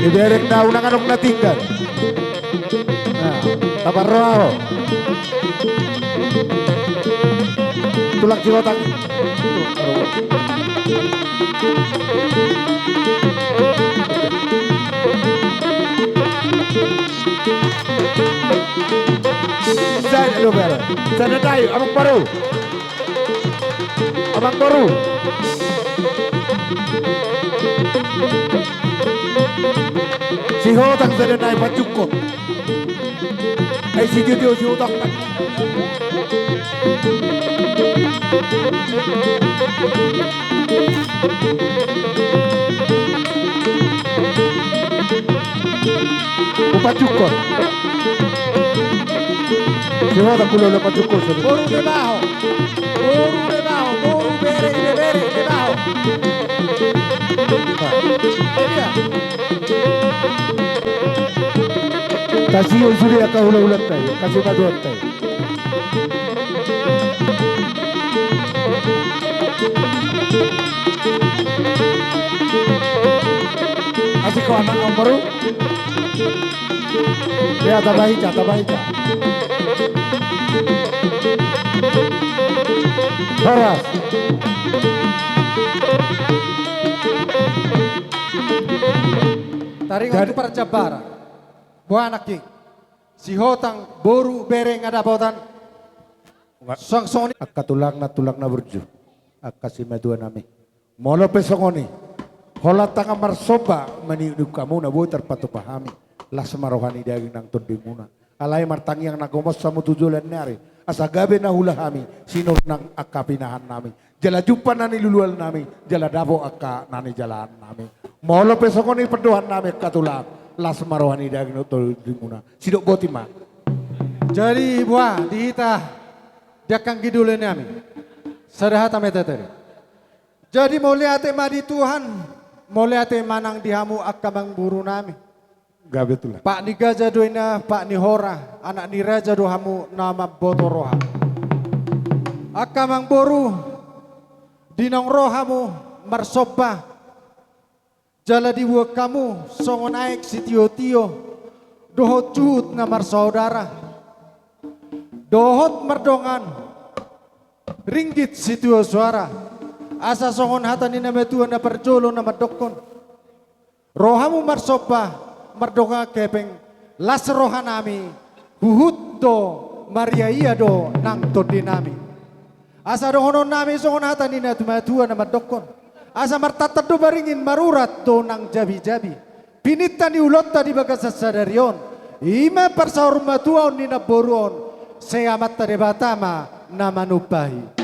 Speaker 1: Iderek daun ang na tinggal. Nah, tabarro. Tulang cilotang. Saya dulu ber. Sana tayo, abang baru. Abang baru. Si Hotang sana tayo pacukup. Ay si Diyo si Hotang. Pacukup. Si Hotang kulo na pacukup.
Speaker 9: Boru debajo. Boru bere debajo.
Speaker 1: Kasih usuri akan ulat-ulat tayo, kasih maduat tayo. Kasih kau anak yang baru. Ya tabahica. Horas.
Speaker 9: Taringan itu para Jabara. Buah anak king. Si Hotang boru bereng ada botan. Songsoni.
Speaker 1: Akka tulang na burju. Akka si medua nami. Molo pesongoni. Hola tanga marsoba manidu kamu na boy terpatu pahami. Las marohani daging nang tundi muna. Alay martangi yang nagomos sa mutujulan nari. Asa gabe na hulahami. Sinur nang akka pinahan nami. Jala jupa nani lulual nami. Jala dabo akka nani jalan nami. Molo pesongoni perdohan nami katulang. Las marohani daging tundi muna. Sidok boti ma.
Speaker 9: Jadi buah dihita dakang gidulin nami. Sadahata metateri. Jadi moliate madi Tuhan. Moliate manang dihamu akabang buru nami.
Speaker 1: Gak betul.
Speaker 9: Pak ni gaja doina, Pak ni hora, anak ni raja dohamu nama botoroha. Akamang boru, dinong rohamu marsopa. Jala diwa kamu, songon aek si tio-tio, dohot cuhut na marsaudara. Dohot merdongan, ringgit si tio suara. Asa songon hata ni nama tuan na perjolo na madokon. Rohamu marsopa. Merdonga kepeng las rohanami huhut do Maria iya do nang todi nami asa do hono nami songon hata nina tumatua na madokon asa martata do baringin marurat do nang jabi-jabi pinita ni ulotta di bagas sadarion ima persaur matuaon nina boruon seamat tade batama na manupahi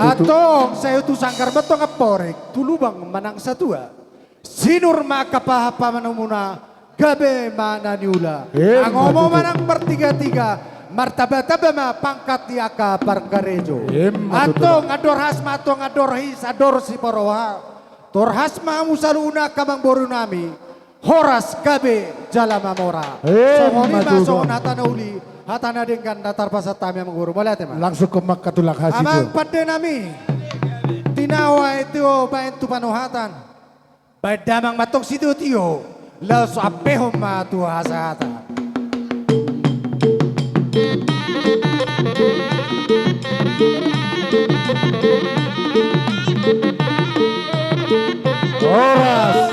Speaker 9: atong sayo tu sangkar beto ngaporek tulubang manang satua sinur makapahapa manumuna gabe mana niula. Ang ngomong manang bertiga-tiga, martabata bama pangkat diaka pargarejo. Atong ador hasma, atong ador his, ador si poroha. Tor hasma musaluna kamang boru nami. Horas gabe jalamamora. Songoni ma songon hatana uli. Hatana dengan datar pasat tami mengguru. Boleh tema?
Speaker 1: Langsung ke makatulang hasil.
Speaker 9: Amang pada nami. Tinawa itu bain tu panuhatan. Badamang matok situ tio. Lalu apehom ma tu hasata.
Speaker 1: Horas.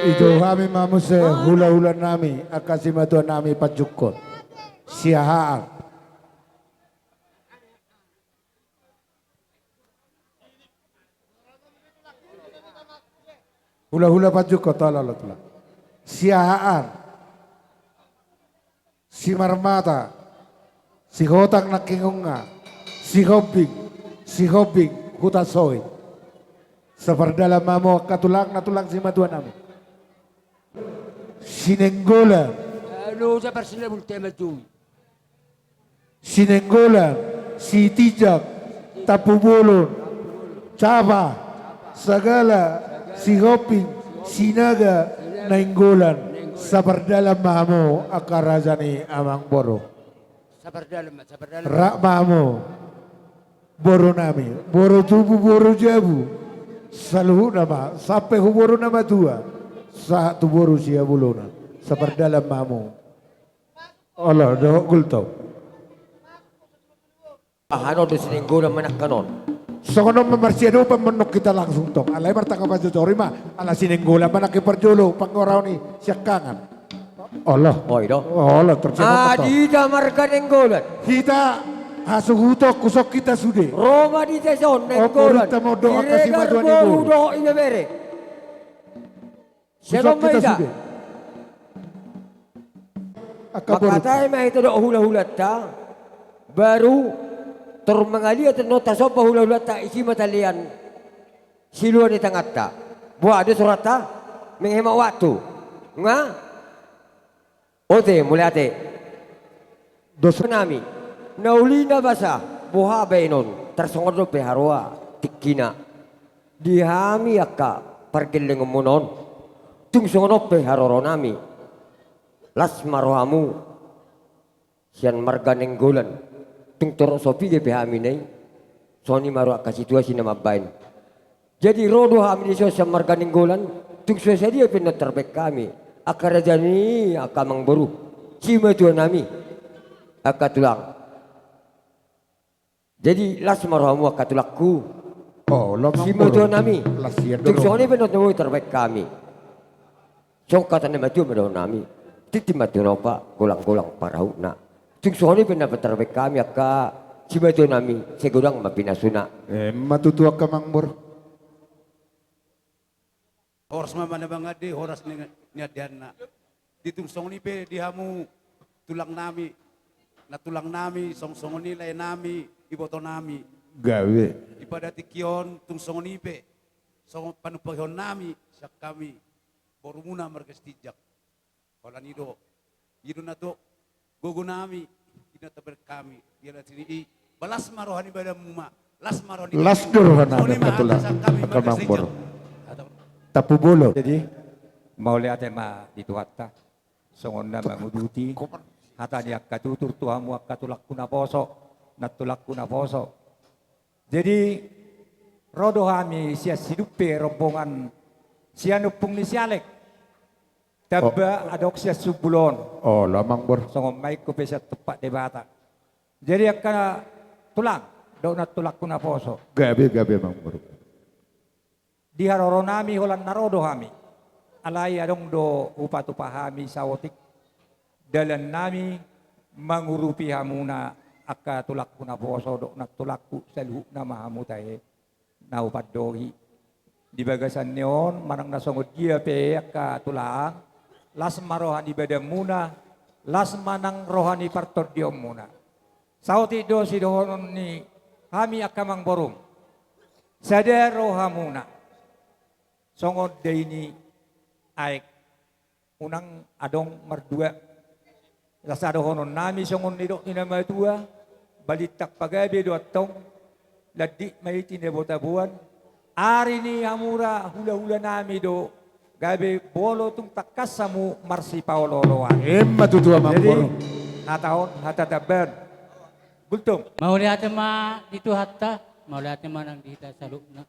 Speaker 1: Ijo kami mamuse hula-hula nami akasimatuan nami pajukot. Siahaan. Hula-hula pajukot tolong. Siahaan. Si marmata. Si hotang nakingunga. Si hobing hutasoy. Seperdalam mamo katulang natulang si matuan nami. Sinenggolan.
Speaker 12: Ano sa personal mo tema tu?
Speaker 1: Sinenggolan, si tijak, tapubulon, caba, segala, si hoping, sinaga, nainggolan. Sabardalam mamo akarazani amang boro.
Speaker 12: Sabardalam.
Speaker 1: Rak mamo, boro nami, boro tubuh boro jabu. Saluhu nama, sampai huboro nama tua. Saat tu boro sia bulona. Sabardalam mamo. Allah, dah gultau.
Speaker 12: Ano do sininggulan manak kanon?
Speaker 1: Sokono memarsiado pemenuk kita langsung tong. Alay martaka pajujori mah. Ala sininggulan manak iperjolo. Pangorau ni siakangan. Allah.
Speaker 12: Oh itu.
Speaker 1: Allah terjemah.
Speaker 12: Adi damar ka ninggulan.
Speaker 1: Kita hasuhuto kusok kita sude.
Speaker 12: Roma di teson ninggulan.
Speaker 1: Kita mau doa kasih maduan ibu.
Speaker 12: Do inebere.
Speaker 1: Kusok kita sude.
Speaker 12: Makatay mah itu do hula-hula ta. Baru termengalia nota sopa hula-hula ta isi matalian. Siluan di tengah ta. Buat ada surat ta. Menghemat waktu. Nga? Ote mulai ate.
Speaker 1: Dosa
Speaker 12: nami. Naulina basa. Buha bainon. Tersongod do peharwa. Tikina. Dihami akka. Pergiling umunon. Tung songod peharoro nami. Las marohamu sian marga nenggolan tung torok sopi ge behami nei soni maro ka situasi nama bain jadi rodo hami di sian marga nenggolan tung suasa dia penat terbaik kami akar jani akamang baru cima tuan nami akatulang jadi las marohamu akatulakku cima tuan nami tung soni penat nemu terbaik kami so kata nama tu medo nami titi mati nopa golang-golang parau na. Tung soni pendapat terbaik kami akka cibatu nami segudang mapinasuna.
Speaker 1: Matutua kamang bor.
Speaker 7: Horas mana bangade horas niadiana. Ditung soni pe dihamu tulang nami. Na tulang nami song nilai nami iboto nami.
Speaker 1: Gawe.
Speaker 7: Ipada tikion tung soni pe. Song panupahon nami sak kami. Borumuna markestijak. Kalau nido, itu nato, gogo nami, ina taber kami, dia sini balas marohani pada muma, las marohani.
Speaker 1: Las durhana ada katulang, kamang bor. Tapu bolo.
Speaker 3: Jadi mau lihat tema itu hatta, songon nama nguduti, hatta dia katutur tuamu katulak kuna poso, natulak kuna poso. Jadi rodo kami sia sidupe rombongan sia nupung ni sialek. Taba adok sia subulon.
Speaker 1: Oh, lamang bor.
Speaker 3: Songom mai ko pesa tepat debata. Jadi akan tulang, do na tulak kuna poso.
Speaker 1: Gabe mang bor.
Speaker 3: Di haroro nami holan narodo kami. Alai adong do upatu pahami sawotik. Dalan nami mangurupi hamuna akka tulak kuna poso do na tulakku selhu na mahamutahe. Na upat dohi. Di bagasan neon manang nasongod dia pe akka tulang. Las marohani badam muna, las manang rohani partor diom muna. Sauti do si dohonon ni kami akamang borum. Sada rohamuna. Songod daini aik unang adong merdua. Las adohonon nami songon nidok ni nama tua. Balitak pagabi do atong. Ladi maiti ne botabuan. Ari ni hamura hula-hula nami do. Gabe bolo tung takasamu marsi paololoan.
Speaker 1: Emma tutua mamboro.
Speaker 3: Natahon hatataban. Bultung.
Speaker 4: Mau lihat ma dito hatta, mau lihat ma nang dita salukna.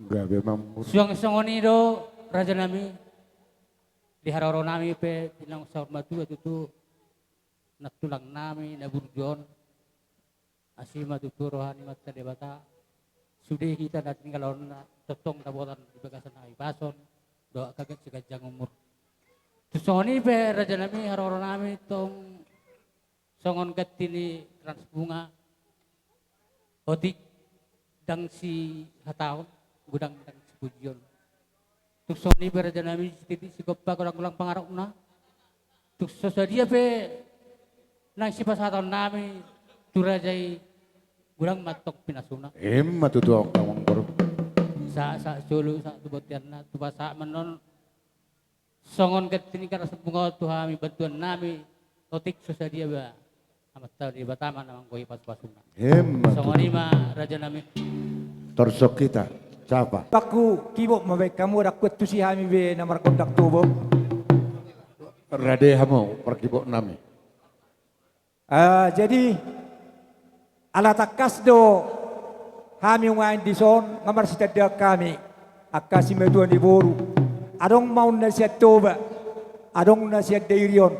Speaker 1: Gabe mamboro.
Speaker 4: Suang-suang do raja nami di haroro nami pe tinang saur matu itu natulang nami na burjon asima tutu rohani mata debata sudah kita natin kalon na totong tabotan di bagasan ay bason doa kaget segajang umur tusoni pe raja nami haroro nami tong songon katini transbunga otik dang si hataon gudang dang si pujion tuksoni beraja nami titi si kopa kurang-kurang pangarap na tuksosa dia pe nang si pasatan nami turajai kurang matok pinasuna
Speaker 1: Emma tutua mamboro.
Speaker 4: sa solo sa tubatian na tubasa manon songon ketini karas bunga tuhami bantuan nami otik sosa dia ba amat tahu di batama namang koi pas-pasuna
Speaker 1: Emma
Speaker 4: songon ima raja nami
Speaker 1: torsok kita. Siapa?
Speaker 3: Paku kibo mabay kamu rakwet tu si hami be namar kondak tubo.
Speaker 1: Rade hamo pergi nami.
Speaker 3: Jadi ala takas do hami ngain di son ngamar sitada kami akasi metuan di boru. Adong mau nasihat toba, adong nasihat dairion.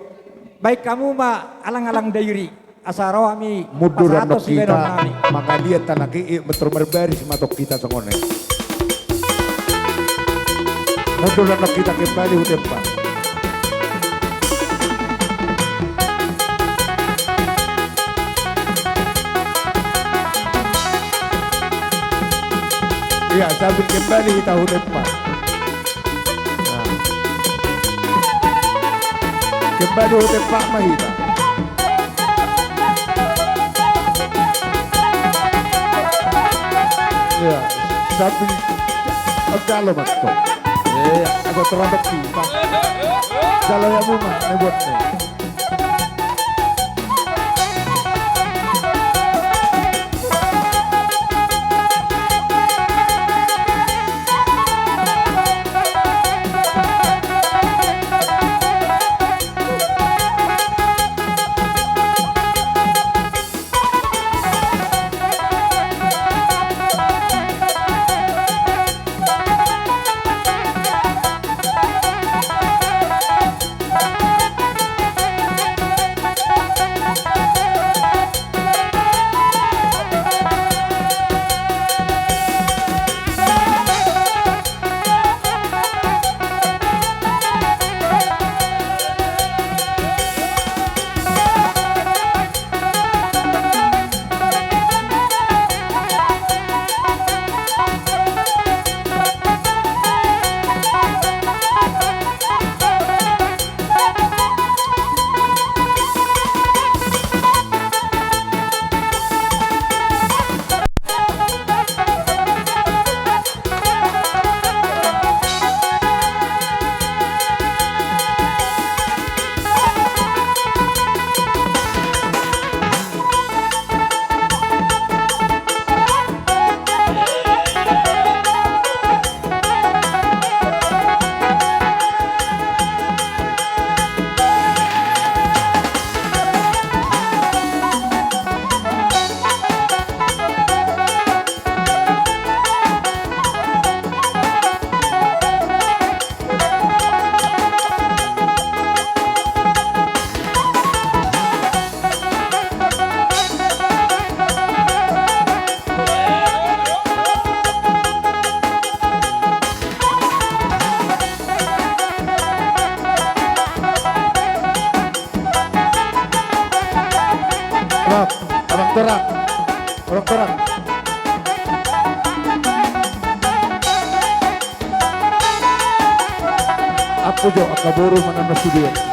Speaker 3: Baik kamu ma alang-alang dairi. Asaro kami
Speaker 1: Muduran
Speaker 3: pasatos si
Speaker 1: kita
Speaker 3: bedon kami.
Speaker 1: mangaliat tanaki betul berbaris matok kita songone. Muduran kita kembali utempa. Iya, sambil kembali kita utempa. Nah. Kembali utempa mahita. Ya, sambil kalau masuk. Agak terlambat kita. Kalau yang bunga, nebotnya. terang, orang terang. Aku jo akaburu mana studio.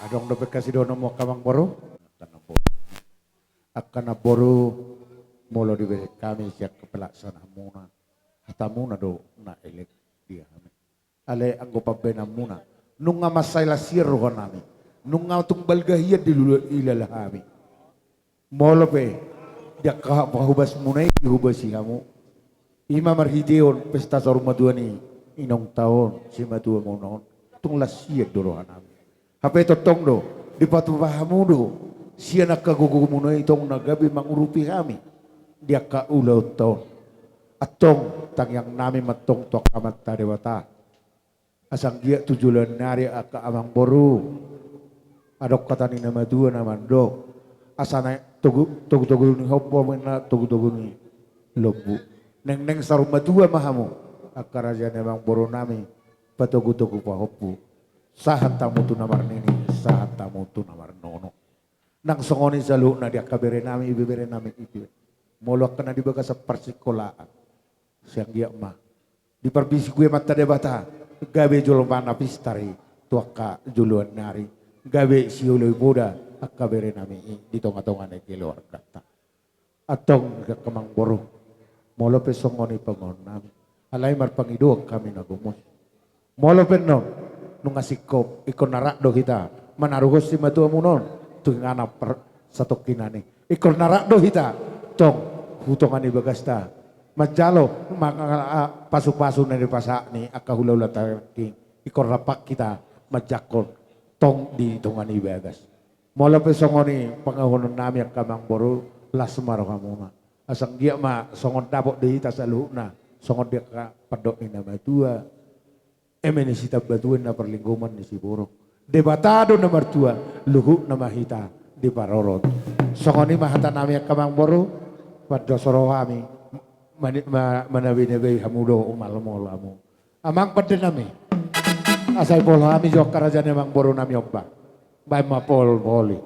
Speaker 1: Adong do kasih dono mo kamang boru. Akan boru molo diberi kami siap kepelaksana muna. Hata muna do na elek dia. Ale anggo pabena muna. Nunga masayla sirro nami. Nunga tung balgahia di ilalahami. Molo pe dia kahubas muna ihubas kamu. Ima marhideon pesta soruma dua ni inong taon si matua mo noon. Tung lasia dorohan nami. Hape totong do di patupahamu do. Siya nakagugumuno itong nagabi mangurupi kami. Dia kaulaw taon. Atong tangyang namin matong tok amat tadewata. Asang dia tujulan nari aka amang boru. Adok kata ni nama dua nama do. Asana tugu ni hopo mena tugu ni lobu. Neng saruma dua mahamu. Aka raja namang boru nami. Patugu pa hopo. Sahat tamu tu namar nini. Sahat tamu tu namar nono. Nang songoni salu na dia kabere nami ibere nami itu. Molok kena dibaga sa persikolaan. Siang dia mah. Di perbisi gue mata debata. Gabe jolomana pistari. Tuaka juluan nari. Gabe siuloi muda. Kabere nami di tonga-tonga na keluar kata. Atong kemang boru. Molo pe songoni pangon nami. Alay marpangiduak kami nagumus. Molo pe no. Nung asikop ikon narak do kita. Manarugos si matua munon. Tuing anak satu kinani. Ikon narak do hita. Tong hutongan ni bagasta. Majalo pasu-pasu na pasak ni akahulaw king. Ikon rapak kita majakon tong di hitungan ni bagas. Mula pesongoni pangahunan nami ang kamang boru lasmar kamuna. Asang dia ma songon dabok di hita sa luhna. Songon dia ka padok ni nama tua. Emeni sita batuin na perlingkuman ni si buruk. Debatado nomor 2 luhu nama hita di parorot. Songoni mahata nami kamang boru pada sorohami manabi hamudo umal molamu. Amang pada nami asai polhami jok karajan emang boru nami obba. Bay mapol boli.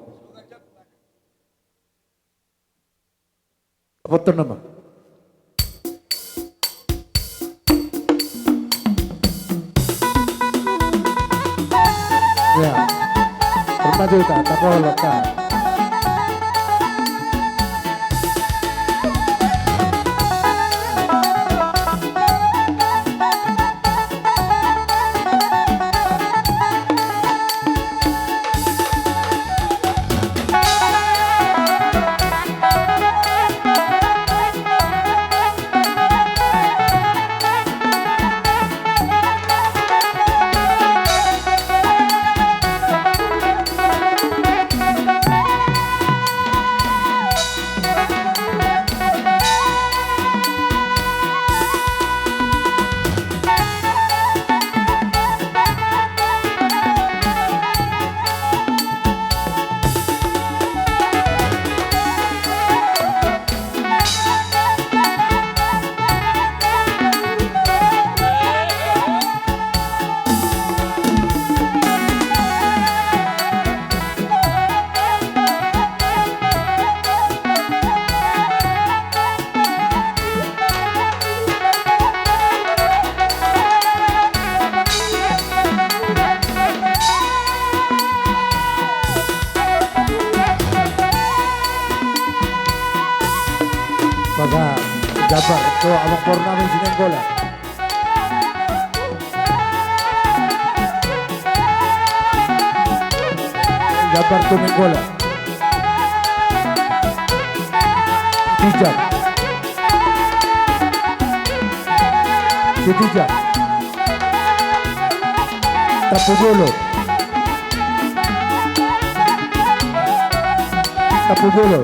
Speaker 1: Apa tu nama? Ya, rumah juta, tak boleh lokal. Maka Jabar itu abang Purnami Sinenggola. Jabar Tumenggola. Tijak. Tijak. Tapugolo. Tapugolo.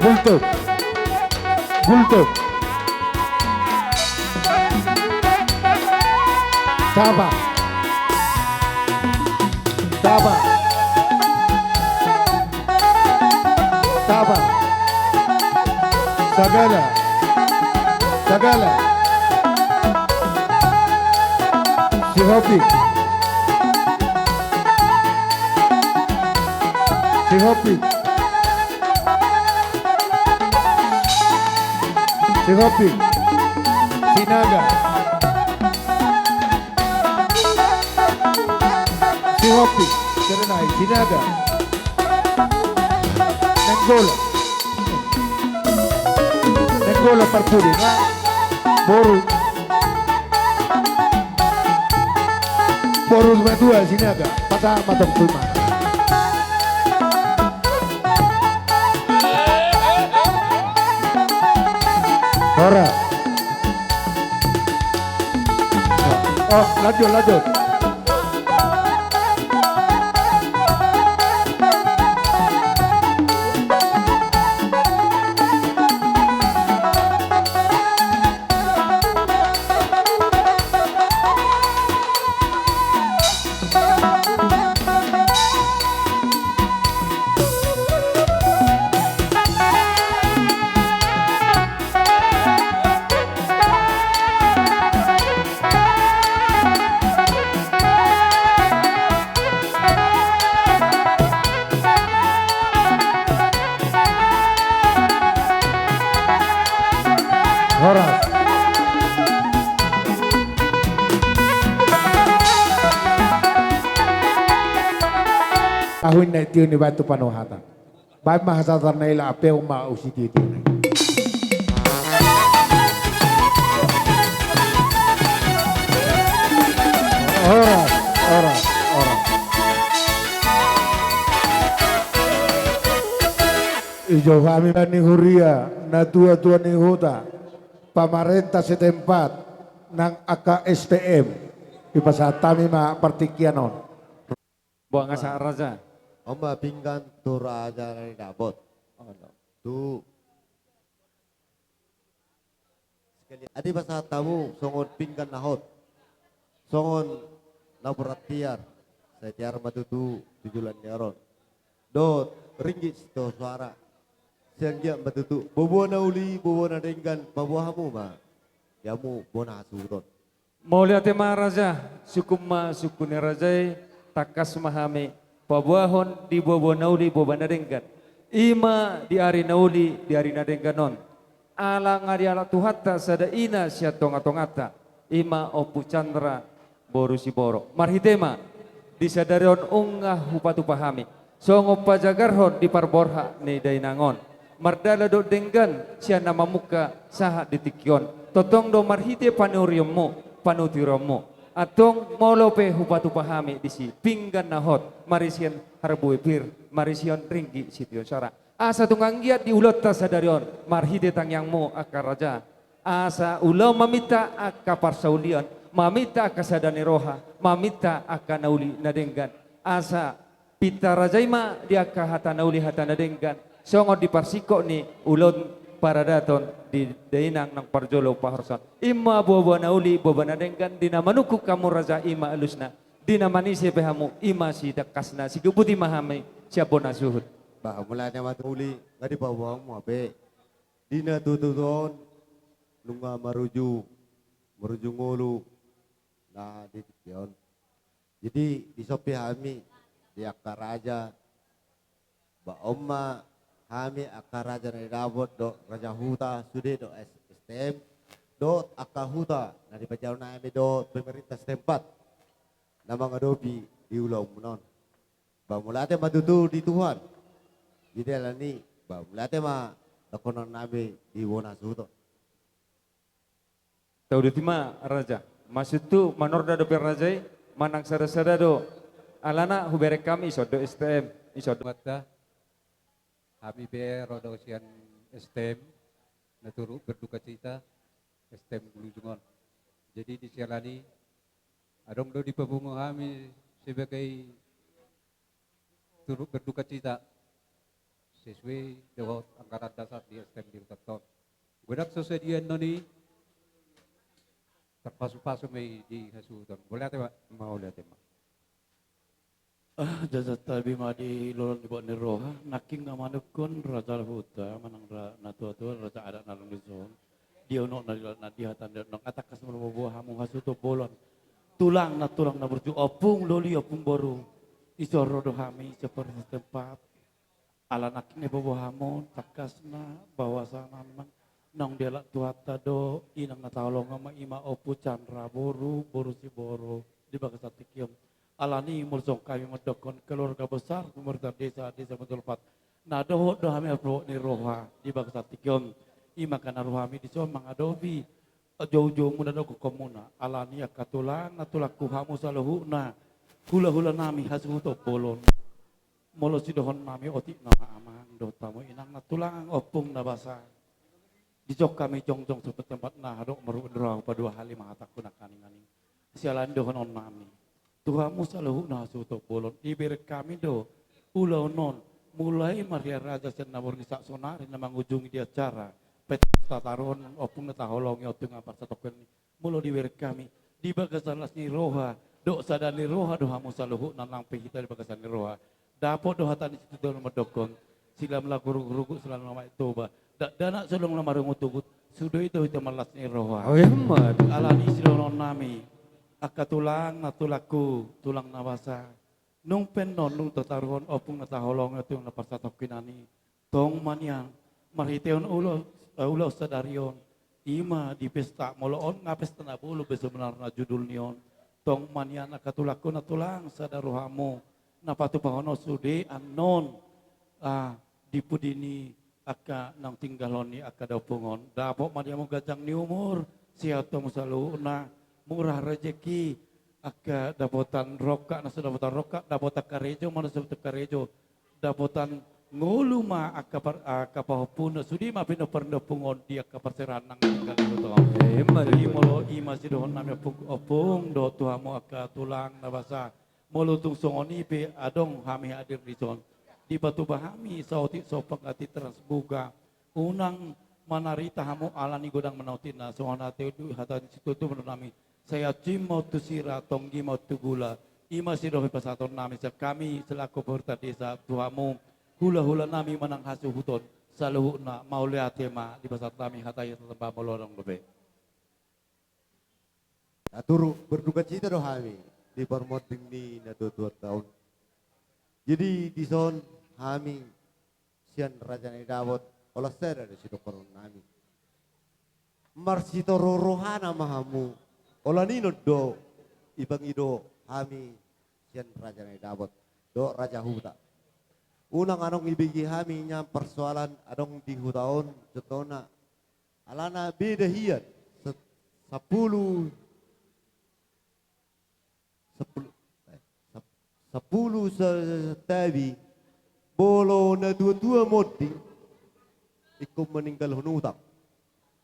Speaker 1: Bulto. Bulto. Taba. Taba. Taba. Sagala. Sagala. Sihopi. Sihopi. Sihopi. Sinaga. Sihopi. Serenai, Sinaga. Nenggola. Nenggola Parpudi, na Boru. Boru Madua, Sinaga. Pata Matong Tuma. Ora. Oh, lanjut. Horas. Kahun na ito ni Batu Panuhatan. Baik mahasatan na ila apel mausi dito. Horas. Ijo kami ni Huria na tua-tua ni Huta pamarenta setempat ng AKSTM di pasatami ma partikianon.
Speaker 3: Buang asa raja.
Speaker 18: Oma pinggan tu raja dari dapot. Tu sekali adi bahasa tamu songon pinggan nahot. Songon laboratiar. Saya tiar matutu tujulan nyaron. Dot ringgit sto suara. Siang dia matutu bobo na uli bobo na denggan pabuahamu ma. Yamu bona surot.
Speaker 3: Mau lihat tema raja, sukum sukuni rajai takas mahame pabuahon di bobo nauli bobo nadenggan. Ima di ari nauli di ari nadengganon. Ala ngari ala tuhata sada ina sia tonga-tongata. Ima opu chandra boru si boro. Marhitema disadarion unggah hupatu pahami. Songo pajagarhon di parborha ni dainangon. Mardala do denggan sia nama muka saha ditikyon. Totong do marhite panuriummu panutiromu. Atong molope hupatu pahami disi pinggan nahot marisian harbue pir marisian ringgi sitio sara. Asa tunggang giat di ulot ta sadarion marhite tangyangmu akar raja. Asa ulau mamita akka parsaulian mamita akka sadani roha mamita akka nauli nadenggan. Asa pita rajaima di akka hata nauli hata nadenggan. Songo di parsiko ni ulon paradaton di dainang ng parjolo paharsan. Ima bobo na uli bobo na denggan di na manukuk kamu raja ima alusna. Di na manisi pehamu ima si dakasna si kebuti mahame siapa na suhud.
Speaker 18: Ba mulanya matuli ngadi bawang mo abe. Di na tututon lunga maruju ngulu na di tikyon. Jadi di sopi hami di akaraja ba omma kami akar raja dari Dawud do Raja Huta sudah do STM do akahuta dari pajau nami do pemerintah setempat nama ngadopi di ulau munon bamulate matutu di Tuhan jadi alani bamulate ma lakonon nami di Wonasuto.
Speaker 3: Tahu di tima raja maksud tu manorda do perrajai manang sada-sada do alana huberek kami iso do STM iso do
Speaker 19: Kami be rodosian STM naturu berduka cita STM Gulujungon. Jadi di Sialani adong do di pabungo kami sebagai turut berduka cita sesuai dengan anggaran dasar di STM di Utarton. Budak sosedian noni terpasu-pasu may di hasuton. Boleh Pak? Mau lihat Pak.
Speaker 23: Jazat tabi madi lolon ibu ni roha naking ngamanukun raja huta manang natua-tua raja adat nalung dizon dia nok nadihatan dia nok atakas menubuh hamu hasuto bolon tulang na berju opung loli opung boru iso rodo hami seperti tempat ala naking ibu hamu takasna bawasana mang nong delak tuata do inang natawalong ama ima opu chandra boru si boru di bagasatikium alani mulsong kami mendokon keluarga besar pemerintah desa Betulpat. Nah doh kami apro ni roha di bangsa tikion imakan rohami di so mangadobi jauh-jauh muna do komuna alani katulang natulaku hamu saluhuna hula-hula nami hasuto bolon molo sidohon nami otik nama amang do tamu inang natulang opung na basa di jok kami jongjong seperti tempat nah dok merudra padua halim hataku nakani-ngani sialan dohon on nami Tuhamu saluhuna hasuto bolon diberi kami do ulau non mulai Maria Raja Senabur di Saksonari na mangujungi di acara pesta taron opung na taholongi otung apar satoken mulo diberi kami di bagasan las ni roha do sada ni roha do hamu saluhu nanang pehita di bagasan ni roha dapot do hatan di situ do medokon sila melaku rugu sila nama toba dana sulung lama rungu tugut sudah itu malas ni roha alani sidonon nami akatulang natulaku tulang nabasa nung penon nung tataruhon opung nataholong itu yang naparsatok kinani tong maniang marhiteon ulo sadarion ima di pesta moloon nga pesta na bulo besebenarna judul nion tong maniang nakatulaku natulang sadaruhamu napatupahono sude anon di pudini aka nang tinggaloni aka daupungon dapok madiamu gajang ni umur siato musaluna murah rezeki aka dapotan roka nasu dapotan roka dapotan karejo mana sebut karejo dapotan ngulu ma aka pahopuna sudi ma pino perno pungon dia ka perseranang tinggal itu jadi molo ima sidohon nami opung do tuhamu aka tulang nabasa molo tung songoni pe adong hami hadir di son di batu bahami sauti sopang ati transbuga unang manarita hamu alani godang menautina sohana teudu hatan situ tu menami saya cimau tu sira tonggi mau tu gula ima sidohi pasaton nami kami selaku pemerintah desa tuhamu hula-hula nami manang hasu huton saluhuna mau lihat tema di pasat nami hataya tetembah melorong lebe
Speaker 18: turu berduka cita doh kami di permoting ni na 2 tahun jadi di son kami sian raja ni dawot olah saya dari situ koron nami marsito rohana mahamu olah nino do ibang ido kami sian raja ni dawot do raja huta unang anong ibigi kami nya persoalan adong di hutaon contohna alana beda hiat 10 setabi bolo na dua modi ikum meninggal hunutang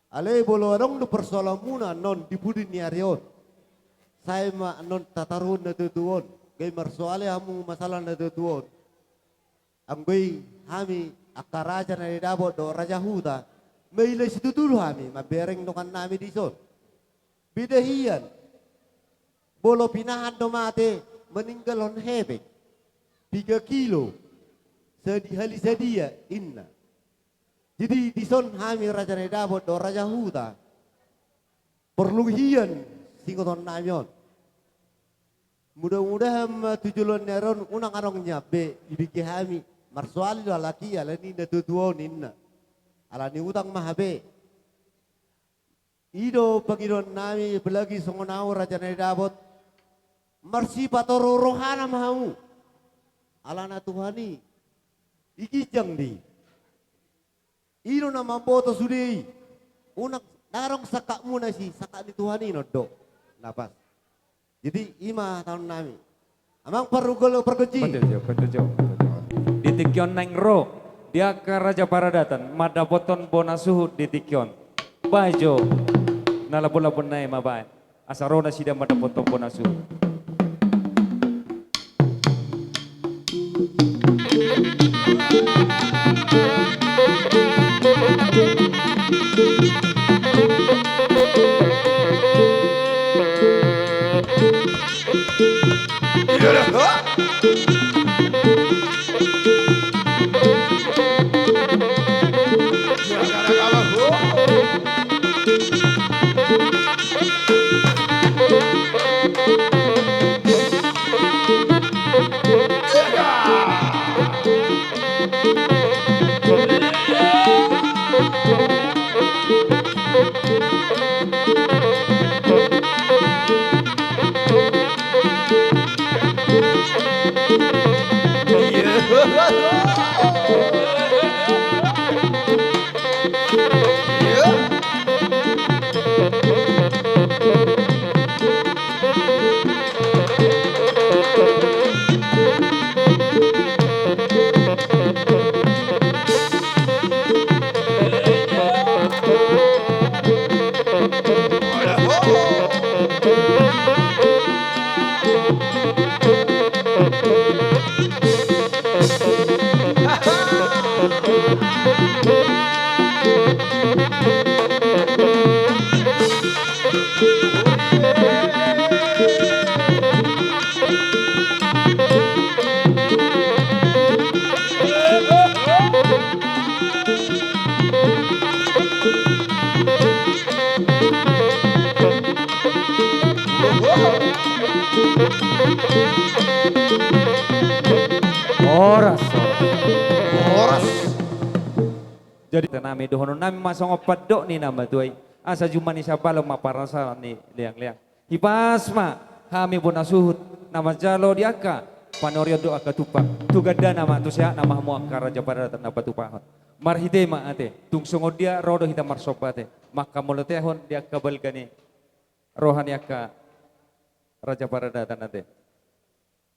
Speaker 18: ale bolo adong do persoalan muna non dibudi ni arion saya ma non tatarun na tutuon gay marsoale hamu masalah na tutuon anggoy hami akaraja na idabot do raja huta may ilay situtulo hami mabereng nukan nami dison bidahiyan bolo pinahan do mate meninggal on hebek 3 kilo hali sedia inna jadi dison hami raja na idabot do raja huta perlu hiyan singkoton namion mudah-mudahan tujuan neron unang arong nyabe ibiki hami marsuali lalaki alani na tutuon inna alani utang mahabe ido pagidon nami pelagi songonau raja na idabot marsi patoro rohana mahamu alana tuhani ikijang di ido na mamboto sudi unang darong sakak muna si sakak ni tuhani no do napas jadi ima tahun nami amang perugol pergoci
Speaker 3: betul di Tikyon neng ro dia ke Raja Paradatan madapoton bona suhut di Tikyon bajo nalabon-labon na mabae asarona sida madapoton bona suhut Oras. Oras. Jadi nami dohono nami masong opadok ni nama tuai. Asa juma ni sabalo maparasa ni liang-liang. Hipasma kami bona suhut nama jalo diaka panorio doa katupak. Tugada nama tu sia nama mu akar raja pada tanah batu pahon. Marhite ma ate tungsongo dia rodo hita marsopate. Maka molotehon dia kabel gani rohani aka raja pada tanah te.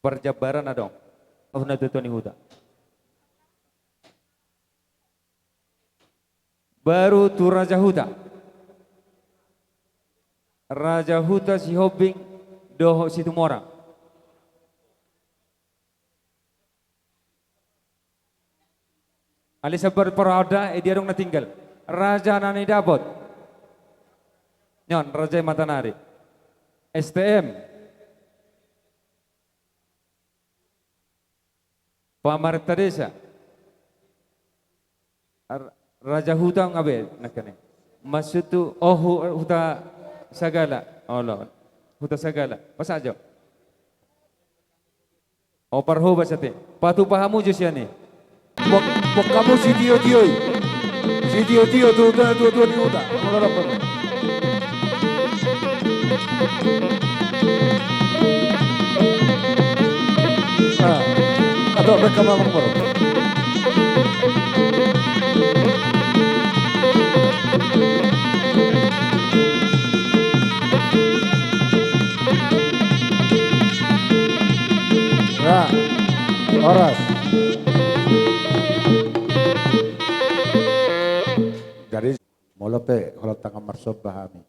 Speaker 3: Perjabaran adong. Avna tutuni huda. Baru tu Raja Huta. Raja Huta si Hobing doho situ morang. Ali sabar parada dia dong na tinggal. Raja nani dapot. Nyon Raja Matanari. STM. Pamarta desa. Raja Huta ngabe nakane. Maksud tu Huta Sagala. Allah. Huta Sagala. Pas aja. Parho basate. Patu pahamu jo siane.
Speaker 1: Bok kamu si Tio. Si Tio tu ni Huta. Atau mereka mamang baru. Ya, oras. Jadi molope kalau tangan marsob pahami.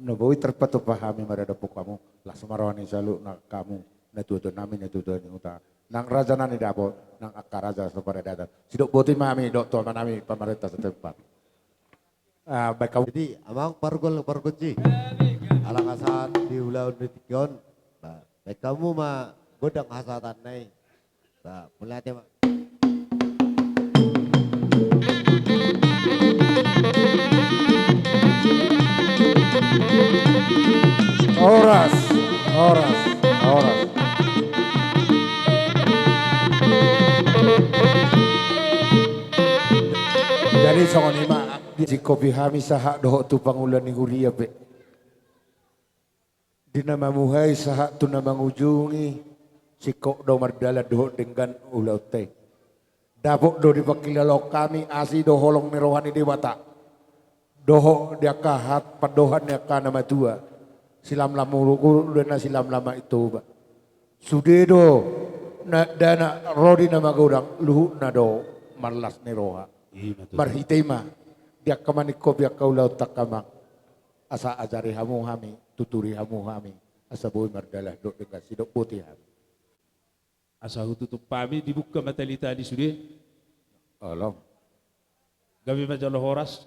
Speaker 1: Nabawi terpatu pahami marada po kamu. Lah sumarwani salu na kamu. Natuto namin natuto ni Huta. Nang raja na ni dapo, nang akaraja sa paredatan. Sidok buti mami, dok tuan nami pemerintah setempat. Baik kau.
Speaker 18: Jadi amang pargol ji. Alang asat di ulau nitikion. Baik kamu mah godang hasatan nai. Mulai tema.
Speaker 1: Oras. Jadi songon ima di kopi hami sahak dohok tu pangulan ni huria be. Di nama muhai sahak tu nama ngujungi sikok do mardala dohok dengan ulau teh. Dapok do dipakilalo kami asi do holong ni rohani dewata. Dohok dia kahat padohan dia ka nama tua. Silam lama uruk dan silam lama itu ba. Sudedo na dana rodi nama godang luhuk nado marlas ni roha. Marhitema dia kamaniko biak kaulau takamak asa ajari hamu hami tuturi hamu hami asa boy mardalah dok dengan sidok putih hami
Speaker 5: asa hututup pami dibuka matalita di sude
Speaker 1: Allah
Speaker 5: gabi majalo horas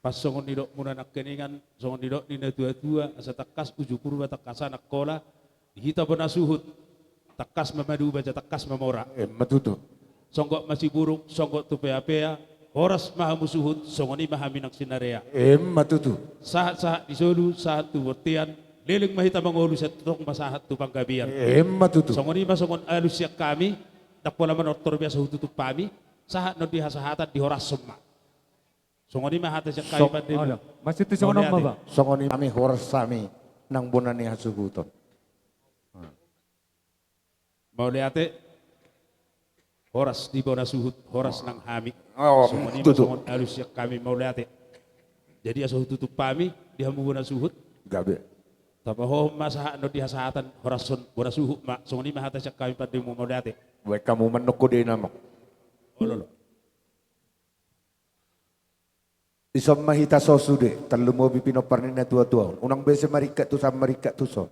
Speaker 5: pas songon didok muna nak keningan songon didok ni tua asa takas uju purba takasa nak kola dihita bona suhut takas memadu baca takas memora
Speaker 1: matutu
Speaker 5: songgok masih buruk, songgok tu pea-pea, horas maha musuhut, songoni maha minak sinarea.
Speaker 1: Matutu.
Speaker 5: Sahat-sahat disolu, sahat tu bertian, leling mahita mangolu sa tutong masahat tu panggabian.
Speaker 1: Matutu.
Speaker 5: Songoni masongon alus siak kami, dakpola manortor biasa hututup pami, sahat no dihasahatan di horas semma. Songoni mahata siak kami pandemi.
Speaker 3: Masih tu songon apa ba?
Speaker 1: Songoni kami horas sami nang bonani hasuhuton.
Speaker 5: Mauliate horas di bona suhut, horas nang hami.
Speaker 1: Oh,
Speaker 5: Sumani
Speaker 1: tutup.
Speaker 5: masongon alus yak kami mauliate. Jadi asuh tutup pami dia menggunakan suhut.
Speaker 1: Gabe.
Speaker 5: Tapi ho masa no dia sahatan horas son bona suhut mak sumani mahata yak kami pada mu mauliate.
Speaker 1: Baik kamu menoko di nama.
Speaker 5: Ololo.
Speaker 1: Isom mahita sosude, terlalu mau bipino parnina tua-tua. Unang bese marikat tu sama marikat tu so.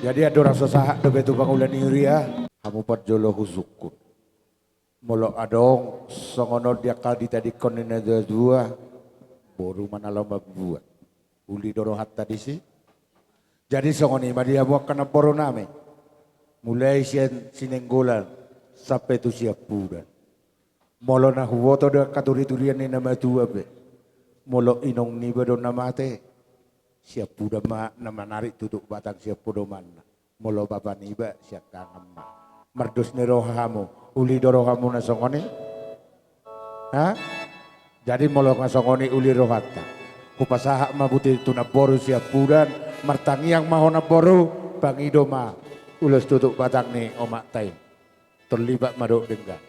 Speaker 1: Jadi ada orang sesahak dobe tu bangulan iria, kamu pat jolo husukun. Molo adong songono dia kali tadi konena dua, boru mana lomba buat. Uli doro hatta di si. Jadi songoni madia buat kena poroname. Mulai sinenggolan sampai tu siap bulan. Molo na huwoto dia katuri-turian ni nama tua be. Molo inong ni bedo nama te. Siap budak ma nama narik tutup batang siap podoman. Molo bapa niba siap kangem. Merdus ni rohamu, uli dorohamu na songoni. Ha? Jadi molo ngasongoni uli rohata. Kupasahak mabuti tunaboru siap budan, martangiang mahona boru, bangido ma. Ulus tutup batang ni omak tain. Terlibat maduk denggan.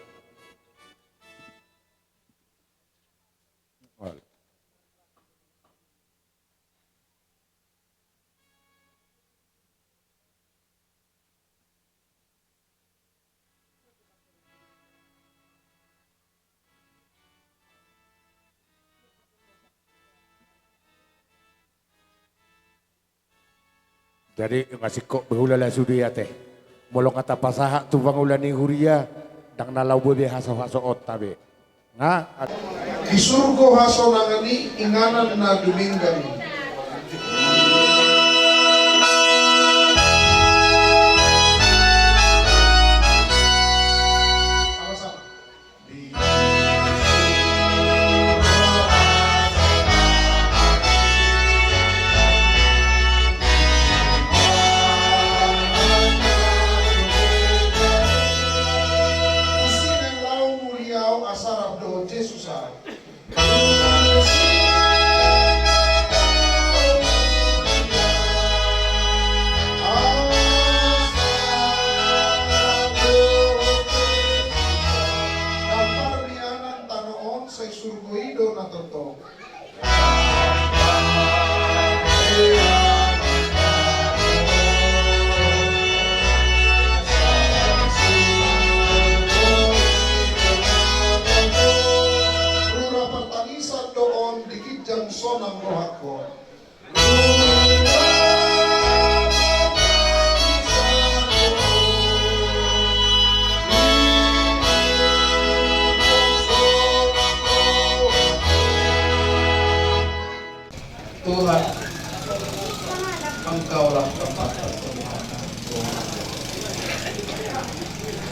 Speaker 1: Jadi ngasih kok behula lah sudi ya teh. Molong kata pasahak tu bangulan ni huria dang nalau bebe haso tabe. Nga
Speaker 2: Di surga haso nangani inganan na duminggan.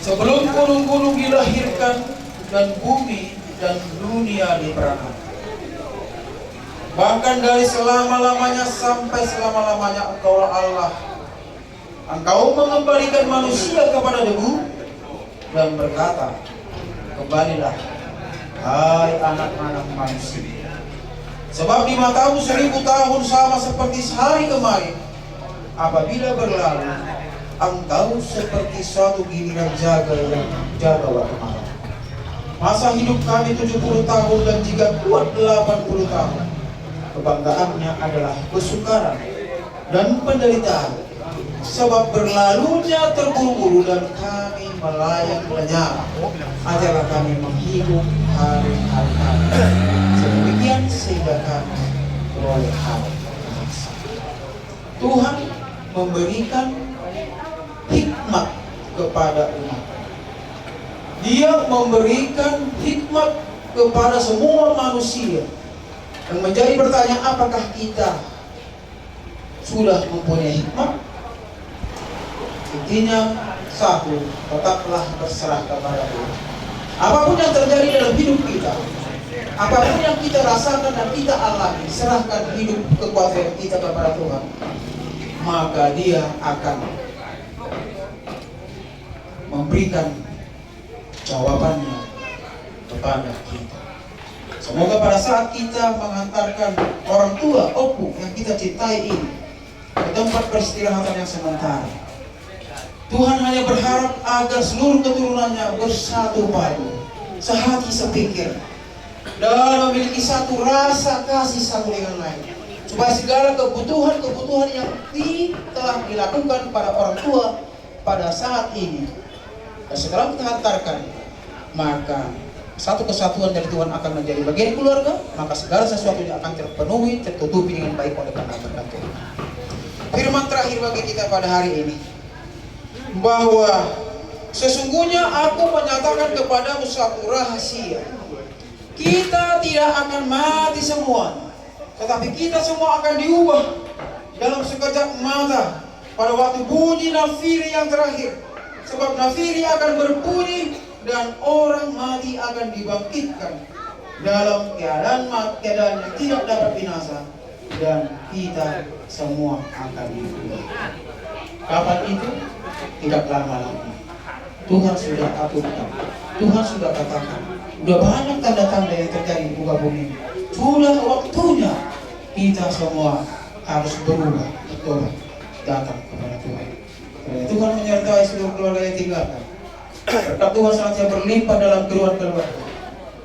Speaker 6: Sebelum gunung-gunung dilahirkan dan bumi dan dunia diperanakan. Bahkan dari selama-lamanya sampai selama-lamanya Engkaulah Allah. Engkau mengembalikan manusia kepada debu dan berkata, kembalilah, hai anak-anak manusia. Sebab di matamu 1000 tahun sama seperti sehari kemarin. Apabila berlalu, engkau seperti suatu giliran jaga yang jaga waktu malam. Masa hidup kami 70 tahun dan jika kuat 80 tahun. Kebanggaannya adalah kesukaran dan penderitaan. Sebab berlalunya terburu-buru dan kami melayang lenyap. Ajarlah kami menghidup hari-hari kami. Sedemikian sehingga kami boleh hari. Tuhan memberikan hikmat kepada umat. Dia memberikan hikmat kepada semua manusia. Dan menjadi pertanyaan, apakah kita sudah mempunyai hikmat? Intinya satu, tetaplah berserah kepada Tuhan. Apapun yang terjadi dalam hidup kita, apapun yang kita rasakan dan kita alami, serahkan hidup kekuatan kita kepada Tuhan, maka Dia akan memberikan jawabannya kepada kita. Semoga pada saat kita mengantarkan orang tua, opu yang kita cintai ini ke tempat peristirahatan yang sementara, Tuhan hanya berharap agar seluruh keturunannya bersatu padu, sehati sepikir, dan memiliki satu rasa kasih satu dengan lain, supaya segala kebutuhan-kebutuhan yang telah dilakukan pada orang tua pada saat ini, dan setelah kita hantarkan, maka satu kesatuan dari Tuhan akan menjadi bagian keluarga, maka segala sesuatunya akan terpenuhi, tertutupi dengan baik oleh karena berkat Tuhan. Firman terakhir bagi kita pada hari ini, bahwa sesungguhnya aku menyatakan kepadamu satu rahasia. Kita tidak akan mati semua, tetapi kita semua akan diubah dalam sekejap mata pada waktu bunyi nafiri yang terakhir. Sebab nafiri akan berbunyi dan orang mati akan dibangkitkan dalam keadaan yang tidak dapat binasa, dan kita semua akan diubah. Kapan itu? Tidak lama lagi. Tuhan sudah aturkan, Tuhan sudah katakan, sudah banyak tanda-tanda yang terjadi di muka bumi. Sudah waktunya kita semua harus berubah, bertobat, datang kepada Tuhan. Karena Tuhan menyertai seluruh keluarga yang tinggalkan. Berkat Tuhan senantiasa berlimpah dalam keluarga.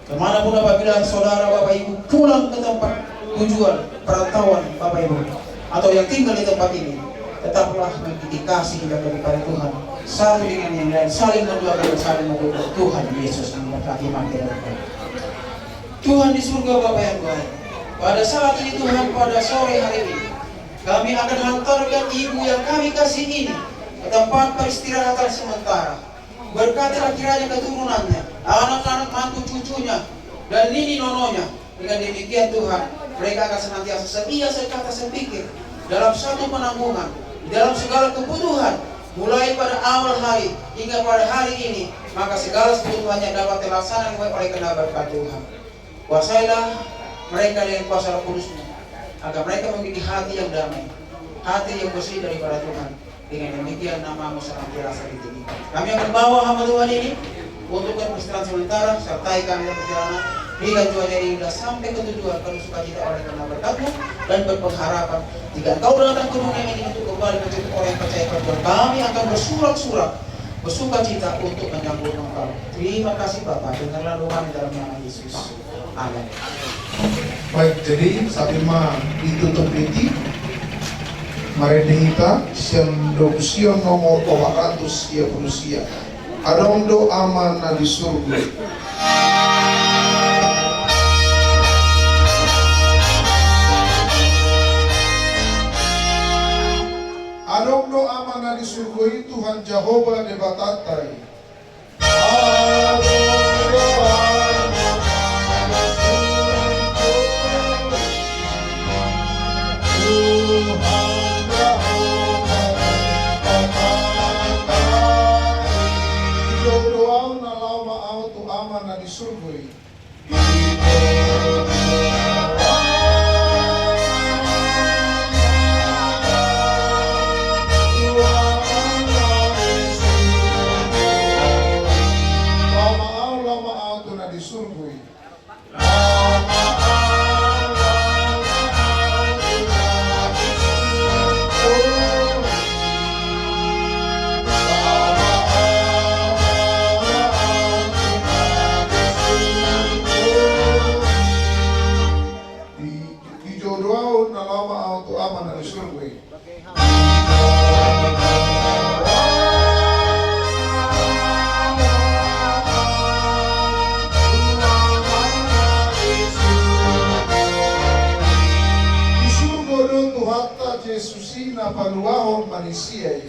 Speaker 6: Kemanapun apabila saudara Bapak Ibu pulang ke tempat tujuan perantauan Bapak Ibu, atau yang tinggal di tempat ini, tetaplah memiliki kasih daripada Tuhan, satu dengan yang lain, saling mendoakan dan saling mendukung. Tuhan Yesus memberkati makin banyak. Tuhan di surga Bapa yang baik, pada saat ini Tuhan, pada sore hari ini, kami akan hantarkan ibu yang kami kasih ini ke tempat peristirahatan sementara. Berkatilah kiranya keturunannya, anak-anak mantu cucunya, dan nini nononya. Dengan demikian Tuhan, mereka akan senantiasa setia sekata sepikir dalam satu penanggungan, dalam segala kebutuhan, mulai pada awal hari hingga pada hari ini. Maka segala kebutuhannya dapat terlaksana oleh karena berkat Tuhan. Kuasailah mereka dengan kuasa Roh Kudus-Mu, agar mereka memiliki hati yang damai, hati yang bersih daripada Tuhan. Dengan demikian nama-Mu senantiasa ditinggikan. Kami akan bawa hamba Tuhan ini untuk peristirahatan sementara, sertai kami dalam perjalanan. Berikan cuaca yang indah sampai ke tujuan, penuh sukacita oleh karena berkat-Mu, dan berpengharapan jika Engkau datang ke dunia ini untuk kembali menjemput orang yang percaya pada Tuhan, kami akan bersurak-surak bersukacita untuk menyambut Engkau. Terima kasih Bapa, dengarlah doa kami dalam nama Yesus. Amin.
Speaker 2: Baik, jadi sambil ditutup ini, mari kita sendoksion nomor 400 ya manusia. Adong doa mana di surga. Adong doa mana di surga itu Tuhan Jehovah de Batatai. Adong doa Tuhan Jehovah de Batatai. ama na di surgoy. Lama tu na di surgoy. Dijodoh na lama auto ama na di surgoy. Tuhata Yesusi na paluahon manisiyay.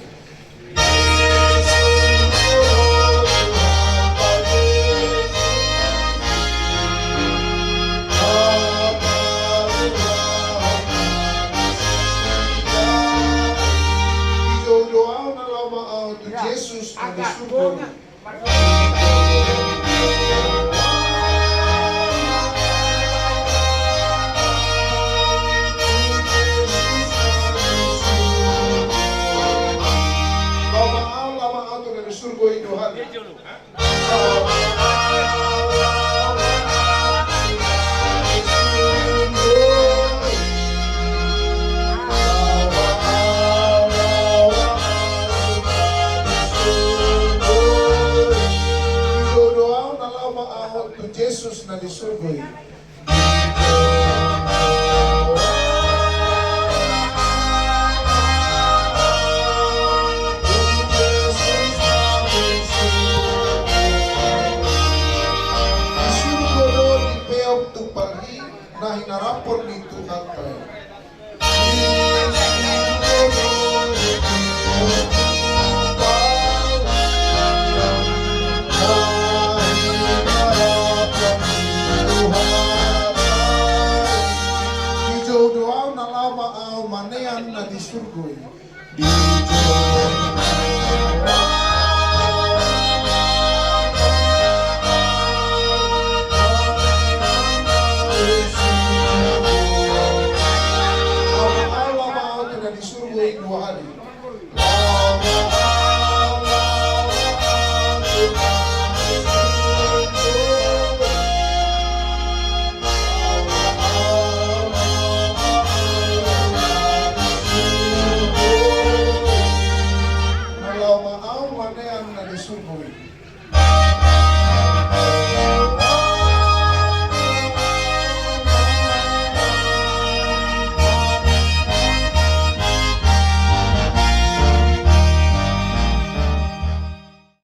Speaker 2: Ijodoaw na lamang to Jesus na disugod. Surgoy Tuhan. Doa na lama ahon to Jesus na di surgoy. Na hinarapon ni Tuhan tayo. Dijodoaw na lama ang manean na di surgoy. Surgoy.